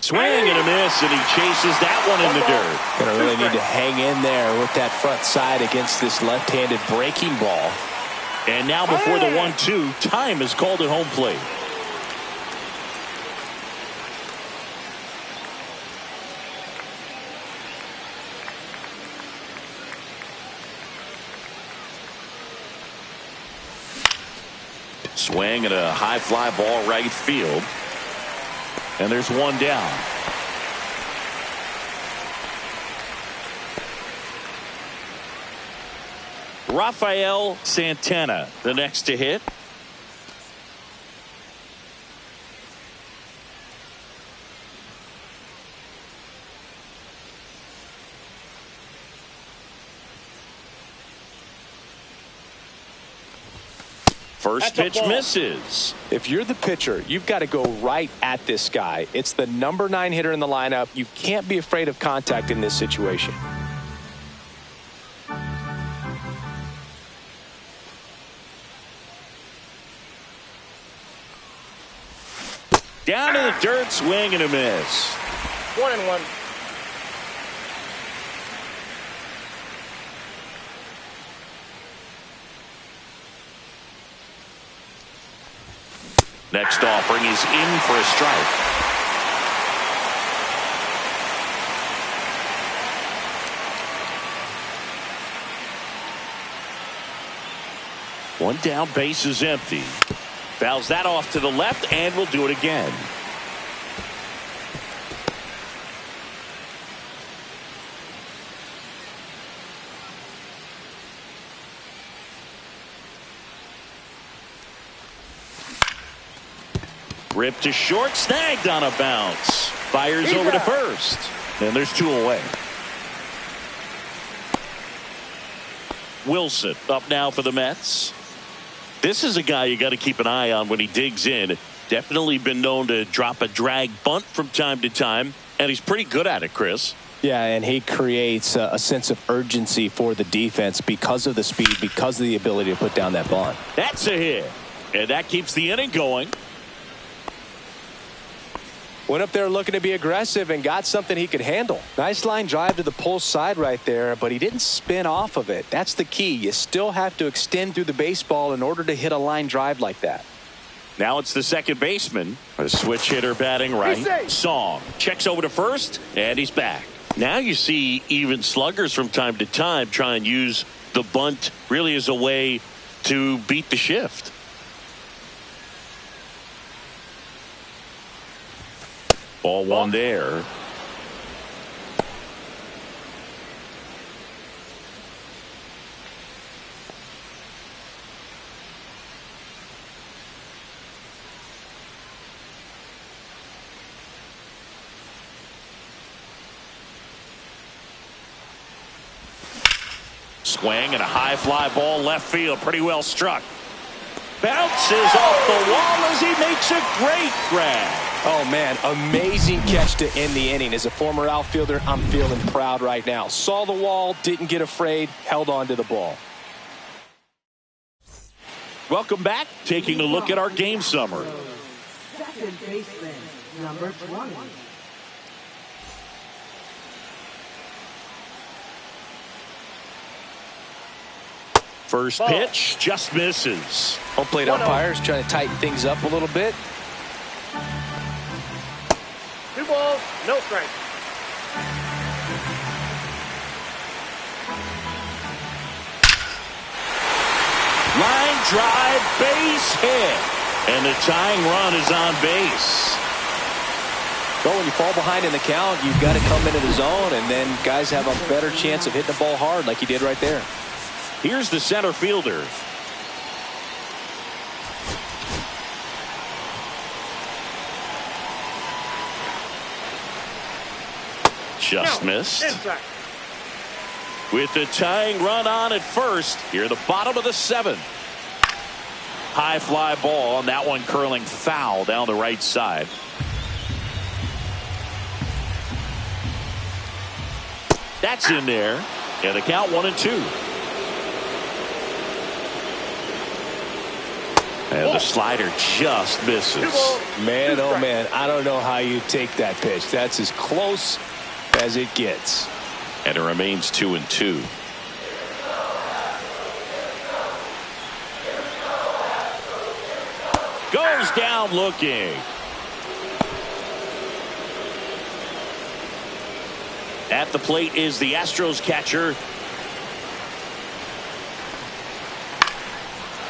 Speaker 1: Swing and a miss, and he chases that one in the dirt.
Speaker 2: Gonna really need to hang in there with that front side against this left-handed breaking ball.
Speaker 1: And now before the 1-2, time is called at home plate. Swing and a high fly ball right field. And there's 1 down. Rafael Santana, the next to hit. First pitch misses.
Speaker 2: If you're the pitcher, you've got to go right at this guy. It's the number 9 hitter in the lineup. You can't be afraid of contact in this situation.
Speaker 1: Down to the dirt, swing and a miss.
Speaker 3: 1-1.
Speaker 1: Next offering is in for a strike. One down, base is empty. Fouls that off to the left, and will do it again. Ripped to short, snagged on a bounce. Fires over to first. And there's 2 away. Wilson up now for the Mets. This is a guy you got to keep an eye on when he digs in. Definitely been known to drop a drag bunt from time to time, and he's pretty good at it, Chris.
Speaker 2: Yeah, and he creates a sense of urgency for the defense because of the speed, because of the ability to put down that bunt.
Speaker 1: That's a hit, and that keeps the inning going.
Speaker 2: Went up there looking to be aggressive and got something he could handle. Nice line drive to the pull side right there, but he didn't spin off of it. That's the key. You still have to extend through the baseball in order to hit a line drive like that.
Speaker 1: Now it's the second baseman. A switch hitter batting right. Song checks over to first, and he's back. Now you see even sluggers from time to time try and use the bunt really as a way to beat the shift. Ball one there. Swing and a high fly ball left field. Pretty well struck. Bounces off the wall as he makes a great grab.
Speaker 2: Oh, man, amazing catch to end the inning. As a former outfielder, I'm feeling proud right now. Saw the wall, didn't get afraid, held on to the ball.
Speaker 1: Welcome back. Taking a look at our game summary.
Speaker 4: Second baseman, number 20.
Speaker 1: First pitch just misses.
Speaker 2: Home plate umpires trying to tighten things up a little bit.
Speaker 3: 2 balls, no strike.
Speaker 1: Line drive, base hit. And the tying run is on base.
Speaker 2: Well, when you fall behind in the count, you've got to come into the zone, and then guys have a better chance of hitting the ball hard like he did right there.
Speaker 1: Here's the center fielder. Just missed.
Speaker 3: Inside.
Speaker 1: With the tying run on at first, here the bottom of the 7th. High fly ball, and that one curling foul down the right side. That's in there. And the count 1-2. And the slider just misses.
Speaker 2: Man, oh man, I don't know how you take that pitch. That's as close as it gets.
Speaker 1: And it remains 2-2. Goes down looking. At the plate is the Astros catcher.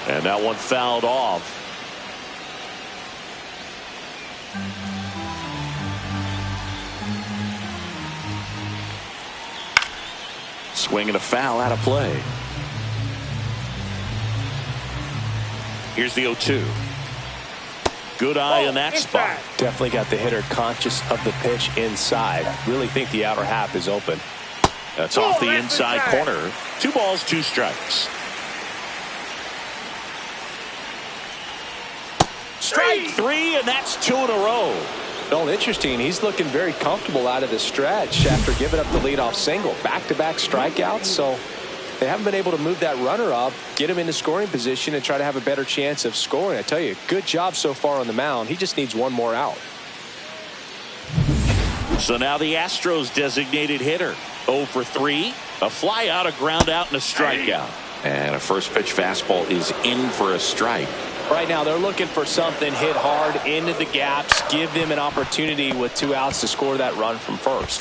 Speaker 1: And that one fouled off. Swing and a foul out of play. Here's the 0-2. Good eye in that spot.
Speaker 2: Definitely got the hitter conscious of the pitch inside. Really think the outer half is open.
Speaker 1: That's off the inside corner. 2 balls, 2 strikes. Strike 3, and that's 2 in a row.
Speaker 2: Well, interesting. He's looking very comfortable out of the stretch after giving up the leadoff single. Back-to-back strikeouts, so they haven't been able to move that runner up, get him into scoring position, and try to have a better chance of scoring. I tell you, good job so far on the mound. He just needs one more out.
Speaker 1: So now the Astros designated hitter. 0 for 3. A fly out, a ground out, and a strikeout. And a first pitch fastball is in for a strike.
Speaker 2: Right now they're looking for something hit hard into the gaps, give them an opportunity with 2 outs to score that run from first.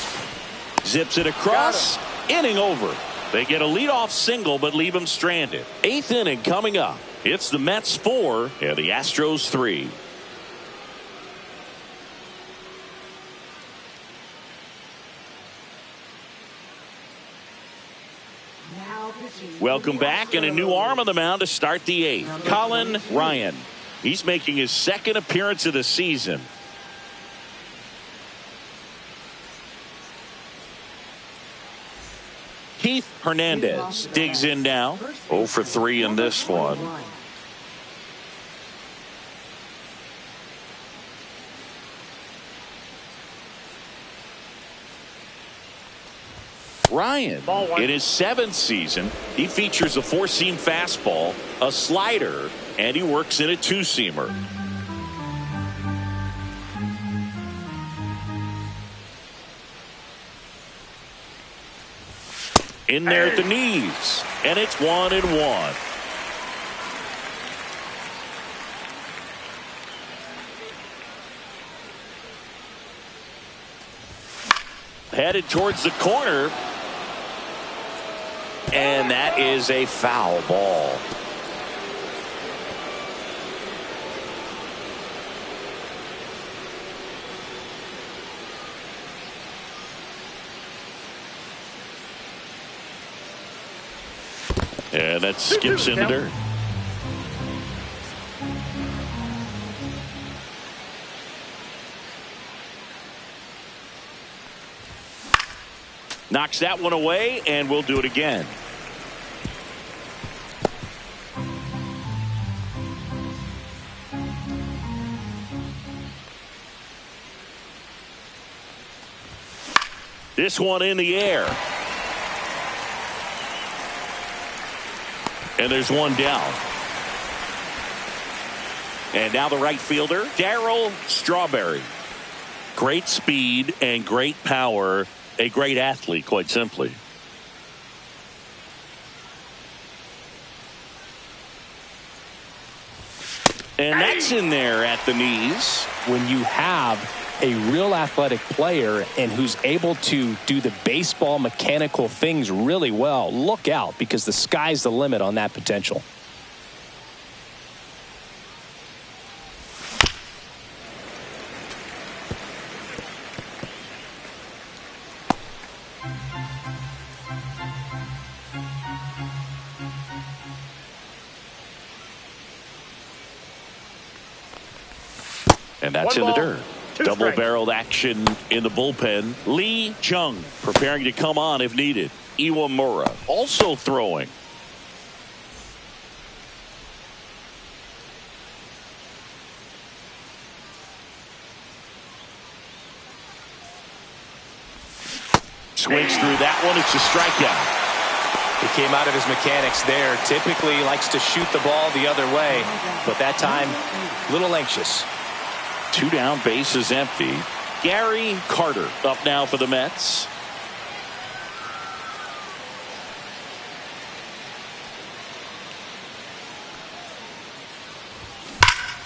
Speaker 1: Zips it across. Inning over. They get a leadoff single but leave him stranded. 8th inning coming up. It's the Mets 4 and the Astros 3. Welcome back, and a new arm on the mound to start the 8th. Colin Ryan. He's making his 2nd appearance of the season. Keith Hernandez digs in now. 0 for 3 in this one. Ryan, in his 7th season, he features a 4-seam fastball, a slider, and he works in a 2-seamer. In there at the knees, and it's 1-1. Headed towards the corner. And that is a foul ball. And that skips into dirt. Knocks that one away, and we'll do it again. This one in the air. And there's one down. And now the right fielder, Darryl Strawberry. Great speed and great power. A great athlete, quite simply. And that's in there at the knees.
Speaker 2: When you have a real athletic player and who's able to do the baseball mechanical things really well, look out, because the sky's the limit on that potential.
Speaker 1: And that's in the dirt. Double-barreled action in the bullpen. Lee Chung preparing to come on if needed. Iwamura also throwing. Swings through that one. It's a strikeout.
Speaker 2: He came out of his mechanics there. Typically likes to shoot the ball the other way, but that time a little anxious.
Speaker 1: 2 down, base is empty. Gary Carter up now for the Mets.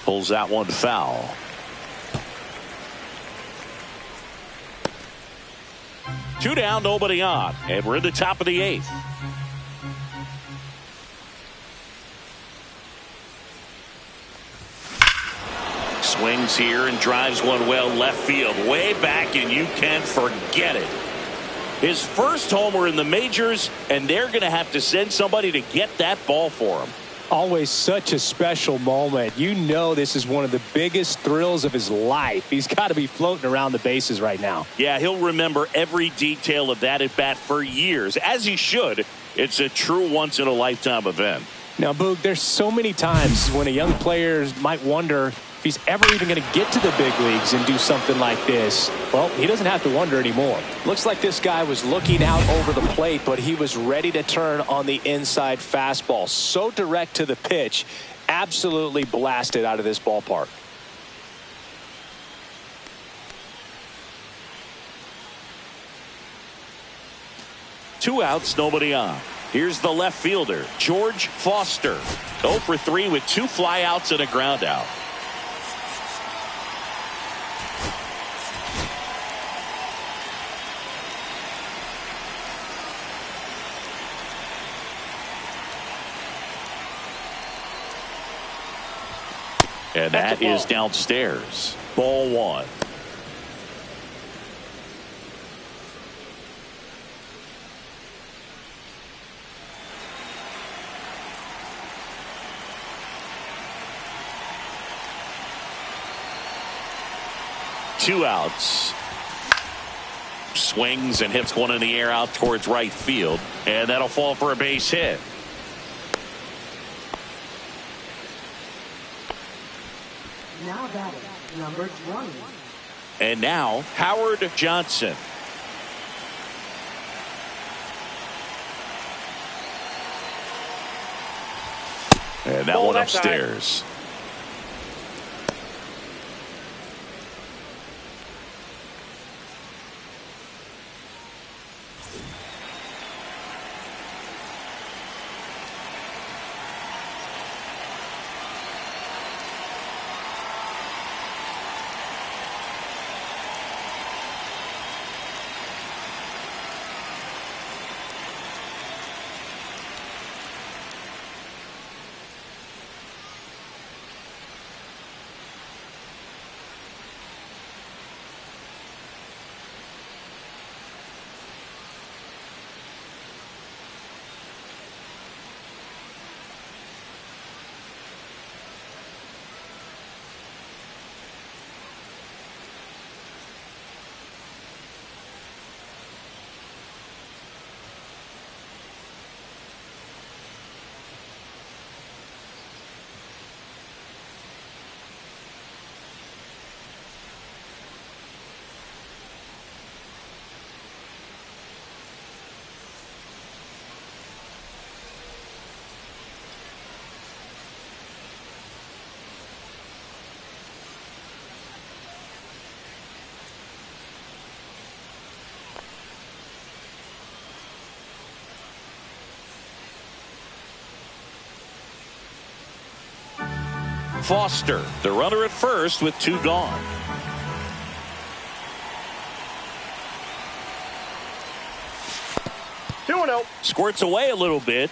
Speaker 1: Pulls that one foul. Two down, nobody on, and we're in the top of the 8th. Swings here and drives one well left field, way back, and you can forget it. His first homer in the majors, and they're going to have to send somebody to get that ball for him.
Speaker 2: Always such a special moment. You know this is one of the biggest thrills of his life. He's got to be floating around the bases right now.
Speaker 1: Yeah, he'll remember every detail of that at bat for years, as he should. It's a true once-in-a-lifetime event.
Speaker 2: Now, Boog, there's so many times when a young player might wonder if he's ever even going to get to the big leagues and do something like this. Well, he doesn't have to wonder anymore. Looks like this guy was looking out over the plate, but he was ready to turn on the inside fastball. So direct to the pitch, absolutely blasted out of this ballpark.
Speaker 1: Two outs, nobody on. Here's the left fielder, George Foster. 0 for 3 with 2 flyouts and a ground out. And that is downstairs. Ball 1. Two outs. Swings and hits one in the air out towards right field. And that'll fall for a base hit.
Speaker 4: Now batting, number 20.
Speaker 1: And now Howard Johnson. And that one upstairs. Foster, the runner at first with 2 gone.
Speaker 3: 2-0.
Speaker 1: Squirts away a little bit.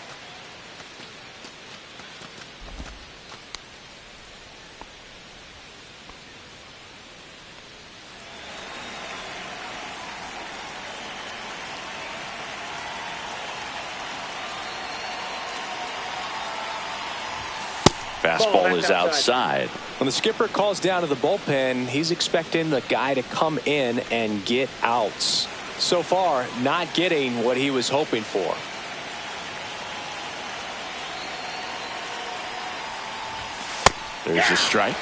Speaker 1: Fastball is outside.
Speaker 2: When the skipper calls down to the bullpen, he's expecting the guy to come in and get outs. So far, not getting what he was hoping for.
Speaker 1: There's a strike.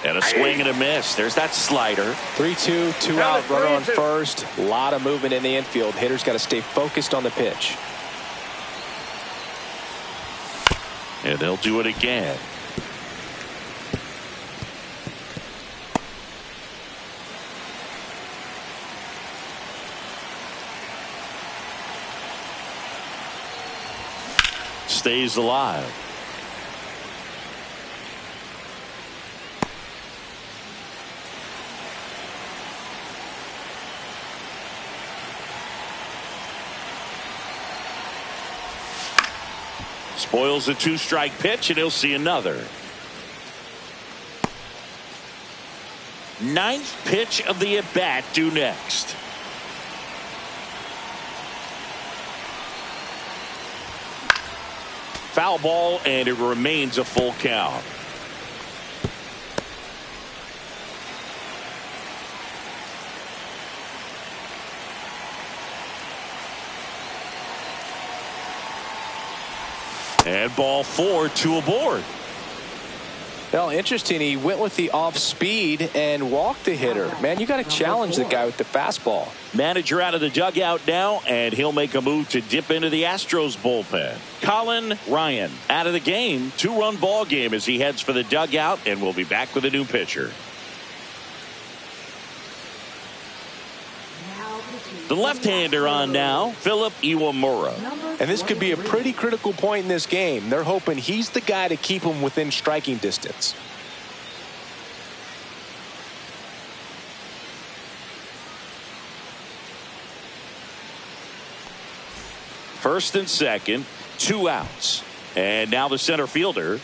Speaker 1: And a swing and a miss. There's that slider.
Speaker 2: 3-2, 2 out, runner on first. A lot of movement in the infield. Hitter's got to stay focused on the pitch.
Speaker 1: And they'll do it again. Stays alive. Spoils the 2-strike pitch, and he'll see another. 9th pitch of the at-bat due next. Foul ball, and it remains a full count. And ball 4, 2 aboard.
Speaker 2: Well, interesting. He went with the off speed and walked the hitter. Man, you got to challenge the guy with the fastball.
Speaker 1: Manager out of the dugout now, and he'll make a move to dip into the Astros bullpen. Colin Ryan out of the game. 2-run ball game as he heads for the dugout, and we'll be back with a new pitcher. The left-hander on now, Philip Iwamura.
Speaker 2: And this could be a pretty critical point in this game. They're hoping he's the guy to keep them within striking distance.
Speaker 1: First and second, 2 outs. And now the center fielder.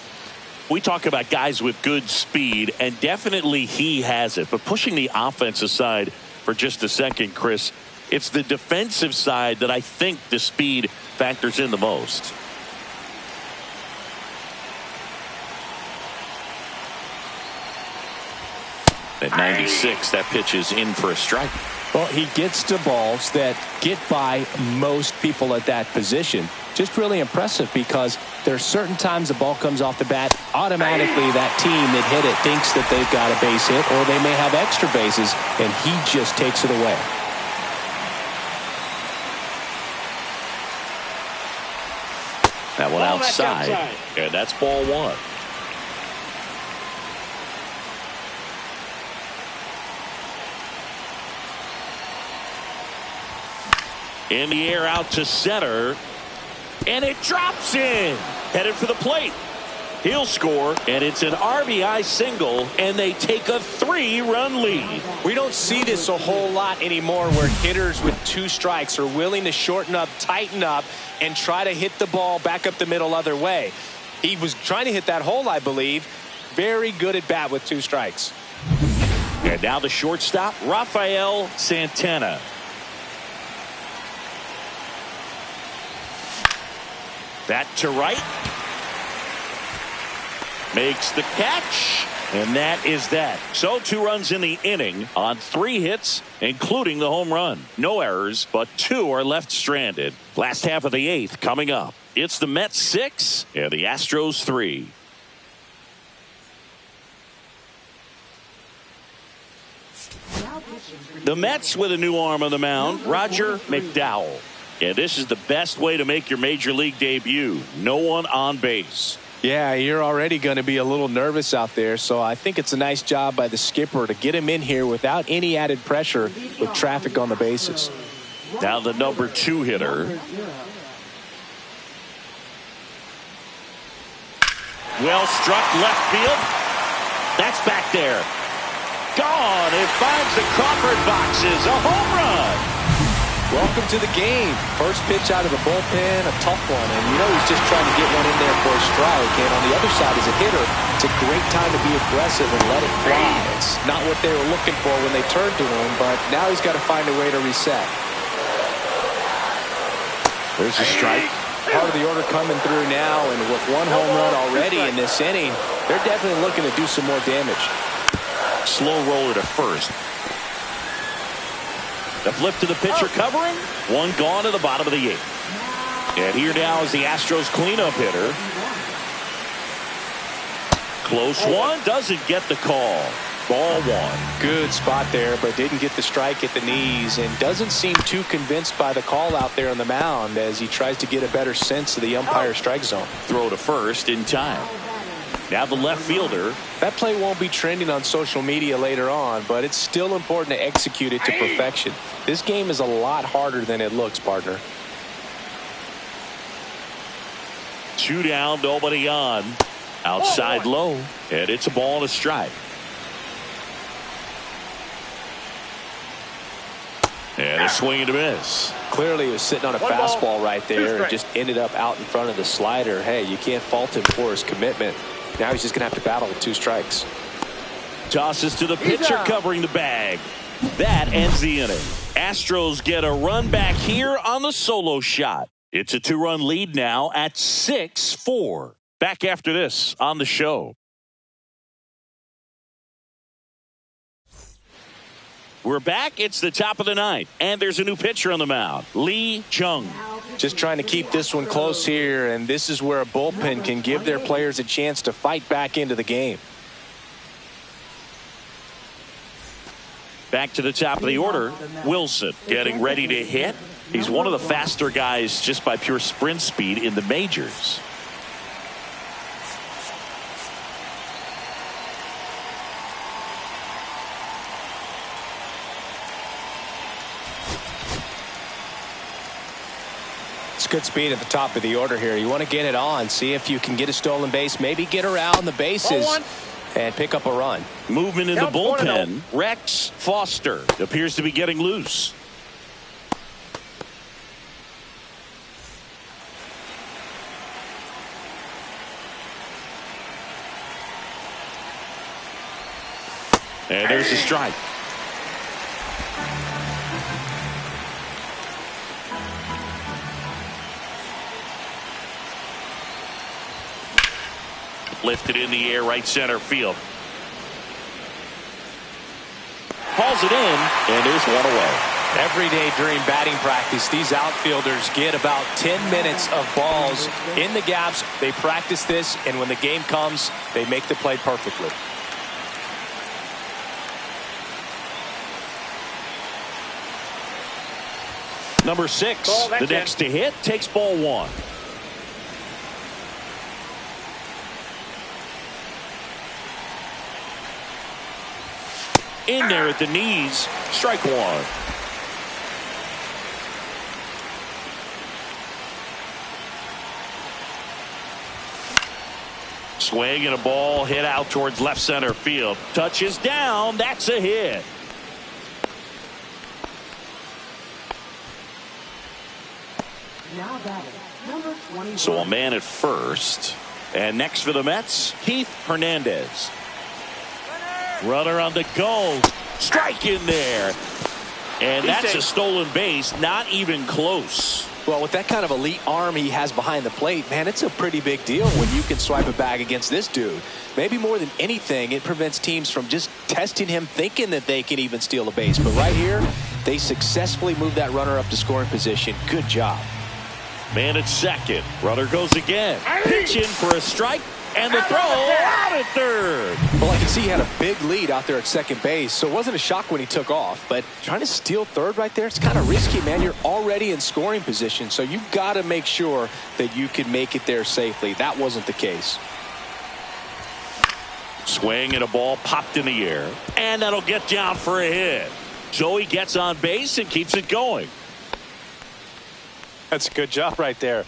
Speaker 1: We talk about guys with good speed, and definitely he has it. But pushing the offense aside for just a second, Chris, it's the defensive side that I think the speed factors in the most. At 96, that pitch is in for a strike.
Speaker 2: Well, he gets to balls that get by most people at that position. Just really impressive because there are certain times the ball comes off the bat, automatically that team that hit it thinks that they've got a base hit, or they may have extra bases, and he just takes it away.
Speaker 1: That one outside, and that's ball 1. In the air out to center, and it drops in. Headed for the plate. He'll score, and it's an RBI single, and they take a 3-run lead.
Speaker 2: We don't see this a whole lot anymore where hitters with 2 strikes are willing to shorten up, tighten up, and try to hit the ball back up the middle other way. He was trying to hit that hole, I believe. Very good at bat with 2 strikes.
Speaker 1: And now the shortstop, Rafael Santana. That to right. Makes the catch. And that is that. So 2 runs in the inning on 3 hits, including the home run. No errors, but 2 are left stranded. Last half of the 8th coming up. It's the Mets 6 and the Astros 3. The Mets with a new arm on the mound, Roger McDowell. And this is the best way to make your major league debut. No one on base.
Speaker 2: Yeah, you're already going to be a little nervous out there, so I think it's a nice job by the skipper to get him in here without any added pressure with traffic on the bases.
Speaker 1: Now the number 2 hitter. Well struck left field. That's back there. Gone. It finds the Crawford boxes. A home run.
Speaker 2: Welcome to the game. First pitch out of the bullpen, a tough one. And you know he's just trying to get one in there for a strike. And on the other side, as a hitter, it's a great time to be aggressive and let it fly. It's not what they were looking for when they turned to him, but now he's got to find a way to reset.
Speaker 1: There's a strike.
Speaker 2: Part of the order coming through now, and with one home run already in this inning, they're definitely looking to do some more damage.
Speaker 1: Slow roller to first. The flip to the pitcher covering. One gone to the bottom of the 8th. And here now is the Astros cleanup hitter. Close one. Doesn't get the call. Ball 1.
Speaker 2: Good spot there, but didn't get the strike at the knees, and doesn't seem too convinced by the call out there on the mound as he tries to get a better sense of the umpire strike zone.
Speaker 1: Throw to first in time. Now the left fielder.
Speaker 2: That play won't be trending on social media later on, but it's still important to execute it to perfection. This game is a lot harder than it looks, partner.
Speaker 1: 2 down, nobody on. Outside low, and it's a ball and a strike. And a swing and a miss.
Speaker 2: Clearly he was sitting on a fastball right there and just ended up out in front of the slider. Hey, you can't fault him for his commitment. Now he's just going to have to battle with 2 strikes.
Speaker 1: Tosses to the pitcher covering the bag. That ends the inning. Astros get a run back here on the solo shot. It's a 2-run lead now at 6-4. Back after this on the show. We're back. It's the top of the 9th, and there's a new pitcher on the mound, Lee Chung.
Speaker 2: Just trying to keep this one close here, and this is where a bullpen can give their players a chance to fight back into the game.
Speaker 1: Back to the top of the order, Wilson getting ready to hit. He's one of the faster guys just by pure sprint speed in the majors.
Speaker 2: It's good speed at the top of the order here. You want to get it on, see if you can get a stolen base, maybe get around the bases and pick up a run.
Speaker 1: Movement in the bullpen. Rex Foster appears to be getting loose. And there's a strike. Lifted in the air, right center field. Hauls it in, and there's one away.
Speaker 2: Every day during batting practice, these outfielders get about 10 minutes of balls in the gaps. They practice this, and when the game comes, they make the play perfectly.
Speaker 1: Number 6, the next to hit, takes ball 1. In there at the knees, strike 1. Swing and a ball hit out towards left center field. Touches down, that's a hit.
Speaker 4: Now batting, number 21.
Speaker 1: So a man at first. And next for the Mets, Keith Hernandez. Runner on the go. Strike in there. And that's a stolen base. Not even close.
Speaker 2: Well, with that kind of elite arm he has behind the plate, man, it's a pretty big deal when you can swipe a bag against this dude. Maybe more than anything, it prevents teams from just testing him, thinking that they can even steal a base. But right here, they successfully move that runner up to scoring position. Good job.
Speaker 1: Man at second. Runner goes again. Pitch in for a strike. And the throw out at third.
Speaker 2: Well, I can see he had a big lead out there at second base, so it wasn't a shock when he took off. But trying to steal third right there, it's kind of risky, man. You're already in scoring position, so you've got to make sure that you can make it there safely. That wasn't the case.
Speaker 1: Swing and a ball popped in the air. And that'll get down for a hit. So he gets on base and keeps it going.
Speaker 2: That's a good job right there.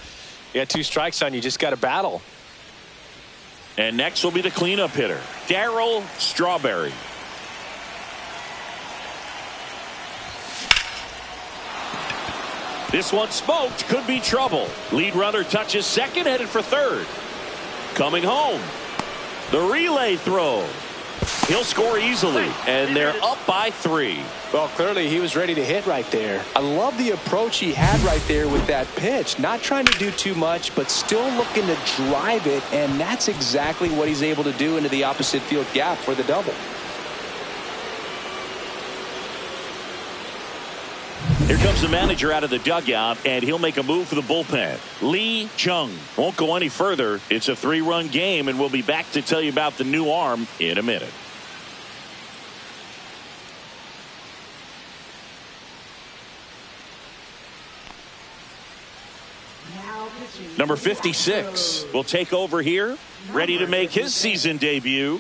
Speaker 2: You got 2 strikes on you, just got to battle.
Speaker 1: And next will be the cleanup hitter, Darryl Strawberry. This one smoked, could be trouble. Lead runner touches second, headed for third. Coming home. The relay throw. He'll score easily, and they're up by 3.
Speaker 2: Well, clearly he was ready to hit right there. I love the approach he had right there with that pitch. Not trying to do too much, but still looking to drive it, and that's exactly what he's able to do into the opposite field gap for the double.
Speaker 1: Here comes the manager out of the dugout, and he'll make a move for the bullpen. Lee Chung won't go any further. It's a 3-run game, and we'll be back to tell you about the new arm in a minute. Number 56 will take over here, ready to make his season debut.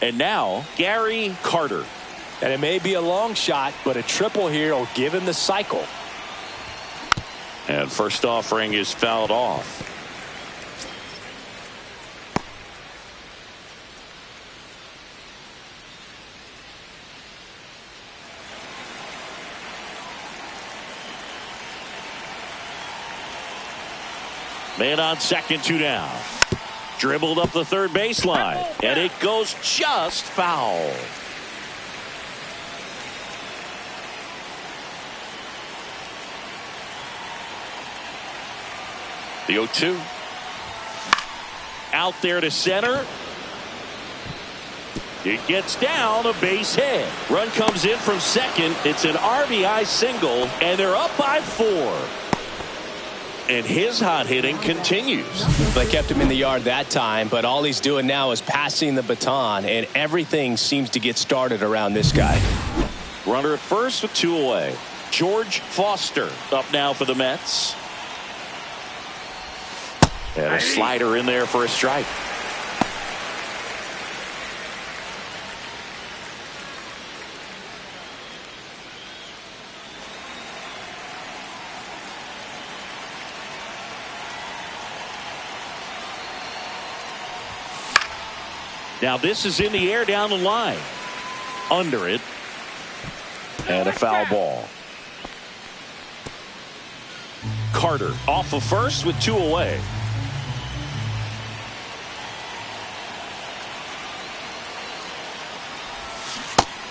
Speaker 1: And now, Gary Carter.
Speaker 2: And it may be a long shot, but a triple here will give him the cycle.
Speaker 1: And first offering is fouled off. Man on second, 2 down. Dribbled up the third baseline, and it goes just foul. The 0-2. Out there to center. It gets down, a base hit. Run comes in from second. It's an RBI single, and they're up by 4. And his hot hitting continues.
Speaker 2: They kept him in the yard that time, but all he's doing now is passing the baton, and everything seems to get started around this guy.
Speaker 1: Runner at first with 2 away. George Foster up now for the Mets. And a slider in there for a strike. Now this is in the air down the line. Under it. And a foul ball. Carter off of first with 2 away.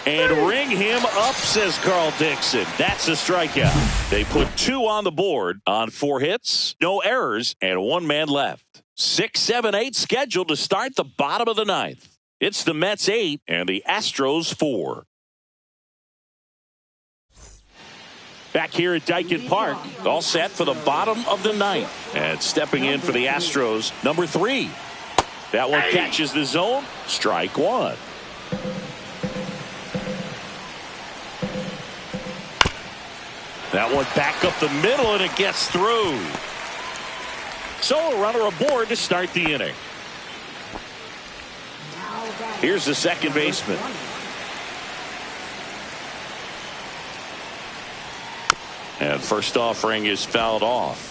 Speaker 1: And ring him up, says Carl Dixon. That's a strikeout. They put 2 on the board on 4 hits, no errors, and 1 man left. 6, 7, 8 scheduled to start the bottom of the 9th. It's the Mets 8 and the Astros 4. Back here at Dyken Park, all set for the bottom of the 9th. And stepping in for the Astros, number 3. That one catches the zone. Strike 1. That one back up the middle, and it gets through. So a runner aboard to start the inning. Here's the second baseman. And first offering is fouled off.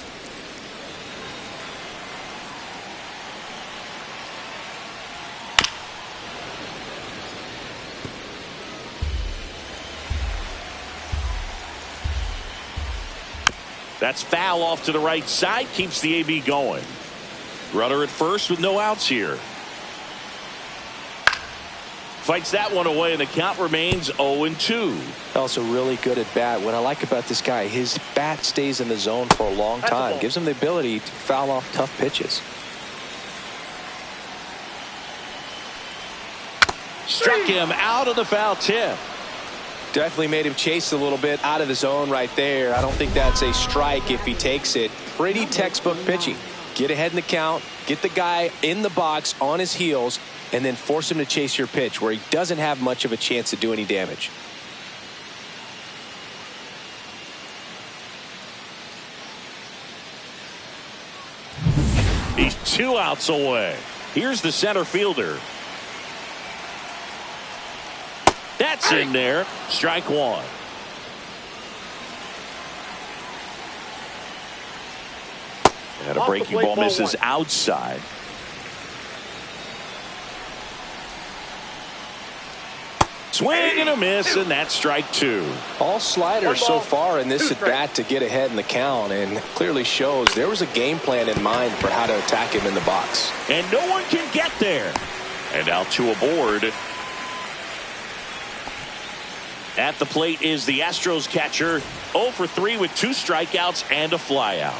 Speaker 1: That's foul off to the right side. Keeps the AB going. Runner at first with no outs here. Fights that one away, and the count remains 0-2.
Speaker 2: Also really good at bat. What I like about this guy, his bat stays in the zone for a long time. Gives him the ability to foul off tough pitches.
Speaker 1: Struck him out of the foul tip.
Speaker 2: Definitely made him chase a little bit out of the zone right there. I don't think that's a strike if he takes it. Pretty textbook pitching. Get ahead in the count, get the guy in the box on his heels, and then force him to chase your pitch where he doesn't have much of a chance to do any damage.
Speaker 1: He's 2 outs away. Here's the center fielder. That's in there. Strike 1. And a breaking ball misses outside. Swing and a miss, and that's strike 2.
Speaker 2: All sliders so far in this at-bat to get ahead in the count, and clearly shows there was a game plan in mind for how to attack him in the box.
Speaker 1: And no one can get there. And now 2 aboard. At the plate is the Astros catcher, 0 for 3 with 2 strikeouts and a flyout.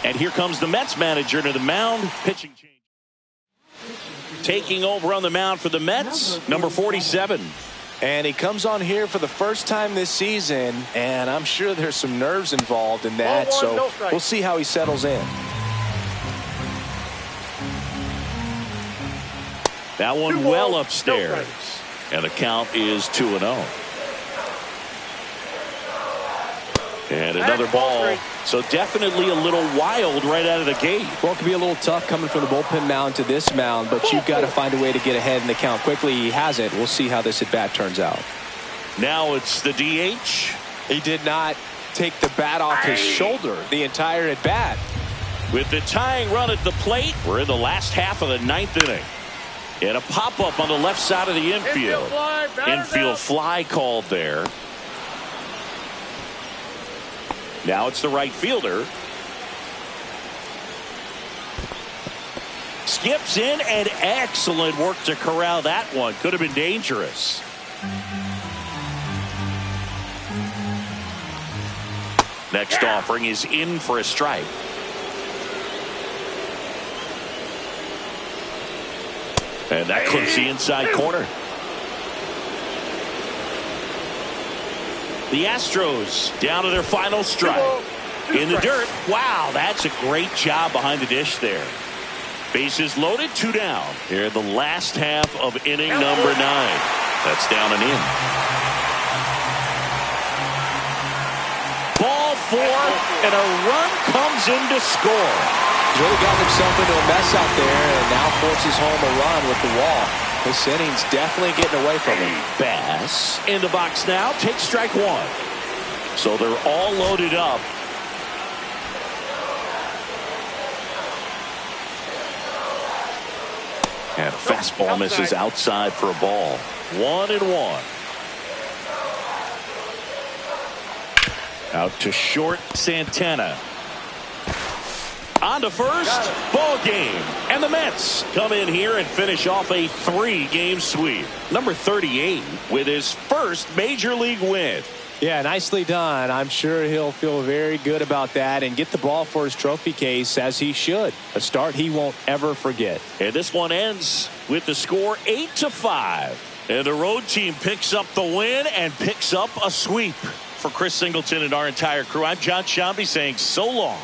Speaker 1: And here comes the Mets manager to the mound. Pitching change. Taking over on the mound for the Mets, number 47.
Speaker 2: And he comes on here for the first time this season, and I'm sure there's some nerves involved in that, so we'll see how he settles in.
Speaker 1: That one well upstairs. And the count is 2-0. And another ball. So definitely a little wild right out of the gate.
Speaker 2: Well, it could be a little tough coming from the bullpen mound to this mound, but you've got to find a way to get ahead in the count quickly. He has it. We'll see how this at-bat turns out.
Speaker 1: Now it's the DH.
Speaker 2: He did not take the bat off his shoulder the entire at-bat.
Speaker 1: With the tying run at the plate, we're in the last half of the 9th inning. And a pop-up on the left side of the infield. Infield fly called there. Now it's the right fielder. Skips in, and excellent work to corral that one. Could have been dangerous. Next offering is in for a strike. And that clips the inside corner. The Astros down to their final strike. In the dirt. Wow, that's a great job behind the dish there. Bases loaded, 2 down. Here in the last half of inning number 9. That's down and in. Ball 4, and a run comes in to score.
Speaker 2: He's really gotten himself into a mess out there and now forces home a run with the walk. This inning's definitely getting away from him.
Speaker 1: Bass in the box now. Takes strike 1. So they're all loaded up. And a fastball misses outside for a ball. 1-1. Out to short, Santana. On to first, ball game. And the Mets come in here and finish off a 3-game sweep. Number 38 with his first major league win.
Speaker 2: Yeah, nicely done. I'm sure he'll feel very good about that and get the ball for his trophy case, as he should. A start he won't ever forget.
Speaker 1: And this one ends with the score 8-5. And the road team picks up the win and picks up a sweep. For Chris Singleton and our entire crew, I'm John Shambi saying so long.